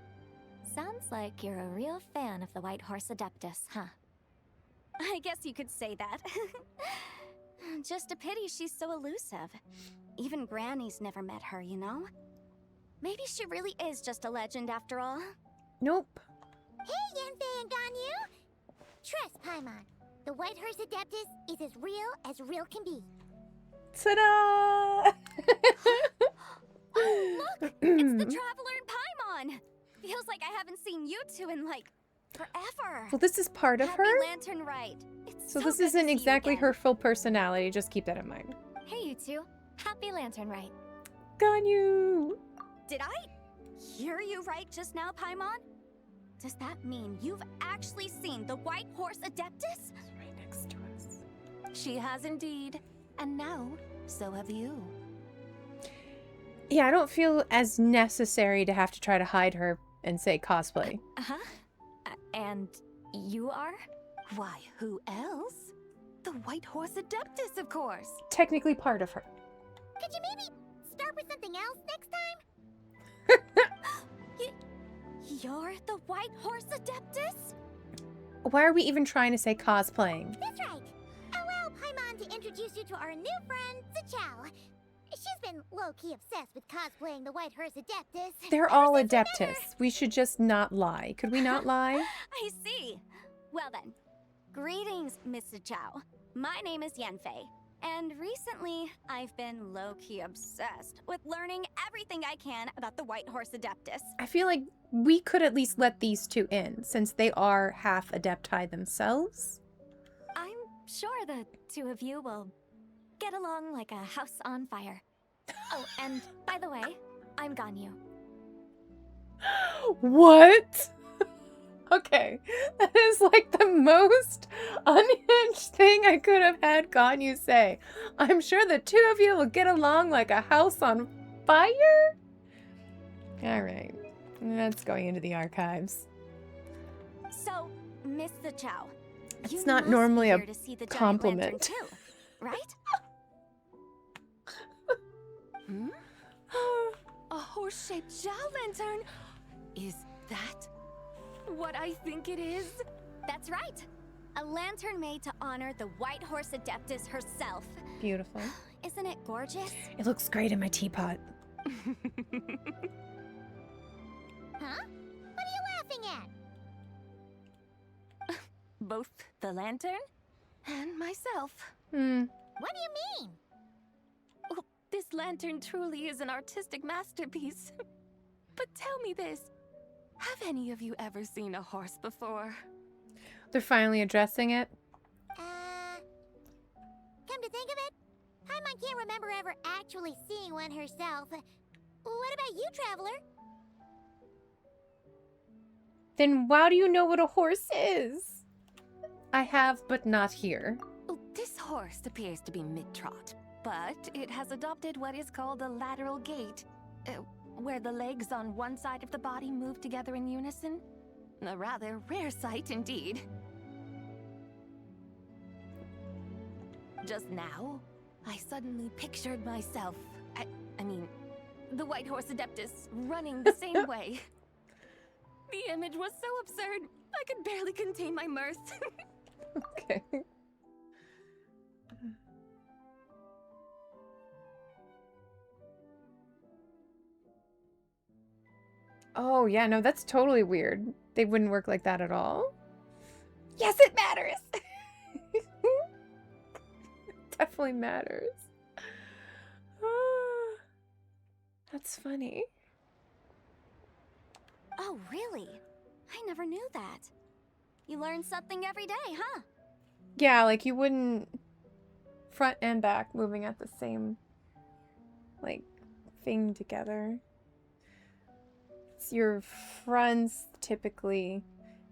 Sounds like you're a real fan of the White Horse Adeptus, huh? I guess you could say that. Just a pity she's so elusive. Even Granny's never met her, you know? Maybe she really is just a legend after all. Nope. Hey, Yanfei and Ganyu! Trust, Paimon. The White Horse Adeptus is as real can be. Ta-da! Oh, look! It's the Traveler and Paimon! Feels like I haven't seen you two in, like, forever. Well, this is part of Happy her. Lantern Rite. It's So so this good to isn't see you exactly again. her full personality. Just keep that in mind. Hey, you two. Happy Lantern Rite. Ganyu! Did I hear you right just now, Paimon? Does that mean you've actually seen the White Horse Adeptus? It's right next to us. She has indeed. And now, so have you. Yeah, I don't feel as necessary to have to try to hide her and say cosplay. Uh-huh. And you are? Why, who else? The White Horse Adeptus, of course. Technically part of her. Could you maybe start with something else next time? You're the White Horse Adeptus? Why are we even trying to say cosplaying? That's right. Allow Paimon to introduce you to our new friend, Zichao. She's been low-key obsessed with cosplaying the White Horse Adeptus. They're ever all since we met her. Adeptus. We should just not lie. Could we not lie? I see. Well then, greetings, Mr. Chow. My name is Yanfei, and recently I've been low-key obsessed with learning everything I can about the White Horse Adeptus. I feel like we could at least let these two in, since they are half Adepti themselves. I'm sure the two of you will get along like a house on fire. Oh, and by the way, I'm Ganyu. What? Okay, that is like the most unhinged thing I could have had Ganyu say. I'm sure the two of you will get along like a house on fire? Alright, that's going into the archives. So, Mr. Chow, It's you not must normally be a here to see the giant compliment. lantern too, right? Hmm? A horse-shaped Zhao lantern? Is that what I think it is? That's right. A lantern made to honor the White Horse Adeptus herself. Beautiful. Isn't it gorgeous? It looks great in my teapot. Huh? What are you laughing at? Both the lantern and myself. What do you mean? Well, this lantern truly is an artistic masterpiece. But tell me this. Have any of you ever seen a horse before? They're finally addressing it. Come to think of it, Paimon can't remember ever actually seeing one herself. What about you, Traveler? Then how do you know what a horse is? I have, but not here. Oh, this horse appears to be mid-trot, but it has adopted what is called a lateral gait, where the legs on one side of the body move together in unison. A rather rare sight indeed. Just now, I suddenly pictured myself, I mean, the White Horse Adeptus running the same way. The image was so absurd, I could barely contain my mirth. Okay. Oh, yeah, no, that's totally weird. They wouldn't work like that at all. Yes, it matters! Definitely matters. That's funny. Oh, really? I never knew that. You learn something every day, huh? Yeah, like you wouldn't front and back moving at the same, like, thing together. It's your fronts typically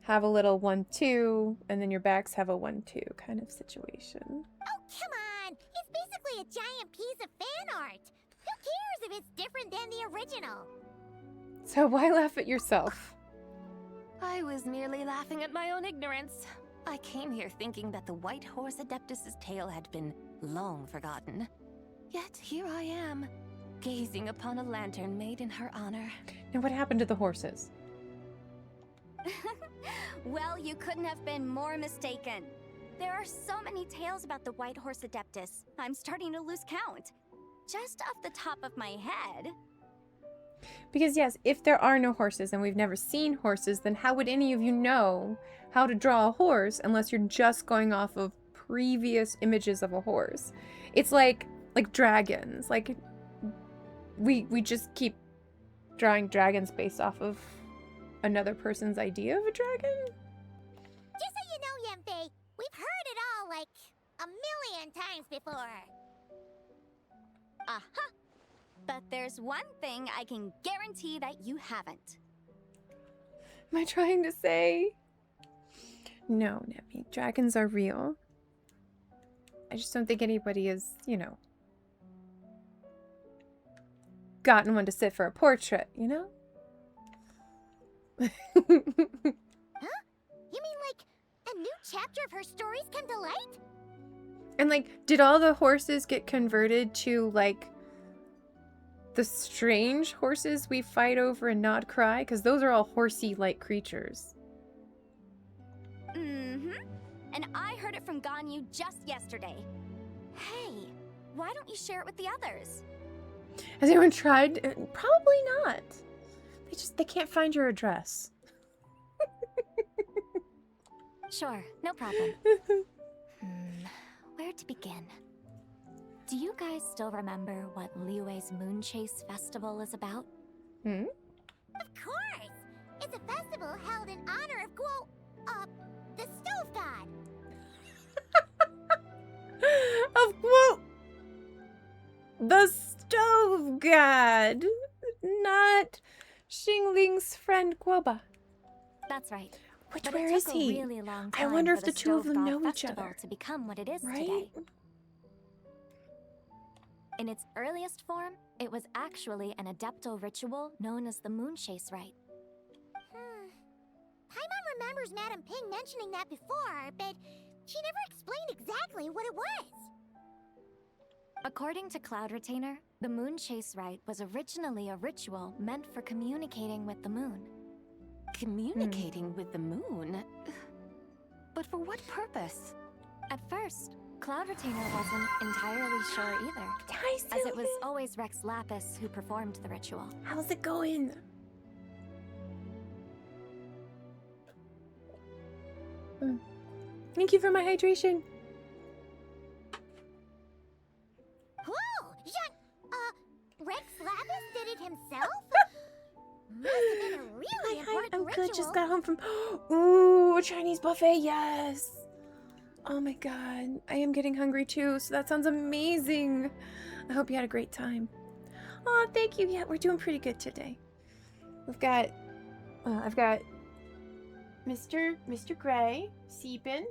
have a little 1-2, and then your backs have a 1-2 kind of situation. Oh, come on! It's basically a giant piece of fan art! Who cares if it's different than the original? So why laugh at yourself? I was merely laughing at my own ignorance. I came here thinking that the White Horse Adeptus's tale had been long forgotten. Yet here I am, gazing upon a lantern made in her honor. Now what happened to the horses? Well, you couldn't have been more mistaken. There are so many tales about the White Horse Adeptus, I'm starting to lose count. Just off the top of my head. Because yes, if there are no horses and we've never seen horses, then how would any of you know how to draw a horse unless you're just going off of previous images of a horse? It's like dragons. Like we just keep drawing dragons based off of another person's idea of a dragon? Just so you know, Yemfei, we've heard it all like a million times before. Uh-huh. But there's one thing I can guarantee that you haven't. Am I trying to say? No, Nemi, dragons are real. I just don't think anybody has, you know, gotten one to sit for a portrait, you know? Huh? You mean like a new chapter of her stories come to light? And like, did all the horses get converted to like the strange horses we fight over in Not Cry? Because those are all horsey-like creatures. Mm-hmm. And I heard it from Ganyu just yesterday. Hey, why don't you share it with the others? Has anyone tried? Probably not. They can't find your address. Sure, no problem. Where to begin? Do you guys still remember what Liyue's Moon Chase Festival is about? Hmm? Of course! It's a festival held in honor of the Stove God. The Stove God, not Xingling's friend Guoba. That's right. Where is he? Really long I time wonder for if the two of Stove them God know each Festival other. to become what it is Right? today. In its earliest form, it was actually an adeptal ritual known as the Moon Chase Rite. Paimon remembers Madame Ping mentioning that before, but she never explained exactly what it was. According to Cloud Retainer, the Moon Chase Rite was originally a ritual meant for communicating with the moon. Communicating with the moon? But for what purpose? At first, Cloud Retainer wasn't entirely sure either, Hi, as it was Sylvie. always Rex Lapis who performed the ritual. How's it going? Thank you for my hydration. Whoa! Rex Lapis did it himself? Must have been a really important I'm ritual. good. Just got home from. Ooh, Chinese buffet. Yes. Oh my god, I am getting hungry too. So that sounds amazing. I hope you had a great time. Oh, thank you. Yeah, we're doing pretty good today. We've got. I've got Mr. Gray sleeping,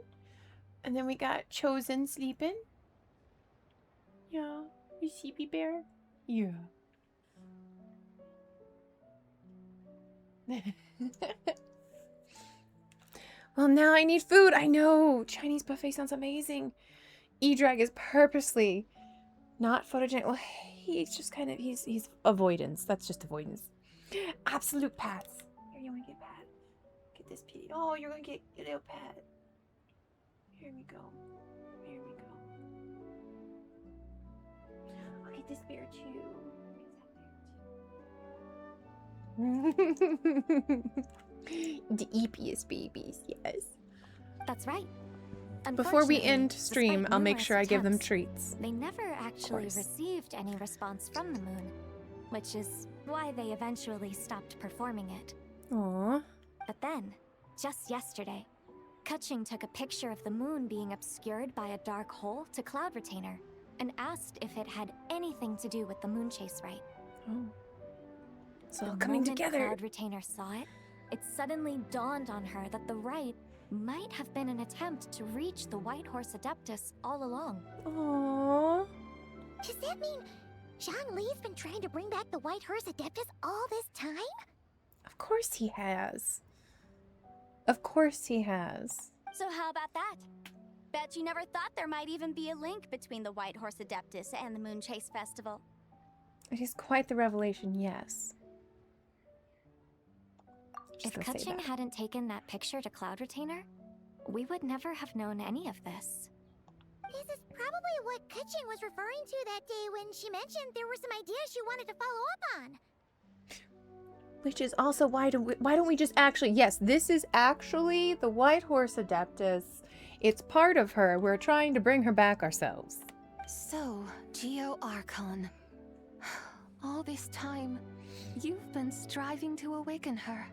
and then we got Chosen sleeping. Yeah, you sleepy bear. Yeah. Well, now I need food. I know. Chinese buffet sounds amazing. E-Drag is purposely not photogenic. Well, he's just kind of, he's avoidance. That's just avoidance. Absolute pats. Here, you want to get pat? Get this kitty. Oh, you're going to get a little pat. Here we go. Here we go. I'll get this bear too. The eepiest babies, yes. That's right. Before we Unfortunately, end stream, despite I'll make numerous sure I give them attempts, treats. They never actually course. received any response from the moon, which is why they eventually stopped performing it. Aww. But then, just yesterday, Kaching took a picture of the moon being obscured by a dark hole to Cloud Retainer and asked if it had anything to do with the Moon Chase Rite. Oh. It's all The coming moment together. Cloud Retainer saw it, it suddenly dawned on her that the rite might have been an attempt to reach the White Horse Adeptus all along. Aww. Does that mean Zhang Li's been trying to bring back the White Horse Adeptus all this time? Of course he has. Of course he has. So how about that? Bet you never thought there might even be a link between the White Horse Adeptus and the Moon Chase Festival. It is quite the revelation, yes. If gonna say Kutching that. hadn't taken that picture to Cloud Retainer, we would never have known any of this. This is probably what Kutching was referring to that day when she mentioned there were some ideas she wanted to follow up on. Which is also why don't we just actually, yes, this is actually the White Horse Adeptus. It's part of her. We're trying to bring her back ourselves. So, Geo Archon. All this time, you've been striving to awaken her.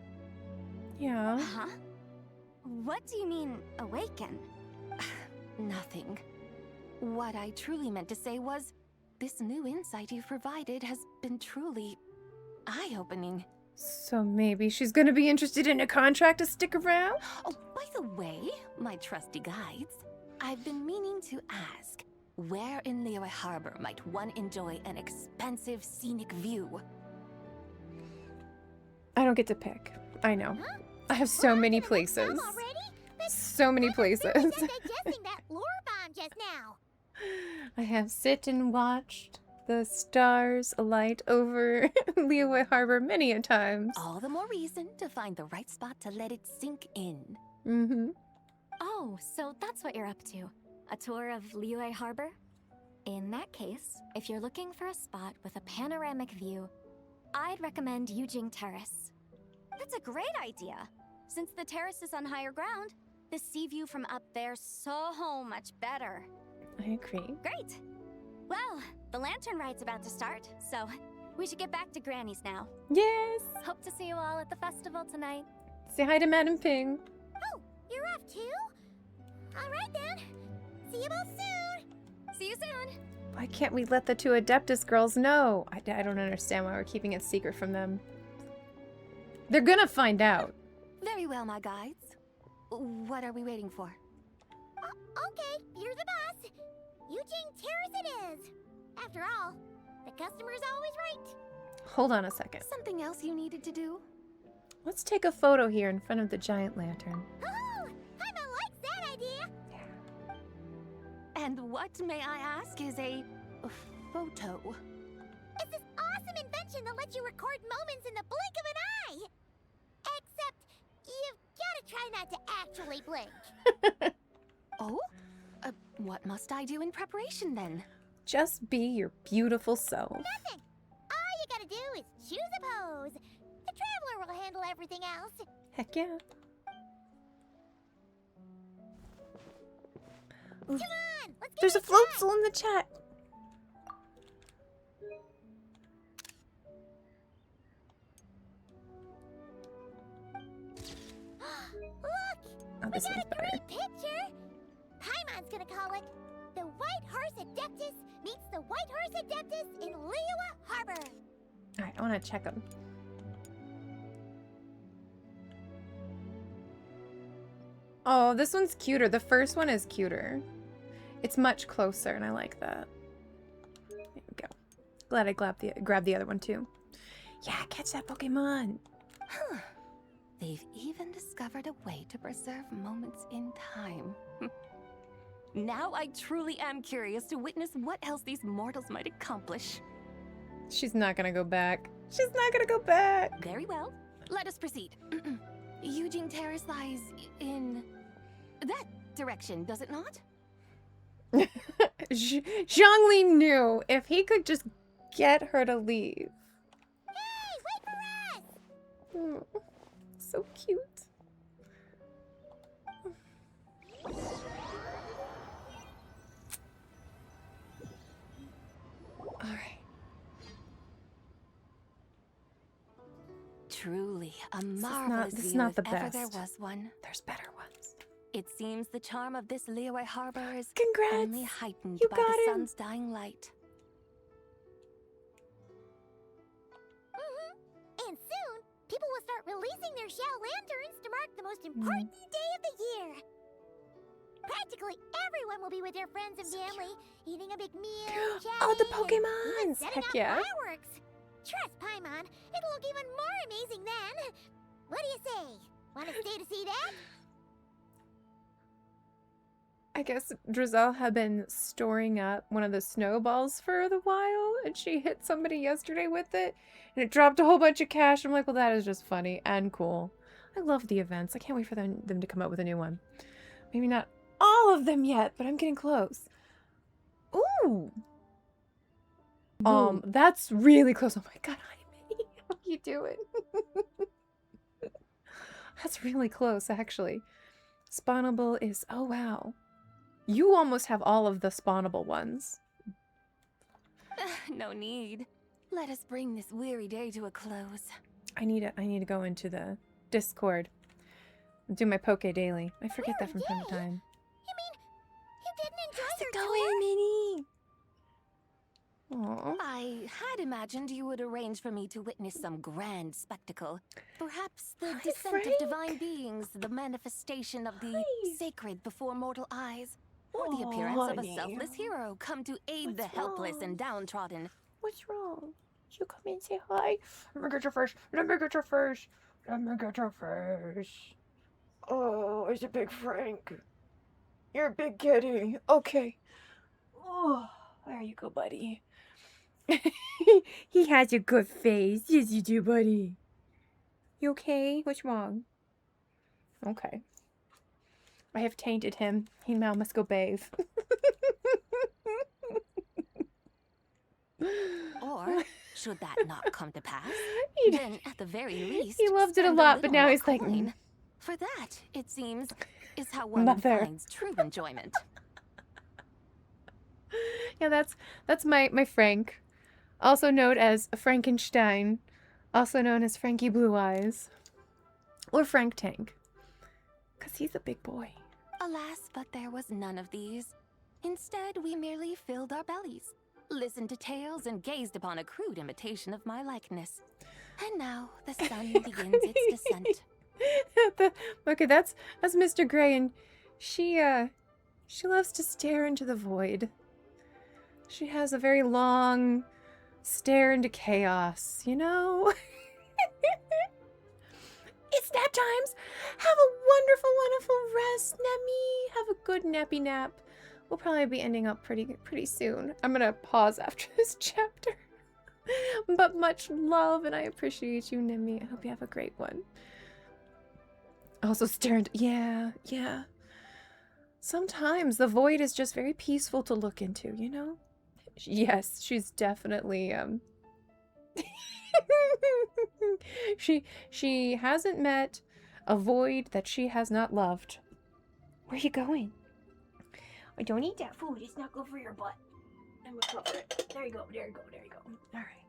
Yeah. Huh? What do you mean, awaken? Nothing. What I truly meant to say was, this new insight you've provided has been truly eye-opening. So maybe she's gonna be interested in a contract to stick around? Oh, by the way, my trusty guides, I've been meaning to ask, where in Liyue Harbor might one enjoy an expensive scenic view? I don't get to pick. I know. I have so many places. So many places. Digesting that lore bomb just now. I have sit and watched the stars alight over Liyue Harbor many a times. All the more reason to find the right spot to let it sink in. Mm-hmm. Oh, so that's what you're up to. A tour of Liyue Harbor? In that case, if you're looking for a spot with a panoramic view, I'd recommend Yujing Terrace. That's a great idea. Since the terrace is on higher ground, the sea view from up there's so much better. I agree. Great! Well, the lantern ride's about to start, so we should get back to Granny's now. Yes! Hope to see you all at the festival tonight. Say hi to Madam Ping. Oh, you're off too? Alright then. See you both soon. See you soon! Why can't we let the two Adeptus girls know? I don't understand why we're keeping it secret from them. They're gonna find out. Very well, my guides. What are we waiting for? Okay, you're the boss. Yujing Terrace it is. After all, the customer's always right. Hold on a second. Something else you needed to do? Let's take a photo here in front of the giant lantern. Oh, Paimon likes that idea. And what, may I ask, is a photo? It's this awesome invention that lets you record moments in the blink of an eye. Except, you've gotta try not to actually blink. Oh? What must I do in preparation then? Just be your beautiful self. Nothing. All you gotta do is choose a pose. The Traveler will handle everything else. Heck yeah. Ooh. Come on, let's There's a floatzel in the chat. Look! Oh, this we one's got a better. great picture. Paimon's gonna call it The White Horse Adeptus Meets the White Horse Adeptus in Liyue Harbor. Alright, I want to check them. Oh, this one's cuter. The first one is cuter. It's much closer, and I like that. There we go. Glad I grabbed the other one, too. Yeah, catch that Pokemon. Huh. They've even discovered a way to preserve moments in time. Now I truly am curious to witness what else these mortals might accomplish. She's not gonna go back. She's not gonna go back. Very well. Let us proceed. Yujing Terrace lies in that direction, does it not? Zhongli knew if he could just get her to leave. Hey, wait for us! Oh, so cute. All right. Truly, a marvelous this is view not if the ever there best. was one. There's better ones. It seems the charm of this Liyue Harbor is Congrats! only heightened You by got the him. sun's dying light. And soon, people will start releasing their Xiao lanterns to mark the most important day of the year. Practically everyone will be with their friends and family, eating a big meal, chatting, Oh, the and even Pokemons! setting Heck off yeah. fireworks. Trust Paimon, it'll look even more amazing then. What do you say? Want to stay to see that? I guess Drizel had been storing up one of the snowballs for a while, and she hit somebody yesterday with it, and it dropped a whole bunch of cash. I'm like, well, that is just funny and cool. I love the events. I can't wait for them to come out with a new one. Maybe not all of them yet, but I'm getting close. Ooh. That's really close. Oh my god, hi Minnie. How you doing? That's really close, actually. Spawnable is, oh wow. You almost have all of the spawnable ones. No need. Let us bring this weary day to a close. I need to go into the Discord and do my Poke Daily. I forget that from time to time. You mean you didn't enjoy How's your it going, Minnie? Aww. I had imagined you would arrange for me to witness some grand spectacle. Perhaps the descent of divine beings, the manifestation of the sacred before mortal eyes, or the appearance of a selfless hero come to aid the helpless and downtrodden. What's wrong? You come in and say hi. Let me get your fish. Let me get your fish. Let me get your fish. Oh, it's a big Frank. You're a big kitty. Okay. Oh, there you go, buddy. He has a good face. Yes, you do, buddy. You okay? What's wrong? Okay. I have tainted him. He now must go bathe. Or, should that not come to pass, then at the very least, he loved it a spend lot, but little now more he's like, coin. For that, it seems, is how one Mother. finds true enjoyment. Yeah, that's my Frank. Also known as Frankenstein. Also known as Frankie Blue Eyes. Or Frank Tank. Because he's a big boy. Alas, but there was none of these. Instead, we merely filled our bellies, listened to tales, and gazed upon a crude imitation of my likeness. And now the sun begins its descent. Okay, that's Mr. Gray, and she loves to stare into the void. She has a very long stare into chaos, you know? It's nap times! Have a wonderful, wonderful rest, Nemi! Have a good nappy nap. We'll probably be ending up pretty soon. I'm gonna pause after this chapter. But much love, and I appreciate you, Nemi. I hope you have a great one. Also staring, yeah. Sometimes the void is just very peaceful to look into, you know? Yes, she's definitely, she hasn't met a void that she has not loved. Where are you going? I don't eat that food. It's not good for your butt. I'm gonna cover it. There you go. All right.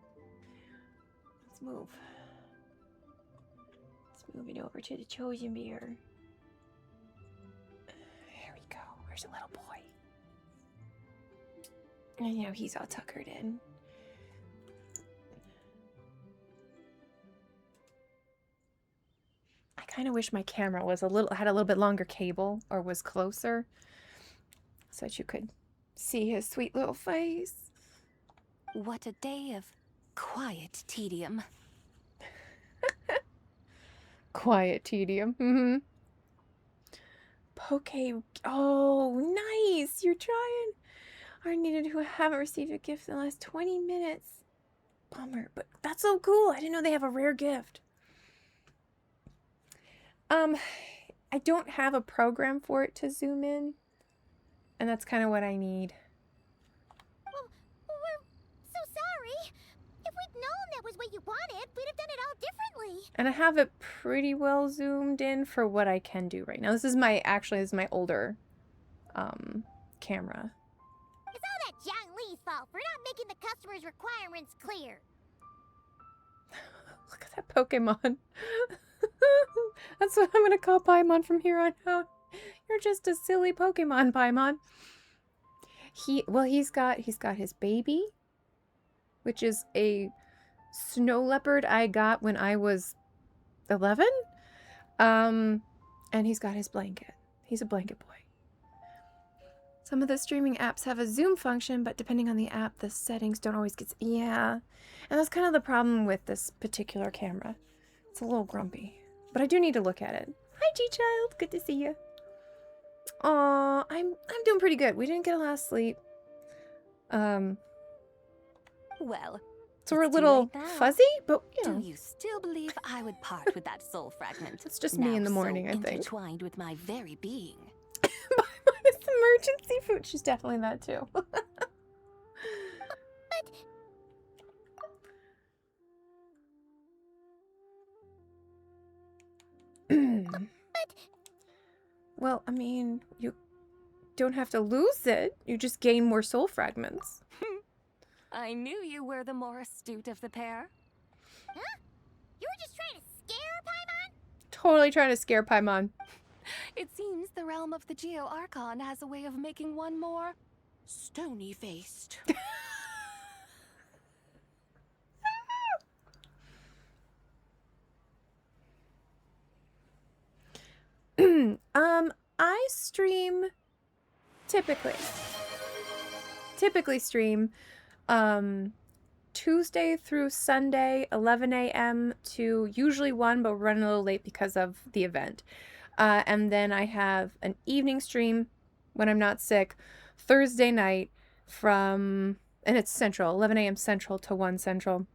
Let's move. Let's move it over to the chosen beer. There we go. Where's the little boy? And you know he's all tuckered in. I kind of wish my camera was had a little bit longer cable or was closer so that you could see his sweet little face. What a day of quiet tedium. Quiet tedium. Mm-hmm. Poke. Oh, nice. You're trying. I needed who haven't received a gift in the last 20 minutes. Bummer, but that's so cool. I didn't know they have a rare gift. I don't have a program for it to zoom in. And that's kind of what I need. Well, we're so sorry. If we'd known that was what you wanted, we'd have done it all differently. And I have it pretty well zoomed in for what I can do right now. This is my older camera. It's all that John Lee's fault for not making the customer's requirements clear. Look at that Pokemon. That's what I'm gonna call Paimon from here on out. You're just a silly Pokemon, Paimon. He's got his baby, which is a snow leopard I got when I was 11. And he's got his blanket. He's a blanket boy. Some of the streaming apps have a zoom function, but depending on the app, the settings don't always get... Yeah. And that's kind of the problem with this particular camera. It's a little grumpy. But I do need to look at it. Hi, G-Child. Good to see you. Aw, I'm doing pretty good. We didn't get a lot of sleep. Well, So we're a It's too little late now. fuzzy, but you know. Do you still believe I would part with that soul fragment? It's just me in the Now morning, so I think. intertwined with my very being. It's emergency food. She's definitely that too. Well, I mean, you don't have to lose it. You just gain more soul fragments. I knew you were the more astute of the pair. Huh? You were just trying to scare Paimon? Totally trying to scare Paimon. It seems the realm of the Geo Archon has a way of making one more stony-faced. I stream typically stream Tuesday through Sunday, 11 a.m. to usually 1, but we're running a little late because of the event. And then I have an evening stream when I'm not sick, Thursday night and it's Central, 11 a.m. Central to 1 Central.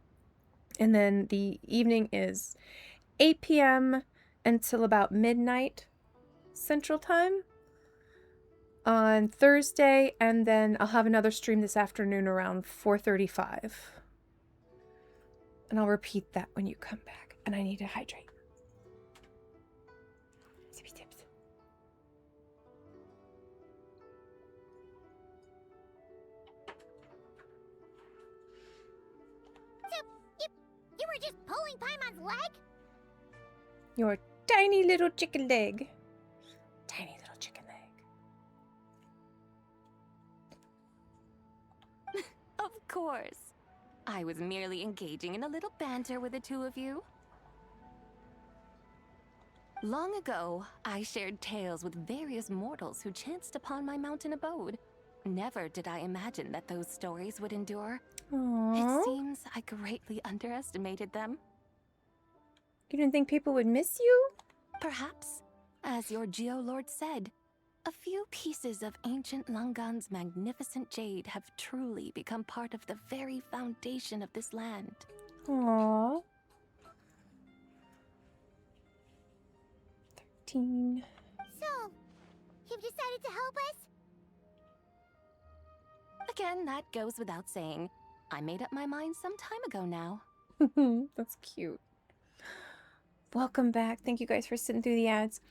And then the evening is 8 p.m. until about midnight Central Time on Thursday, and then I'll have another stream this afternoon around 4:35. And I'll repeat that when you come back. And I need to hydrate. Sippy tips. So, you were just pulling Paimon's leg? Your tiny little chicken leg. Tiny little chicken leg. Of course. I was merely engaging in a little banter with the two of you. Long ago, I shared tales with various mortals who chanced upon my mountain abode. Never did I imagine that those stories would endure. Aww. It seems I greatly underestimated them. You didn't think people would miss you? Perhaps, as your Geolord said, a few pieces of ancient Langan's magnificent jade have truly become part of the very foundation of this land. Aww. 13. So, you've decided to help us? Again, that goes without saying. I made up my mind some time ago now. That's cute. Welcome back. Thank you guys for sitting through the ads.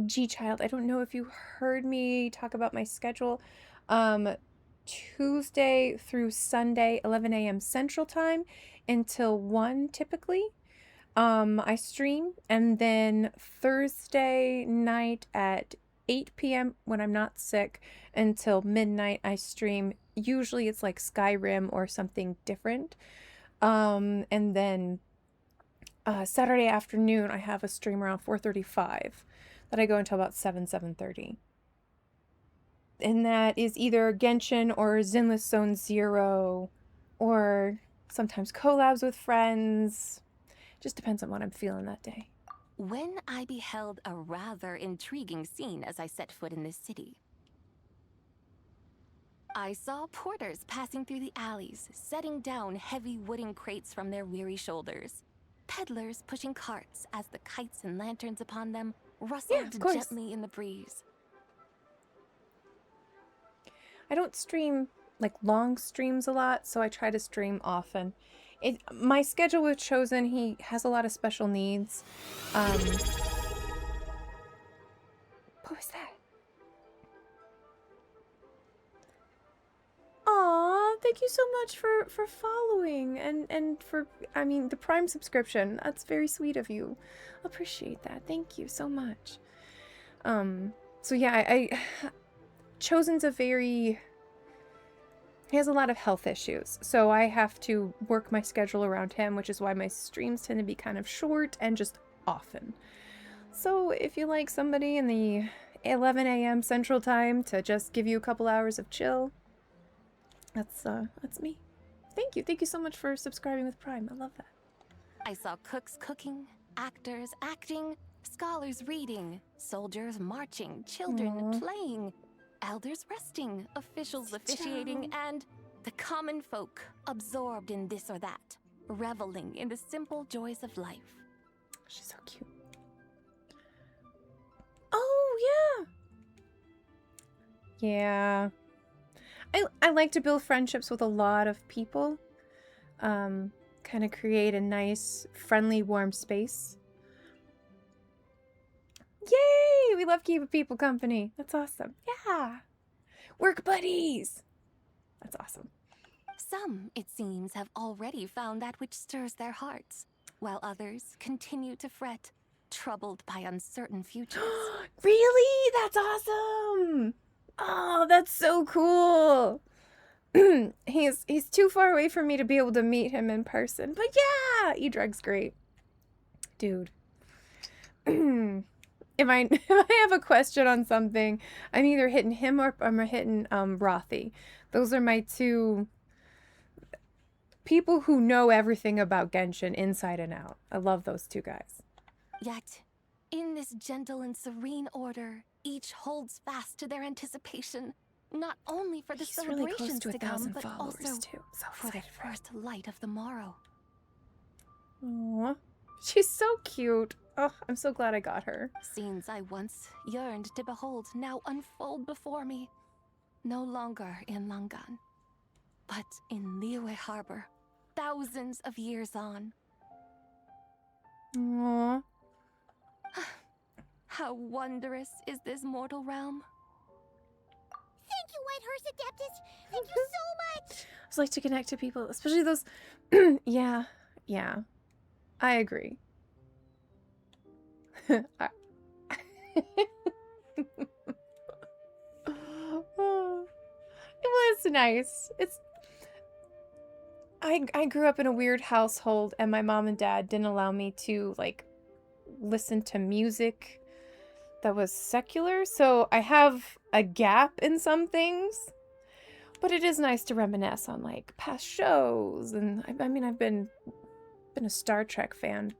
G-Child, I don't know if you heard me talk about my schedule. Tuesday through Sunday, 11 a.m. Central Time until 1 typically. I stream, and then Thursday night at 8 p.m. when I'm not sick until midnight I stream. Usually it's like Skyrim or something different. And then Saturday afternoon I have a stream around 4:35 that I go until about 7:30. And that is either Genshin or Zinless Zone Zero, or sometimes collabs with friends. Just depends on what I'm feeling that day. When I beheld a rather intriguing scene as I set foot in this city. I saw porters passing through the alleys, setting down heavy wooden crates from their weary shoulders. Peddlers pushing carts as the kites and lanterns upon them rustled gently in the breeze. I don't stream like long streams a lot, so I try to stream often. My schedule with Chosen, he has a lot of special needs. What was that? Aw, thank you so much for following and for, I mean, the Prime subscription. That's very sweet of you. Appreciate that. Thank you so much. So yeah, Chosen's he has a lot of health issues, so I have to work my schedule around him, which is why my streams tend to be kind of short and just often. So if you like somebody in the 11 a.m. Central Time to just give you a couple hours of chill, that's me. Thank you so much for subscribing with Prime. I love that. I saw cooks cooking, actors acting, scholars reading, soldiers marching, children playing, elders resting, officials officiating, and The common folk, absorbed in this or that, reveling in the simple joys of life. She's so cute. Oh, yeah. Yeah. I like to build friendships with a lot of people. Kind of create a nice, friendly, warm space. Yay! We love keeping people company. That's awesome. Yeah. Work buddies. That's awesome. Some, it seems, have already found that which stirs their hearts, while others continue to fret, troubled by uncertain futures. Really? That's awesome. Oh, that's so cool. he's too far away from me to be able to meet him in person. But yeah, Edreg's great. Dude. If I have a question on something, I'm either hitting him or I'm hitting Rothy. Those are my two people who know everything about Genshin inside and out. I love those two guys. Yet, in this gentle and serene order, each holds fast to their anticipation, not only for the He's really close celebrations to to come, 1,000 but followers also too. So for the excited for him. first light of the morrow. Aww. She's so cute. Oh, I'm so glad I got her. Scenes I once yearned to behold now unfold before me. No longer in Langan, but in Liyue Harbor, thousands of years on. Aww. How wondrous is this mortal realm? Thank you, Whitehurst Adeptus. Thank you so much. I just like to connect to people, especially those. Yeah. I agree. It's nice. I grew up in a weird household, and my mom and dad didn't allow me to like listen to music that was secular, so I have a gap in some things. But it is nice to reminisce on like past shows, and I mean I've been a Star Trek fan,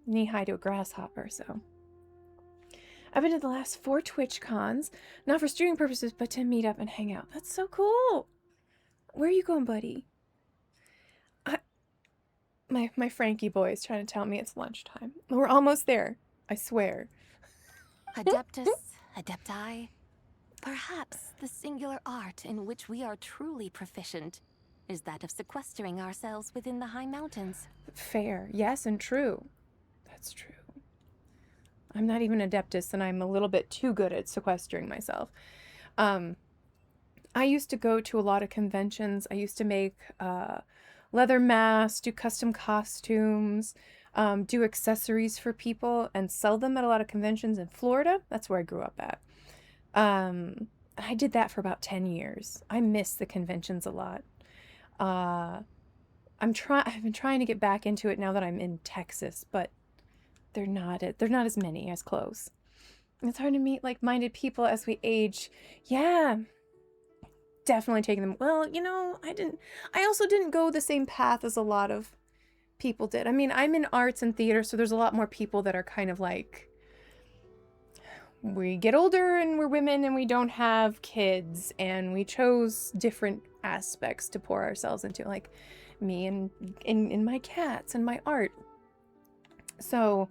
knee high to a grasshopper, so. I've been to the last 4 Twitch cons, not for streaming purposes, but to meet up and hang out. That's so cool. Where are you going, buddy? My Frankie boy is trying to tell me it's lunchtime. We're almost there, I swear. Adeptus, Adepti, perhaps the singular art in which we are truly proficient is that of sequestering ourselves within the high mountains. Fair, yes, and true. That's true. I'm not even Adeptus, and I'm a little bit too good at sequestering myself. I used to go to a lot of conventions. I used to make leather masks, do custom costumes, do accessories for people, and sell them at a lot of conventions in Florida. That's where I grew up at. I did that for about 10 years. I miss the conventions a lot. I've been trying to get back into it now that I'm in Texas, but they're not as many as close. It's hard to meet like-minded people as we age. Yeah. Definitely taking them. Well, I also didn't go the same path as a lot of people did. I mean, I'm in arts and theater, so there's a lot more people that are kind of like, we get older and we're women and we don't have kids, and we chose different aspects to pour ourselves into, like me and in my cats and my art. So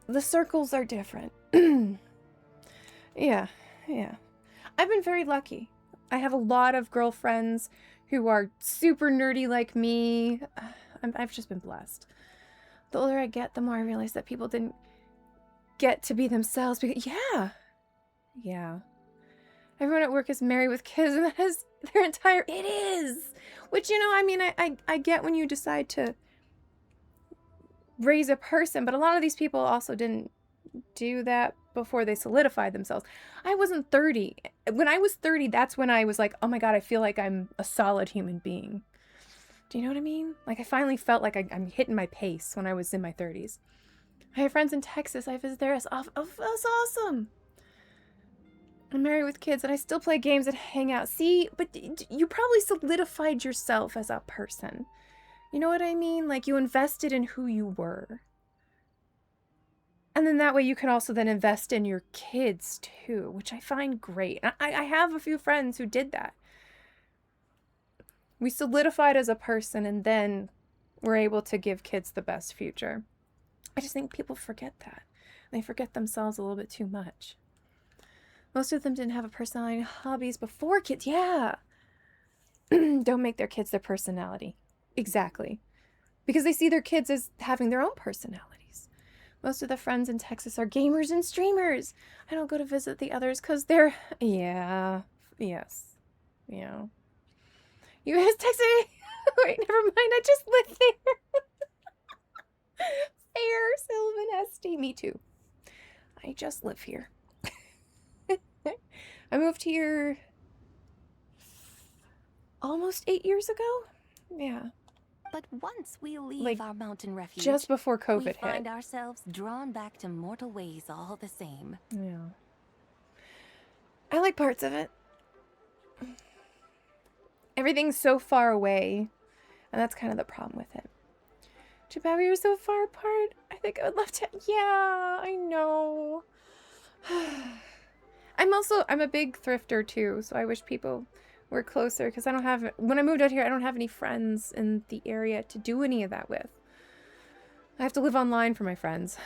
the circles are different. Yeah. I've been very lucky. I have a lot of girlfriends who are super nerdy like me. I've just been blessed. The older I get, the more I realize that people didn't get to be themselves. Because, yeah. Everyone at work is married with kids, and that is their entire... It is! Which, I get when you decide to raise a person, but a lot of these people also didn't do that before they solidified themselves. I wasn't 30. When I was 30, that's when I was like, oh my god, I feel like I'm a solid human being. Do you know what I mean? Like, I finally felt like I'm hitting my pace when I was in my 30s. I have friends in Texas. I visit there. That's awesome. I'm married with kids, and I still play games and hang out. See, but you probably solidified yourself as a person. You know what I mean? Like, you invested in who you were. And then that way you can also then invest in your kids too, which I find great. I have a few friends who did that. We solidified as a person, and then we're able to give kids the best future. I just think people forget that. They forget themselves a little bit too much. Most of them didn't have a personality and hobbies before kids. Yeah. Don't make their kids their personality. Exactly. Because they see their kids as having their own personalities. Most of the friends in Texas are gamers and streamers. I don't go to visit the others because they're... Yeah. Yes. Yeah. You guys texted me? Wait, never mind. I just live there. Fair, Sylvan Esty. Me too. I just live here. I moved here almost 8 years ago. Yeah. But once we leave Like, our mountain refuge, just before COVID we hit. find ourselves drawn back to mortal ways all the same. Yeah. I like parts of it. Everything's so far away, and that's kind of the problem with it. Too bad we were so far apart. I think I would love to... Yeah, I know. I'm a big thrifter too, so I wish people were closer, because I don't have... When I moved out here, I don't have any friends in the area to do any of that with. I have to live online for my friends.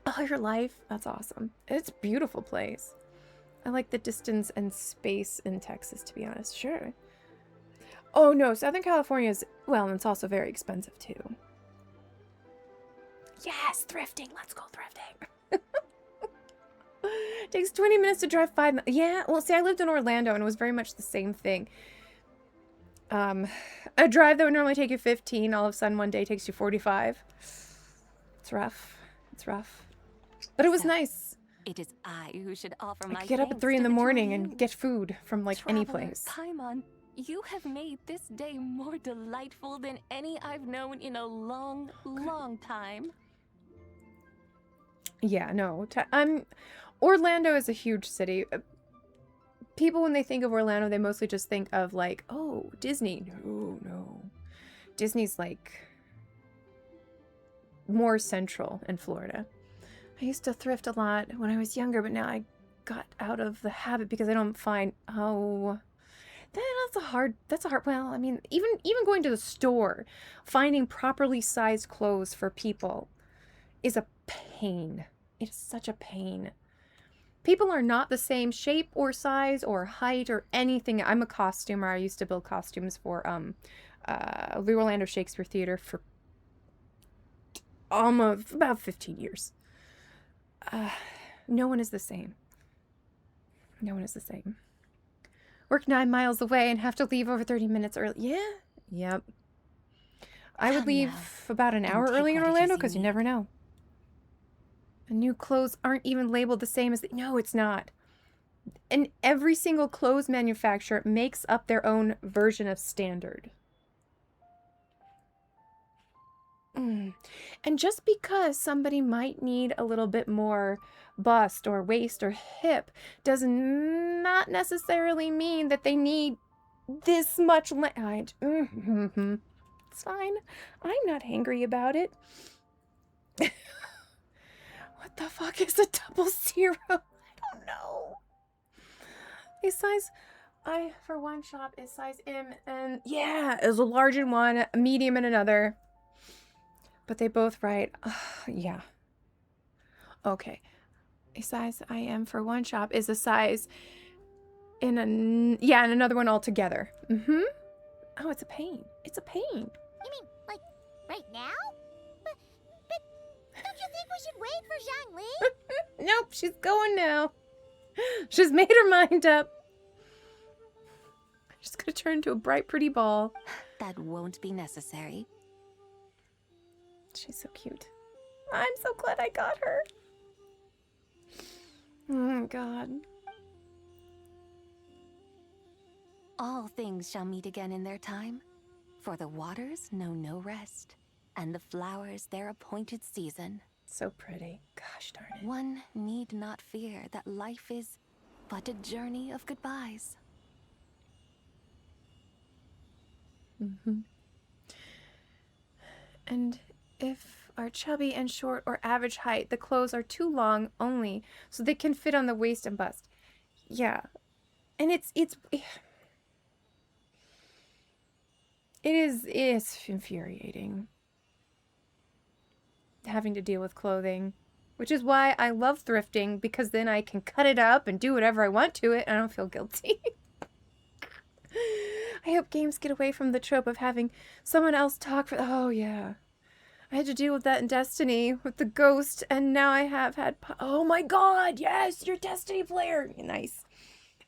Oh, your life? That's awesome. It's a beautiful place. I like the distance and space in Texas, to be honest. Sure. Oh no, Southern California is... Well, and it's also very expensive too. Yes, thrifting. Let's go thrifting. Takes 20 minutes to drive 5 miles. Yeah, well, see, I lived in Orlando, and it was very much the same thing. A drive that would normally take you 15, all of a sudden one day takes you 45. It's rough. It's rough. But it was nice. It is I who should offer I my could get up at thanks 3 in to the two of morning you. and get food from, like, any Traveler, place. Paimon, you have made this day more delightful than any I've known in a long, long time. Yeah, no. Orlando is a huge city. People, when they think of Orlando, they mostly just think of, like, oh, Disney. No, no. Disney's, like, more central in Florida. I used to thrift a lot when I was younger, but now I got out of the habit because I don't find... Oh... That's a hard, well, I mean, even going to the store, finding properly sized clothes for people is a pain. It is such a pain. People are not the same shape or size or height or anything. I'm a costumer. I used to build costumes for the Orlando Shakespeare Theater for almost about 15 years. No one is the same. No one is the same. Work 9 miles away and have to leave over 30 minutes early. Yeah. Yep. I would leave about an hour early in Orlando because you never know. And new clothes aren't even labeled the same as the... No, it's not. And every single clothes manufacturer makes up their own version of standard. And just because somebody might need a little bit more bust or waist or hip does not necessarily mean that they need this much It's fine. I'm not angry about it. What the fuck is a 00? I don't know. A size... I, for one shop, is size M, and yeah, is a large in one, a medium in another. But they both write, yeah. Okay. A size I am for one shop is a size in in another one altogether. Oh, it's a pain. It's a pain. You mean, like, right now? But don't you think we should wait for Zhangli? Nope, she's going now. She's made her mind up. She's gonna turn into a bright, pretty ball. That won't be necessary. She's so cute. I'm so glad I got her. Oh, God. All things shall meet again in their time, for the waters know no rest, and the flowers their appointed season. So pretty. Gosh darn it. One need not fear that life is but a journey of goodbyes. And if are chubby and short or average height, the clothes are too long only, so they can fit on the waist and bust. Yeah. And it's It's infuriating having to deal with clothing, which is why I love thrifting, because then I can cut it up and do whatever I want to it and I don't feel guilty. I hope games get away from the trope of having someone else talk for... Oh, yeah. I had to deal with that in Destiny with the ghost, and now I have had... Oh my god, yes, you're a Destiny player. Nice.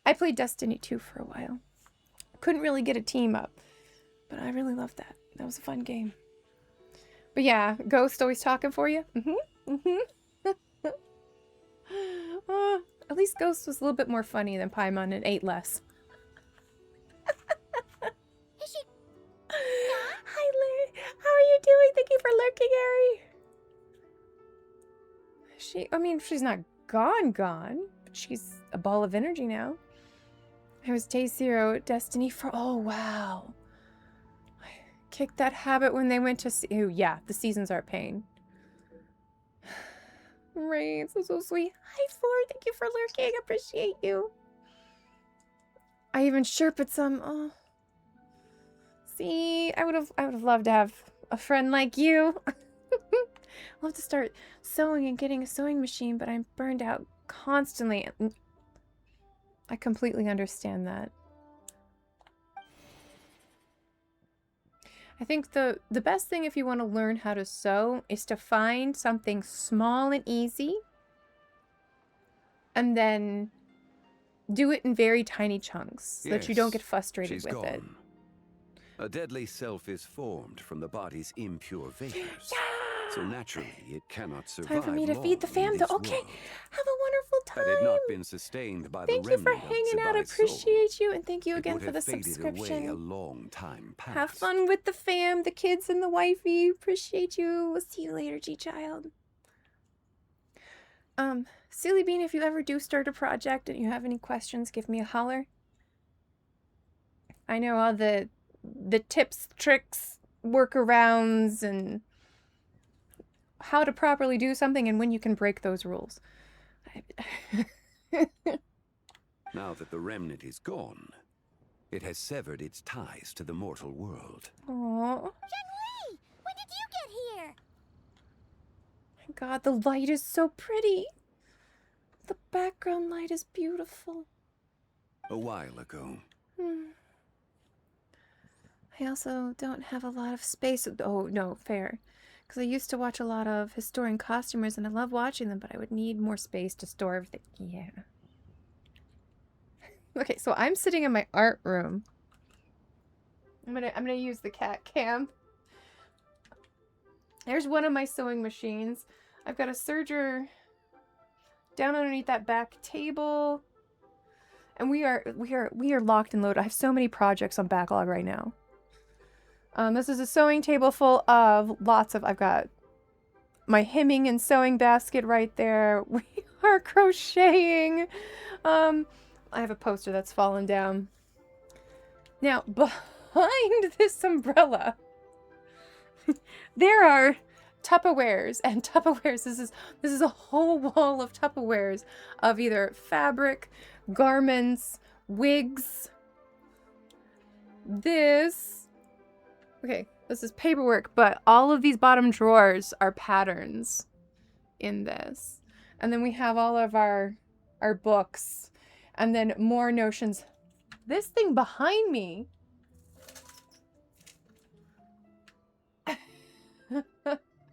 I played Destiny 2 for a while. Couldn't really get a team up, but I really loved that. That was a fun game. But yeah, Ghost always talking for you. At least Ghost was a little bit more funny than Paimon and ate less. Is she... Hi, Larry. How are you doing? Thank you for lurking, Ari. I mean, she's not gone, but she's a ball of energy now. I was day 0 at Destiny for... Oh, wow. I kicked that habit when they went to... Oh, yeah, the seasons are a pain. Right, so sweet. Hi, Floor. Thank you for lurking. Appreciate you. I even Sherped some. Oh. See, I would have loved to have a friend like you. I'd love to start sewing and getting a sewing machine, but I'm burned out constantly. I completely understand that. I think the best thing if you want to learn how to sew is to find something small and easy and then do it in very tiny chunks so that you don't get frustrated she's with gone. it. A deadly self is formed from the body's impure vapors. Yeah! So naturally, it cannot survive. Time for me to feed the fam, though. Okay, have a wonderful time. Had it not been sustained by thank the you for remnant hanging of out. Zibai's Appreciate soul, you, and thank you it again would for the have faded subscription. away a long time past. Have fun with the fam, the kids, and the wifey. Appreciate you. We'll see you later, G-Child. Silly Bean, if you ever do start a project and you have any questions, give me a holler. I know all the tips, tricks, workarounds, and how to properly do something and when you can break those rules. Now that the remnant is gone, it has severed its ties to the mortal world. Aww. Zhengli! When did you get here? My god, the light is so pretty. The background light is beautiful. A while ago. I also don't have a lot of space. Oh, no, fair. Because I used to watch a lot of historian costumers and I love watching them, but I would need more space to store everything. Yeah. Okay, so I'm sitting in my art room. I'm gonna use the cat cam. There's one of my sewing machines. I've got a serger down underneath that back table. And we are locked and loaded. I have so many projects on backlog right now. This is a sewing table full of lots of... I've got my hemming and sewing basket right there. We are crocheting. I have a poster that's fallen down. Now, behind this umbrella, there are Tupperwares and Tupperwares. This is a whole wall of Tupperwares of either fabric, garments, wigs. Okay, this is paperwork, but all of these bottom drawers are patterns in this. And then we have all of our books and then more notions. This thing behind me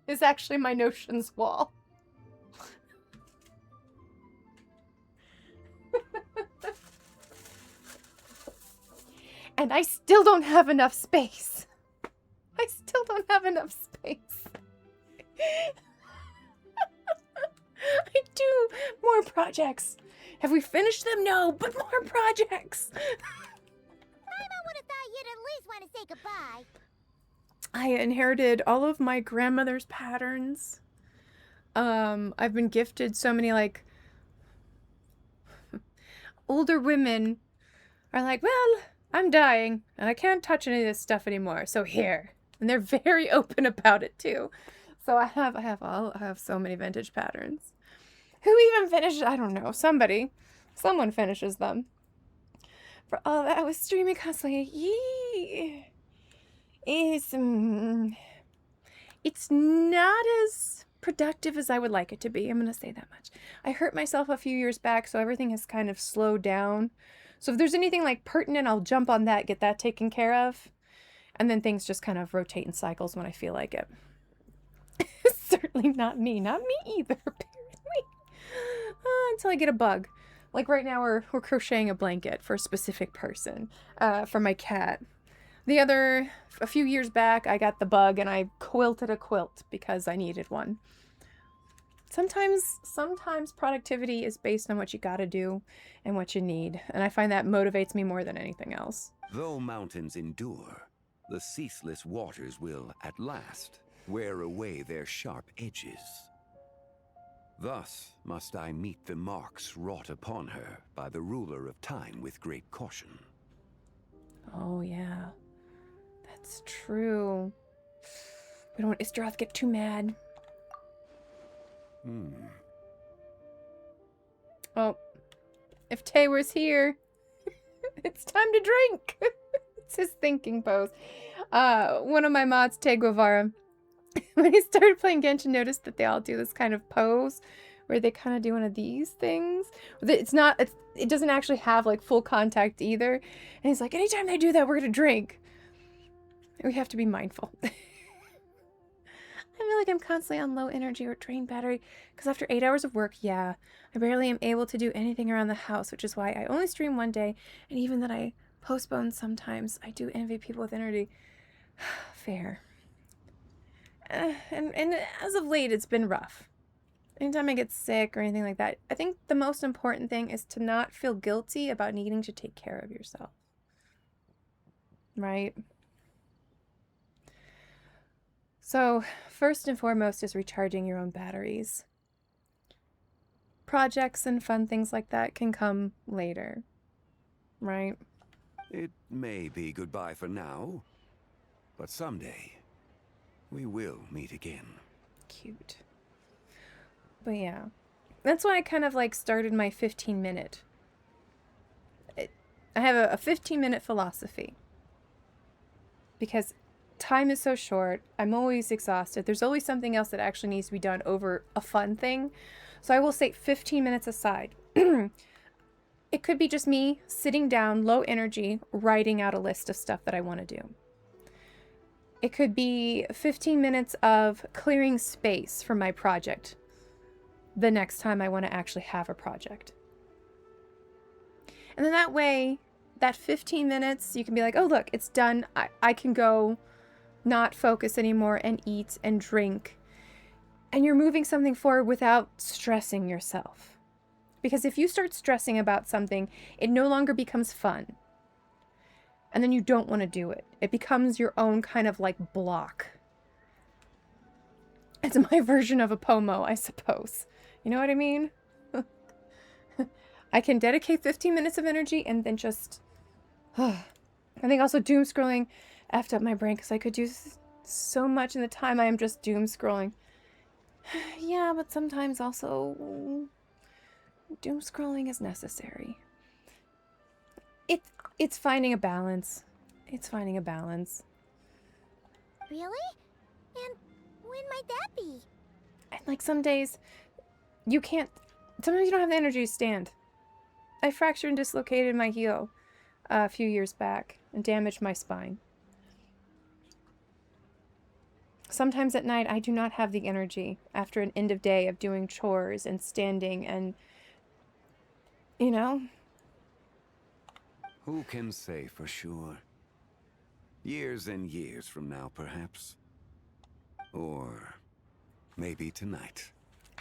is actually my notions wall. And I still don't have enough space. I still don't have enough space. I do more projects. Have we finished them? No, but more projects. I would have thought you'd at least want to say goodbye. I inherited all of my grandmother's patterns. I've been gifted so many, like, older women are like, well, I'm dying and I can't touch any of this stuff anymore. So here. And they're very open about it too. So I have so many vintage patterns. Who even finished? I don't know. Someone finishes them. For all that, I was streaming constantly. Yee. is it's not as productive as I would like it to be. I'm going to say that much. I hurt myself a few years back, so everything has kind of slowed down. So if there's anything like pertinent, I'll jump on that, get that taken care of. And then things just kind of rotate in cycles when I feel like it. Certainly not me. Not me either, apparently. Until I get a bug. Like right now we're crocheting a blanket for a specific person, for my cat. A few years back, I got the bug and I quilted a quilt because I needed one. Sometimes productivity is based on what you gotta do and what you need, and I find that motivates me more than anything else. Though mountains endure, the ceaseless waters will, at last, wear away their sharp edges. Thus must I meet the marks wrought upon her by the ruler of time with great caution. Oh, yeah. That's true. We don't want Istroth to get too mad. Oh, if Tay was here, it's time to drink. It's his thinking pose. One of my mods, Tay Guevara, when he started playing Genshin, noticed that they all do this kind of pose where they kind of do one of these things. It doesn't actually have like full contact either. And he's like, anytime they do that, we're going to drink. We have to be mindful. I feel like I'm constantly on low energy or drained battery because after 8 hours of work, yeah, I barely am able to do anything around the house, which is why I only stream one day, and even that I postpone sometimes. I do envy people with energy. Fair. And as of late, it's been rough. Anytime I get sick or anything like that, I think the most important thing is to not feel guilty about needing to take care of yourself. Right? So, first and foremost is recharging your own batteries. Projects and fun things like that can come later, right? It may be goodbye for now, but someday we will meet again. Cute. But yeah, that's why I kind of like started my 15-minute. I have a 15-minute philosophy. Because time is so short. I'm always exhausted. There's always something else that actually needs to be done over a fun thing. So I will say 15 minutes aside. It could be just me sitting down, low energy, writing out a list of stuff that I want to do. It could be 15 minutes of clearing space for my project the next time I want to actually have a project. And then that way, that 15 minutes, you can be like, oh, look, it's done. I can go not focus anymore and eat and drink. And you're moving something forward without stressing yourself. Because if you start stressing about something, it no longer becomes fun. And then you don't want to do it. It becomes your own kind of like block. It's my version of a POMO, I suppose. You know what I mean? I can dedicate 15 minutes of energy and then just... I think also doom scrolling effed up my brain because I could do so much in the time I am just doom scrolling. Yeah, but sometimes also doom scrolling is necessary. It's finding a balance. It's finding a balance. Really? And when might that be? And like some days, you can't... Sometimes you don't have the energy to stand. I fractured and dislocated my heel a few years back and damaged my spine. Sometimes at night, I do not have the energy after an end of day of doing chores and standing and, you know. Who can say for sure? Years and years from now, perhaps. Or maybe tonight.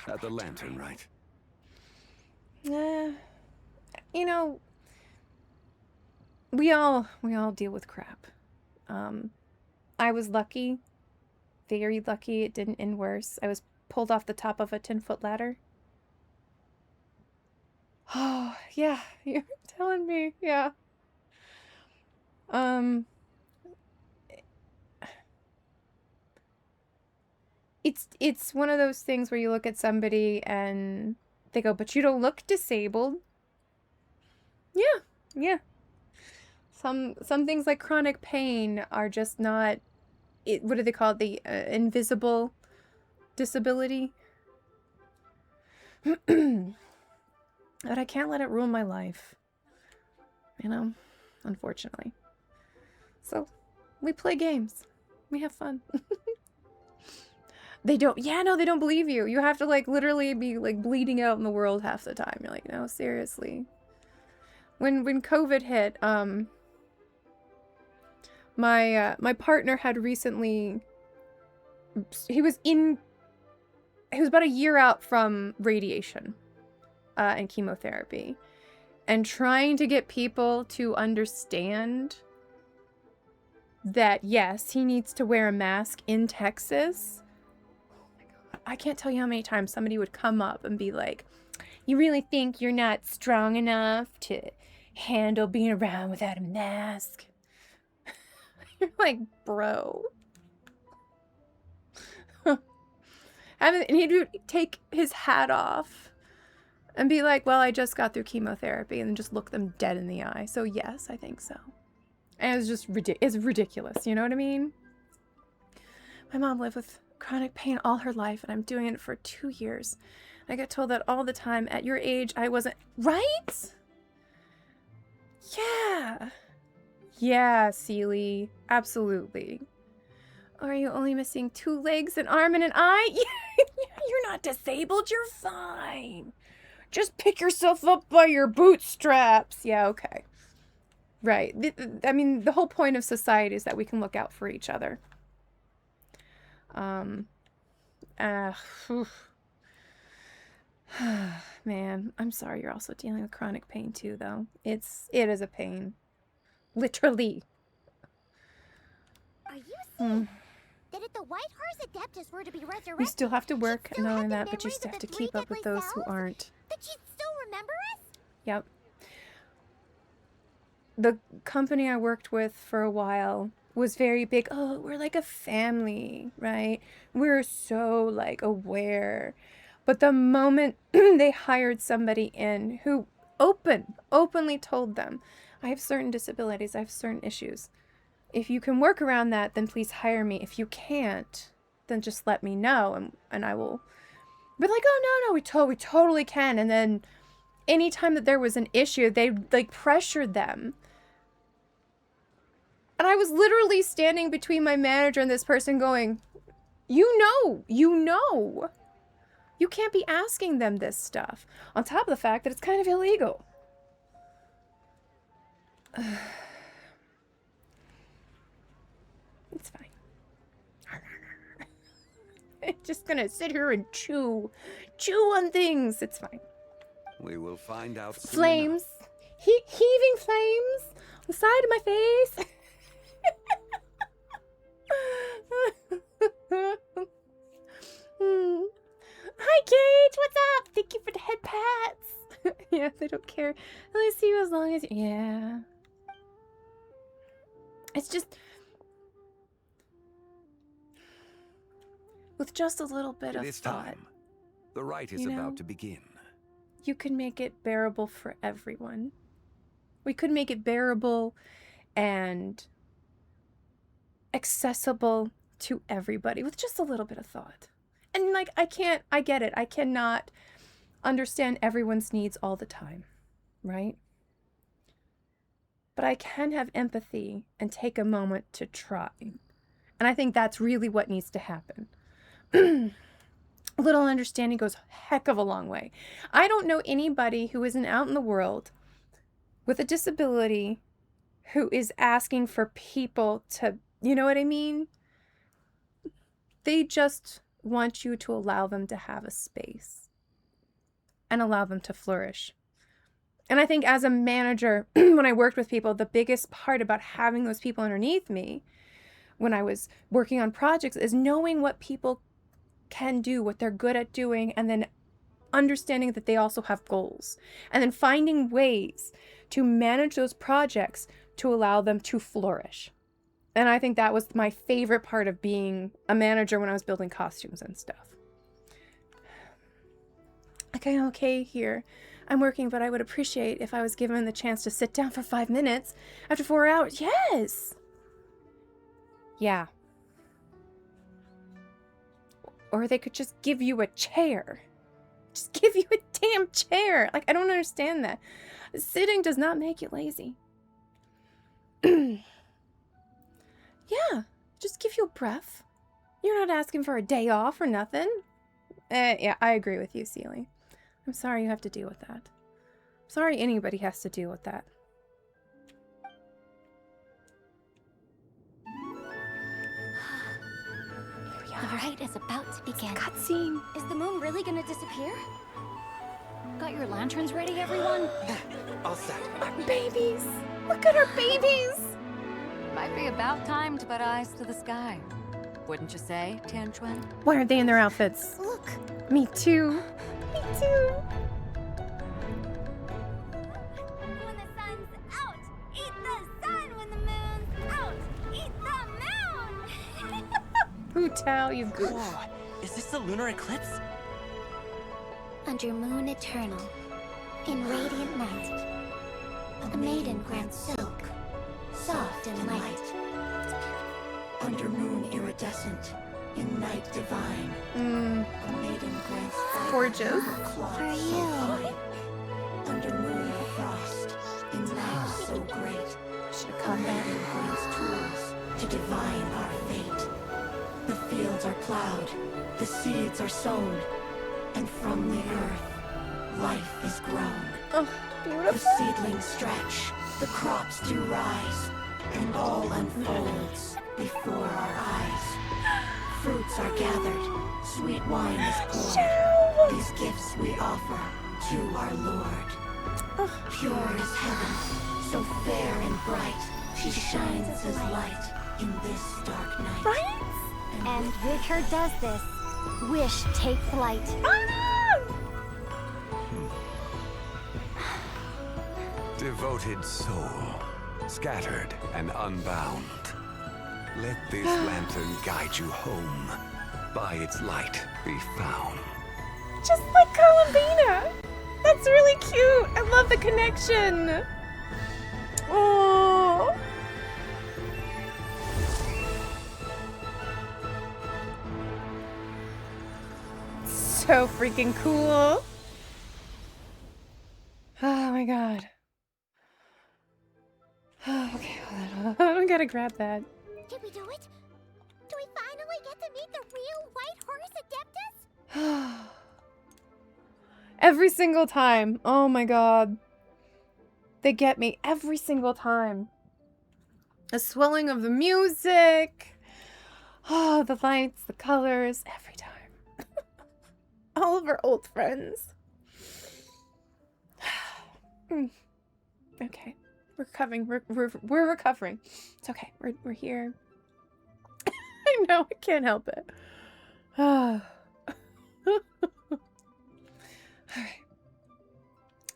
At the lantern, right? You know, we all deal with crap. I was lucky. Very lucky it didn't end worse. I was pulled off the top of a 10-foot ladder. Oh, yeah, you're telling me, yeah. It's one of those things where you look at somebody and they go, but you don't look disabled. Yeah. Some things like chronic pain are just not what do they call it? The invisible disability. But I can't let it ruin my life. You know, unfortunately. So, we play games. We have fun. They don't, yeah, no, they don't believe you. You have to, like, literally be, like, bleeding out in the world half the time. You're like, no, seriously. When COVID hit, my partner had recently, he was about a year out from radiation and chemotherapy, and trying to get people to understand that yes, he needs to wear a mask in Texas. Oh my God, I can't tell you how many times somebody would come up and be like, you really think you're not strong enough to handle being around without a mask? You're like, bro. And he'd take his hat off and be like, well, I just got through chemotherapy, and just look them dead in the eye. So yes, I think so. And it's just it's ridiculous, you know what I mean? My mom lived with chronic pain all her life, and I'm doing it for 2 years. I get told that all the time. At your age, I wasn't... Right? Yeah. Yeah, Seely. Absolutely. Or are you only missing 2 legs, an arm, and an eye? You're not disabled. You're fine. Just pick yourself up by your bootstraps. Yeah, okay. Right. I mean, the whole point of society is that we can look out for each other. Man, I'm sorry you're also dealing with chronic pain too, though. It is a pain. Literally. Are you saying that if the White Horse Adeptus were to be resurrected, You still have to work, she'd still knowing have the that, but you memories still of have the to 3 keep up with deadly those who cells? aren't. That she'd still remember us? Yep. The company I worked with for a while was very big. Oh, we're like a family, right? We're so, like, aware. But the moment they hired somebody in who openly told them, I have certain disabilities, I have certain issues. If you can work around that, then please hire me. If you can't, then just let me know, and I will be like, oh, no, we totally can. And then anytime that there was an issue, they, like, pressured them. And I was literally standing between my manager and this person going, you know. You can't be asking them this stuff. On top of the fact that it's kind of illegal. It's fine. I'm just gonna sit here and chew on things. It's fine. We will find out soon Flames. Heaving flames on the side of my face. Hi, Kate. What's up? Thank you for the head pats. Yeah, they don't care. They see you as long as... Yeah. It's just... With just a little bit of It is thought, time. The rite is you know? about to begin. You could make it bearable for everyone. We could make it bearable and accessible to everybody with just a little bit of thought. And, like, I get it. I cannot understand everyone's needs all the time, right? But I can have empathy and take a moment to try. And I think that's really what needs to happen. A little understanding goes a heck of a long way. I don't know anybody who isn't out in the world with a disability who is asking for people to, you know what I mean? They just want you to allow them to have a space and allow them to flourish. And I think as a manager, when I worked with people, the biggest part about having those people underneath me when I was working on projects is knowing what people can do, what they're good at doing, and then understanding that they also have goals, and then finding ways to manage those projects to allow them to flourish. And I think that was my favorite part of being a manager when I was building costumes and stuff. Like, I'm okay here. I'm working, but I would appreciate if I was given the chance to sit down for 5 minutes after 4 hours. Yes! Yeah. Or they could just give you a chair. Just give you a damn chair. Like, I don't understand that. Sitting does not make you lazy. Yeah, just give you a breath. You're not asking for a day off or nothing. Yeah, I agree with you, Sealy. I'm sorry you have to deal with that. Sorry anybody has to deal with that. The rite is about to begin. Cutscene. Is the moon really gonna disappear? Got your lanterns ready, everyone? All set. Our babies. Look at our babies. Might be about time to put eyes to the sky. Wouldn't you say, Tianchuan? Why aren't they in their outfits? Look, Me too. Me too. When the sun's out, eat the sun. When the moon's out, eat the moon. Who tell you goof? Whoa, is this the lunar eclipse? under moon eternal, in radiant night, a maiden grants silk, soft and light. Under moon iridescent, in night divine, a maiden grants Gorgeous. for you. Under moon of frost, in night so great, a maiden grants tools to divine our fate. The fields are plowed, the seeds are sown, and from the earth, life is grown. Oh, The beautiful. seedlings stretch, the crops do rise, and all unfolds before our eyes. Fruits are gathered, sweet wine is poured. These gifts we offer to our Lord. Pure is heaven, so fair and bright, she shines as light in this dark night. Right? And with her does this, wish take flight. Devoted soul, scattered and unbound. Let this lantern guide you home. By its light be found. Just like Columbina. That's really cute. I love the connection. Oh. So freaking cool. Oh my god. Okay, hold on. I gotta grab that. Did we do it? Do we finally get to meet the real White Horse Adeptus? Every single time. Oh my god. They get me every single time. The swelling of the music. Oh, the lights, the colors, every time. All of our old friends. Okay. We're recovering. We're recovering. It's okay. We're here. I know, I can't help it. Alright.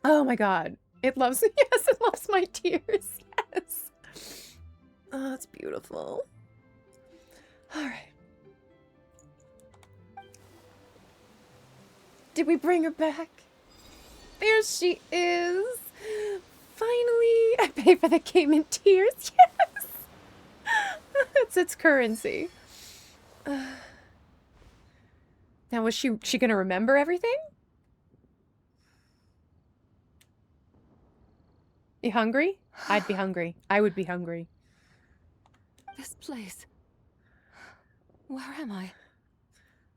Oh my god. It loves yes, it loves my tears. Yes. Oh, it's beautiful. Alright. Did we bring her back? There she is. Finally. I pay for the game in tears. Yes. That's its currency. Now, was she gonna remember everything? You hungry? I'd be hungry. I would be hungry. This place. Where am I?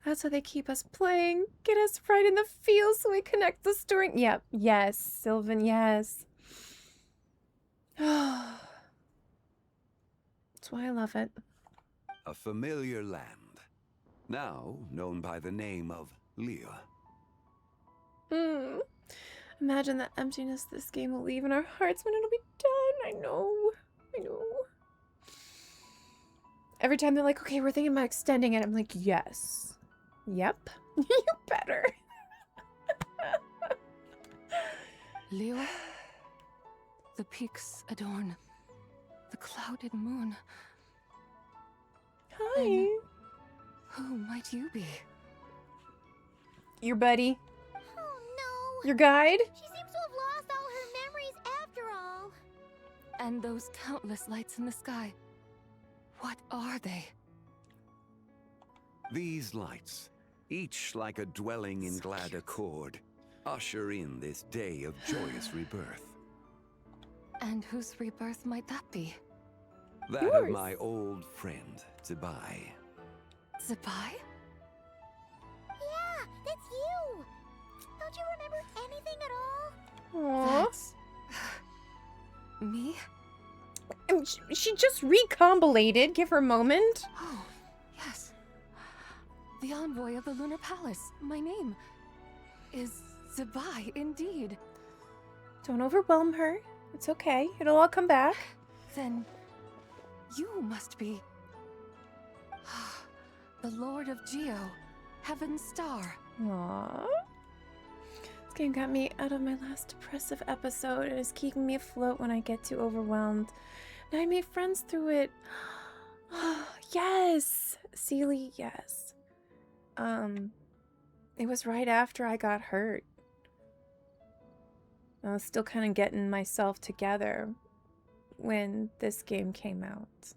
That's how they keep us playing. Get us right in the feel so we connect the story. Yep. Yes, Sylvan, yes. That's why I love it. A familiar land, now known by the name of Leah. Imagine the emptiness this game will leave in our hearts when it'll be done. I know. I know. Every time they're like, okay, we're thinking about extending it, I'm like, yes. Yep. You better. Leo? The peaks adorn the clouded moon. Hi. And who might you be? Your buddy. Oh no. Your guide. She seems to have lost all her memories after all. And those countless lights in the sky. What are they? These lights, each like a dwelling in glad accord, usher in this day of joyous rebirth. And whose rebirth might that be? That Yours. of my old friend, Zibai. Zibai? Yeah, that's you! Don't you remember anything at all? Aww. That's... me? I mean, she just recombulated. Give her a moment. Oh, yes. The envoy of the Lunar Palace. My name is Zibai, indeed. Don't overwhelm her. It's okay. It'll all come back. Then you must be the Lord of Geo, Heaven's Star. Aww. This game got me out of my last depressive episode and is keeping me afloat when I get too overwhelmed. And I made friends through it. Yes! Seely, yes. It was right after I got hurt. I was still kind of getting myself together when this game came out.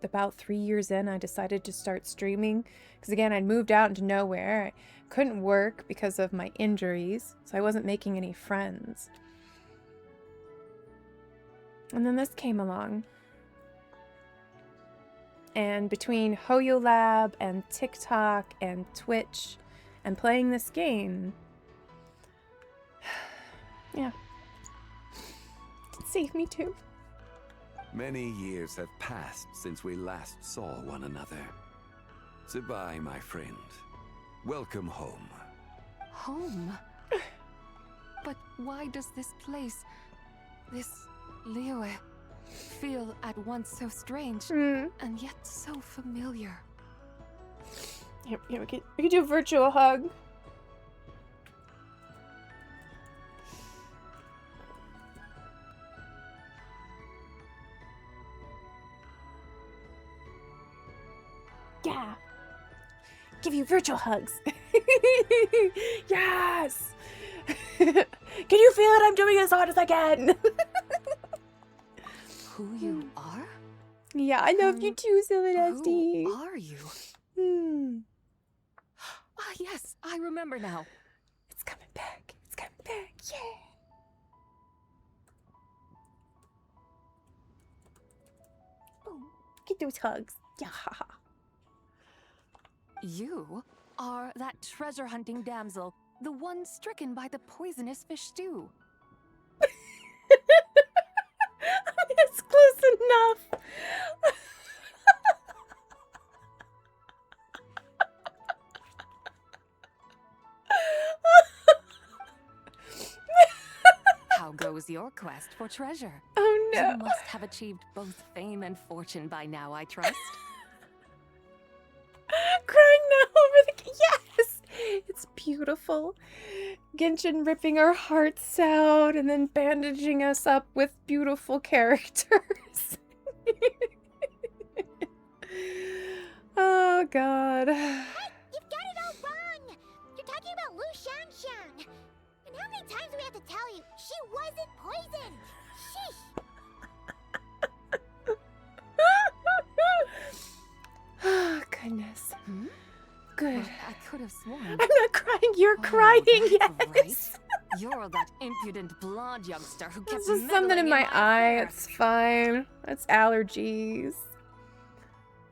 About 3 years in, I decided to start streaming. Because again, I'd moved out into nowhere. I couldn't work because of my injuries. So I wasn't making any friends. And then this came along. And between Hoyo Lab and TikTok and Twitch and playing this game, yeah, it saved me too. Many years have passed since we last saw one another. Zibai, my friend. Welcome home. Home? But why does this place, this Liyue, feel at once so strange and yet so familiar? Here, we can do a virtual hug. Yeah. Give you virtual hugs. Yes. Can you feel it? I'm doing as hard as I can. Who you are? Yeah, I love you too, Celeste. Who are you? Ah, yes, I remember now. It's coming back. It's coming back. Yeah. Oh, get those hugs. Yeah. You are that treasure-hunting damsel, the one stricken by the poisonous fish stew. It's close enough. How goes your quest for treasure? Oh no. You must have achieved both fame and fortune by now, I trust. Crying now over the... Yes! It's beautiful. Genshin ripping our hearts out and then bandaging us up with beautiful characters. Oh, God. Hey, you've got it all wrong! You're talking about Lu Xiangxiang. And how many times do we have to tell you? She wasn't poisoned! Sheesh! Oh, goodness. Good. Well, I could have sworn. I'm not crying, you're crying, yes! Right. You're that impudent blonde youngster who kept There's just something in my eye. It's fine. It's allergies.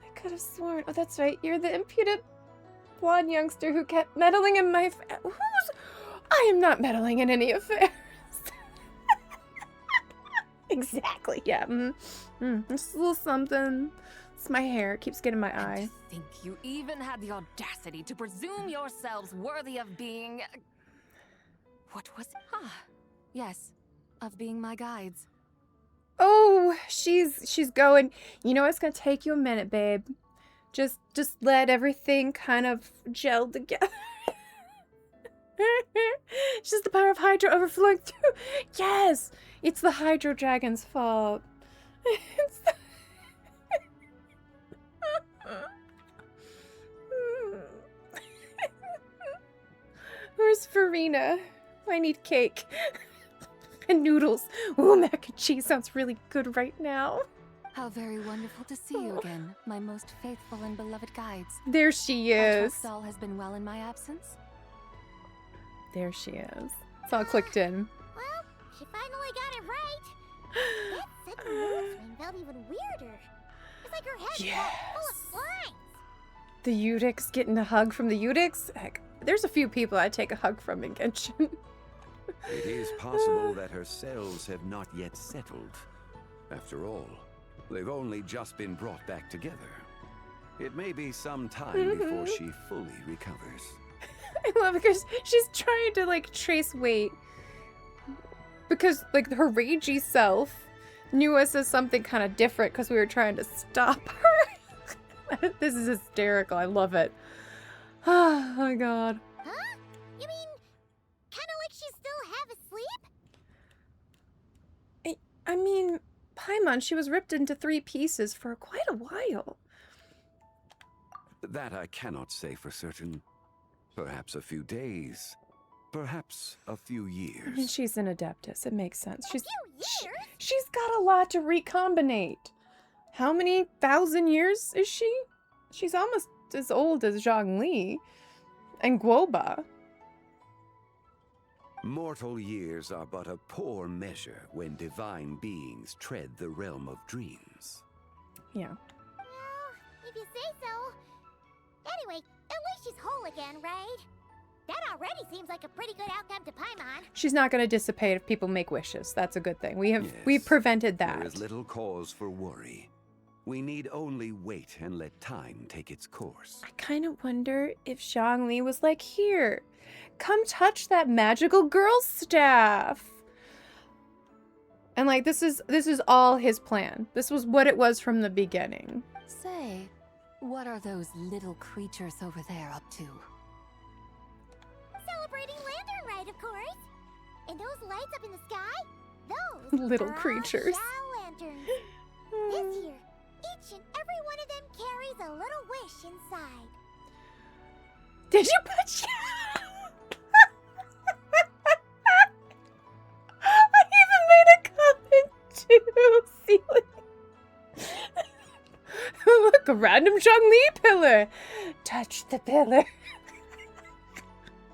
I could have sworn. Oh, that's right. You're the impudent blonde youngster who kept meddling in my I am not meddling in any affairs. Exactly. Yeah. Just a little something. It's my hair. It keeps getting my eye. To think you even had the audacity to presume yourselves worthy of being... What was it? Ah, yes, of being my guides. Oh, she's going. You know, it's gonna take you a minute, babe. Just let everything kind of gel together. It's just the power of Hydra overflowing through. Yes, it's the Hydro Dragon's fault. It's the... Where's Farina? I need cake. And noodles. Ooh, mac and cheese sounds really good right now. How very wonderful to see you again, my most faithful and beloved guides. There she I is. trust all has been well in my absence. There she is. It's all clicked in. Well, she finally got it right. That sudden mood swing felt even weirder. It's like her head full of slimes. The Eudics getting a hug from the Eudics? Heck, there's a few people I'd take a hug from in Genshin. It is possible that her cells have not yet settled. After all, they've only just been brought back together. It may be some time before she fully recovers. I love it because she's trying to like trace weight. Because like her ragey self knew us as something kind of different because we were trying to stop her. This is hysterical. I love it. Oh my god. Huh? You mean, kind of like she's still half asleep? I mean, Paimon, she was ripped into 3 pieces for quite a while. That I cannot say for certain. Perhaps a few days. Perhaps a few years. I mean, she's an Adeptus. It makes sense. A few years? She's got a lot to recombinate. How many thousand years is she? She's almost as old as Zhongli and Guoba. Mortal years are but a poor measure when divine beings tread the realm of dreams. Yeah. Well, if you say so. Anyway, at least she's whole again, right? That already seems like a pretty good outcome to Paimon. She's not going to dissipate if people make wishes. That's a good thing. We've Yes, prevented that. There is little cause for worry. We need only wait and let time take its course. I kind of wonder if Zhongli was like, here, come touch that magical girl staff. And like, this is all his plan. This was what it was from the beginning. Say, what are those little creatures over there up to? Celebrating Lantern Rite, of course. And those lights up in the sky? Those Little are all creatures. Shao lanterns. This year, each and every one of them carries a little wish inside. Did you put I even made a comment too, Celie. Look, a random Zhongli pillar. Touch the pillar.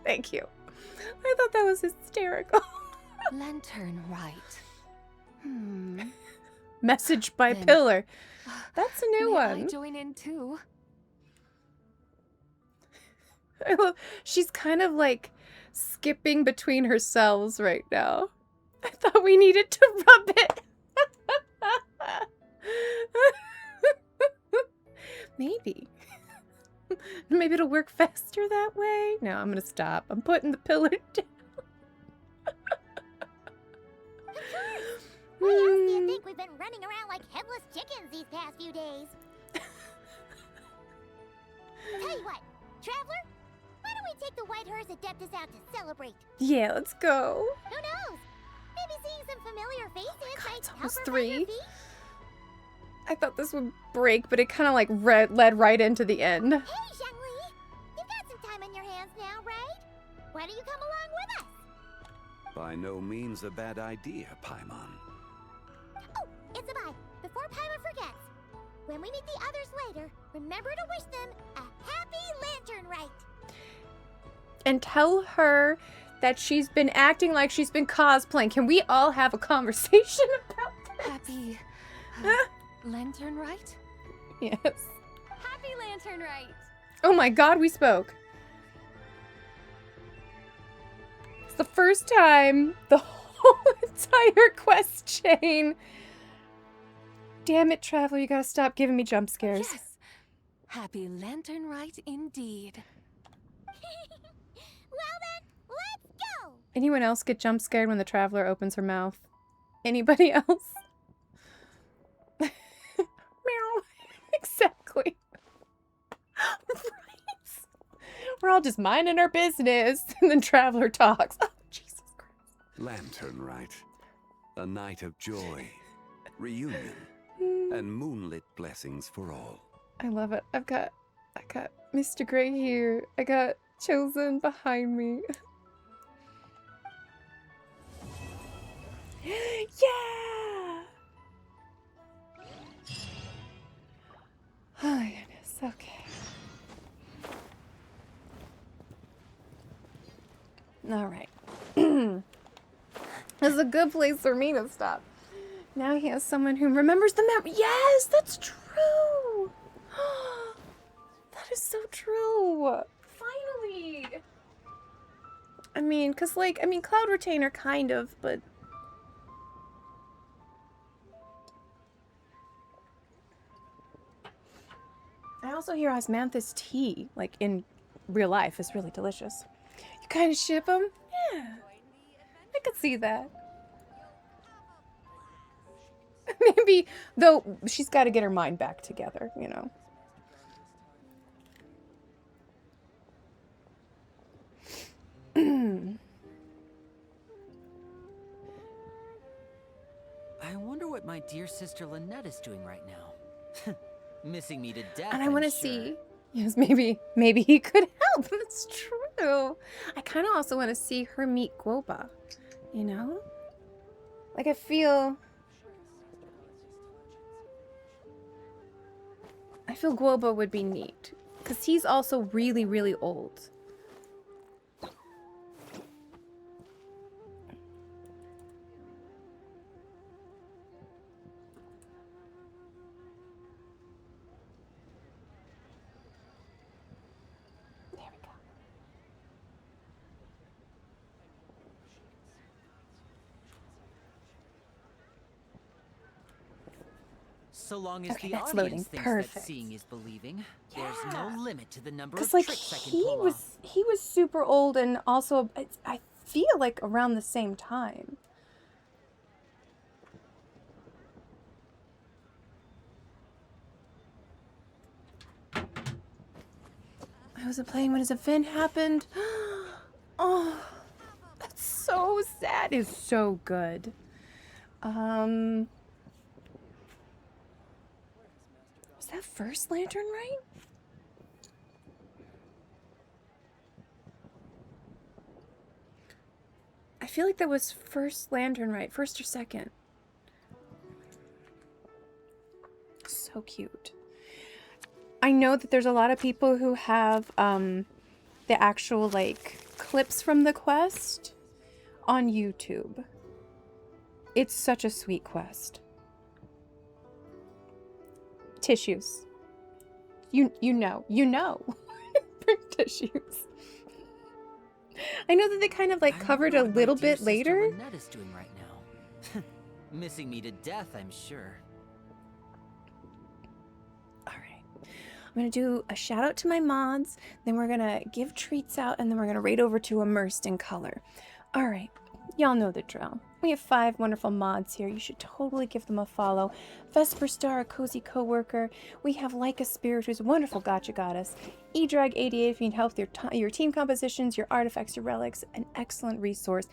Thank you. I thought that was hysterical. Lantern Rite. Message by Then- pillar. That's a new May one. I join in too? I love, she's kind of like skipping between her cells right now. I thought we needed to rub it. Maybe. Maybe it'll work faster that way. No, I'm gonna stop. I'm putting the pillar down. Why else do you think we've been running around like headless chickens these past few days? Tell you what, Traveler, why don't we take the White Hearse Adeptus out to celebrate? Yeah, let's go. Who knows? Maybe seeing some familiar faces might it's help almost her find her 3. feet. I thought this would break, but it kind of like led right into the end. Hey, Zhongli, you've got some time on your hands now, right? Why don't you come along with us? By no means a bad idea, Paimon. Oh, it's Zibai. Before Paimon forgets, when we meet the others later, remember to wish them a happy Lantern Rite. And tell her that she's been acting like she's been cosplaying. Can we all have a conversation about this? Happy Lantern Rite? Yes. Happy Lantern Rite! Oh my god, we spoke. It's the first time the whole entire quest chain. Damn it, Traveler, you gotta stop giving me jump scares. Yes! Happy Lantern Rite indeed. Well then, let's go! Anyone else get jump scared when the Traveler opens her mouth? Anybody else? Meow. Exactly. Right. We're all just minding our business, and then Traveler talks. Oh, Jesus Christ. Lantern Rite. A night of joy, reunion, and moonlit blessings for all. I love it. I got Mr. Gray here. I got Chosen behind me. Yeah! This is a good place for me to stop. Now he has someone who remembers the map. Yes, that's true. That is so true. Finally. I mean, cause like, Cloud Retainer kind of, but. I also hear osmanthus tea, like in real life, is really delicious. You kind of ship them? Yeah. I could see that. Maybe, though, she's got to get her mind back together, you know. I wonder what my dear sister Lynette is doing right now. Missing me to death, And I want to sure. see. Yes, maybe he could help. That's true. I kind of also want to see her meet Guoba, you know? Like, I feel Guoba would be neat. Because he's also really, really old. There we go. So long as Okay, the that's audience loading. thinks Perfect. that seeing is believing, there's no limit to the number of Because, like, tricks I can pull off. he was super old and also, I feel like around the same time. I wasn't playing when his event happened. Oh, that's so sad. It's so good. Was that first lantern right? I feel like that was first lantern right. First or second. So cute. I know that there's a lot of people who have the actual like clips from the quest on YouTube. It's such a sweet quest. Tissues. You know. Bring tissues. I know that they kind of like covered a little bit later. Lynette is doing right now. Missing me to death, I'm sure. I'm going to do a shout out to my mods, then we're going to give treats out, and then we're going to raid over to Immersed in Color. All right, y'all know the drill. We have 5 wonderful mods here. You should totally give them a follow. Vesper Star, a cozy co-worker. We have Like a Spirit, who's a wonderful gotcha goddess. eDrag88 if you need help with your team compositions, your artifacts, your relics, an excellent resource.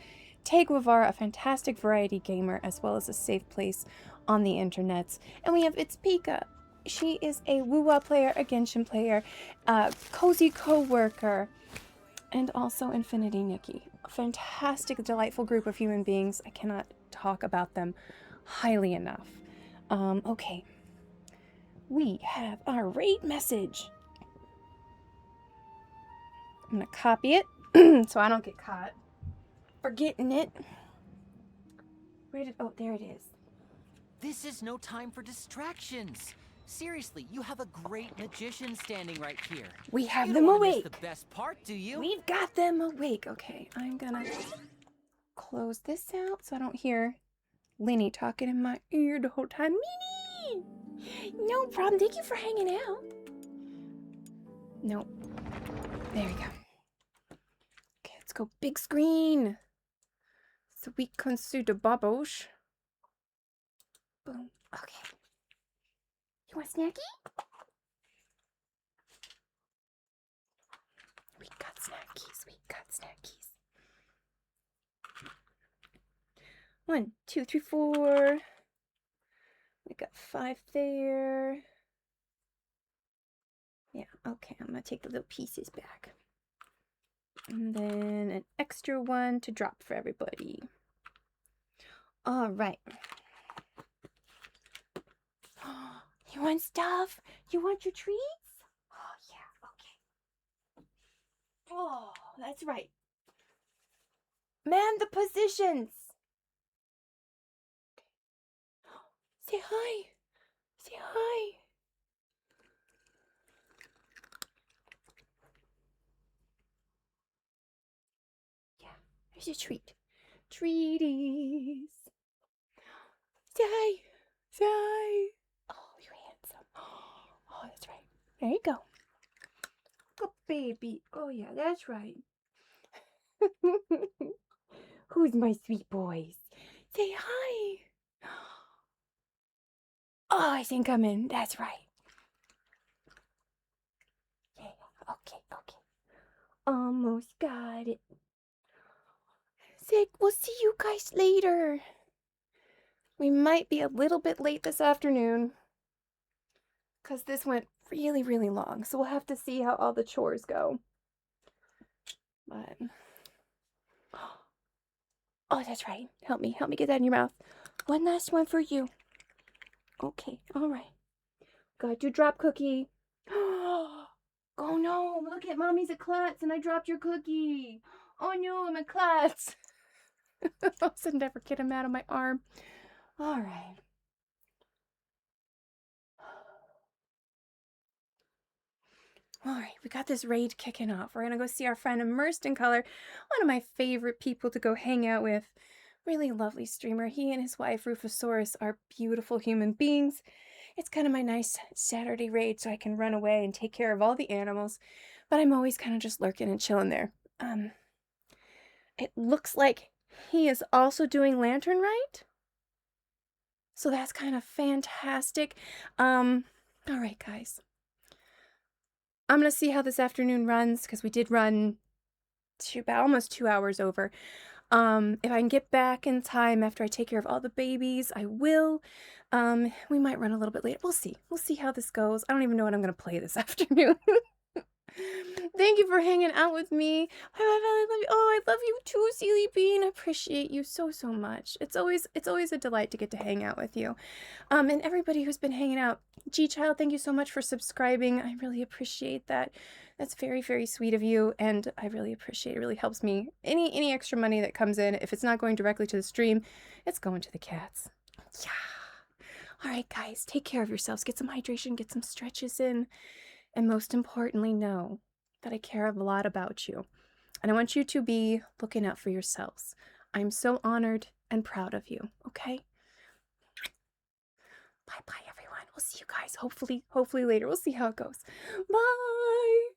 Tay Guevara, a fantastic variety gamer, as well as a safe place on the internets. And we have It's Pika. She is a Wuwa player, a Genshin player, cozy co-worker, and also Infinity Nikki. A fantastic, delightful group of human beings. I cannot talk about them highly enough. Okay. We have our raid message. I'm going to copy it so I don't get caught forgetting it. Where did... Oh, there it is. This is no time for distractions. Seriously, you have a great magician standing right here. We have you them don't wanna miss awake. the best part, do you? We've got them awake. Okay, I'm gonna close this out so I don't hear Lenny talking in my ear the whole time. Mini! No problem. Thank you for hanging out. Nope. There we go. Okay, let's go big screen. So we can see the bubbles. Boom. Okay. You want a snacky? We got snackies. We got snackies. 1, 2, 3, 4. We got 5 there. Yeah, okay. I'm going to take the little pieces back. And then an extra one to drop for everybody. All right. You want stuff? You want your treats? Oh, yeah. Okay. Oh, that's right. Man the positions. Say hi. Say hi. Yeah, here's a treat. Treaties. Say hi. Say hi. Oh, you're handsome. Oh, that's right. There you go. Good baby. Oh, yeah, that's right. Who's my sweet boys? Say hi. Oh, I think I'm in. That's right. Yeah, okay, okay. Almost got it. Say, we'll see you guys later. We might be a little bit late this afternoon because this went really, really long. So we'll have to see how all the chores go. But, oh, that's right. Help me get that in your mouth. One last one for you. Okay, all right. Got your drop cookie. Oh no, look at mommy's a klutz and I dropped your cookie. Oh no, I'm a klutz. I'll never get him out of my arm. All right. All right, we got this raid kicking off. We're gonna go see our friend Immersed in Color, one of my favorite people to go hang out with. Really lovely streamer. He and his wife Rufosaurus are beautiful human beings. It's kind of my nice Saturday raid so I can run away and take care of all the animals, but I'm always kind of just lurking and chilling there. It looks like he is also doing Lantern Rite, so that's kind of fantastic. All right, guys. I'm gonna see how this afternoon runs because we did run about almost 2 hours over. If I can get back in time after I take care of all the babies, I will. We might run a little bit later. We'll see. We'll see how this goes. I don't even know what I'm gonna play this afternoon. Thank you for hanging out with me. I love you. Oh, I love you too, Sealy Bean. I appreciate you so much. It's always a delight to get to hang out with you. And everybody who's been hanging out. G Child, thank you so much for subscribing. I really appreciate that. That's very, very sweet of you, and I really appreciate it. It really helps me. Any extra money that comes in, if it's not going directly to the stream, it's going to the cats. Yeah. All right, guys, take care of yourselves. Get some hydration, get some stretches in, and most importantly, know that I care a lot about you. And I want you to be looking out for yourselves. I'm so honored and proud of you, okay? Bye-bye, everyone. We'll see you guys hopefully later. We'll see how it goes. Bye!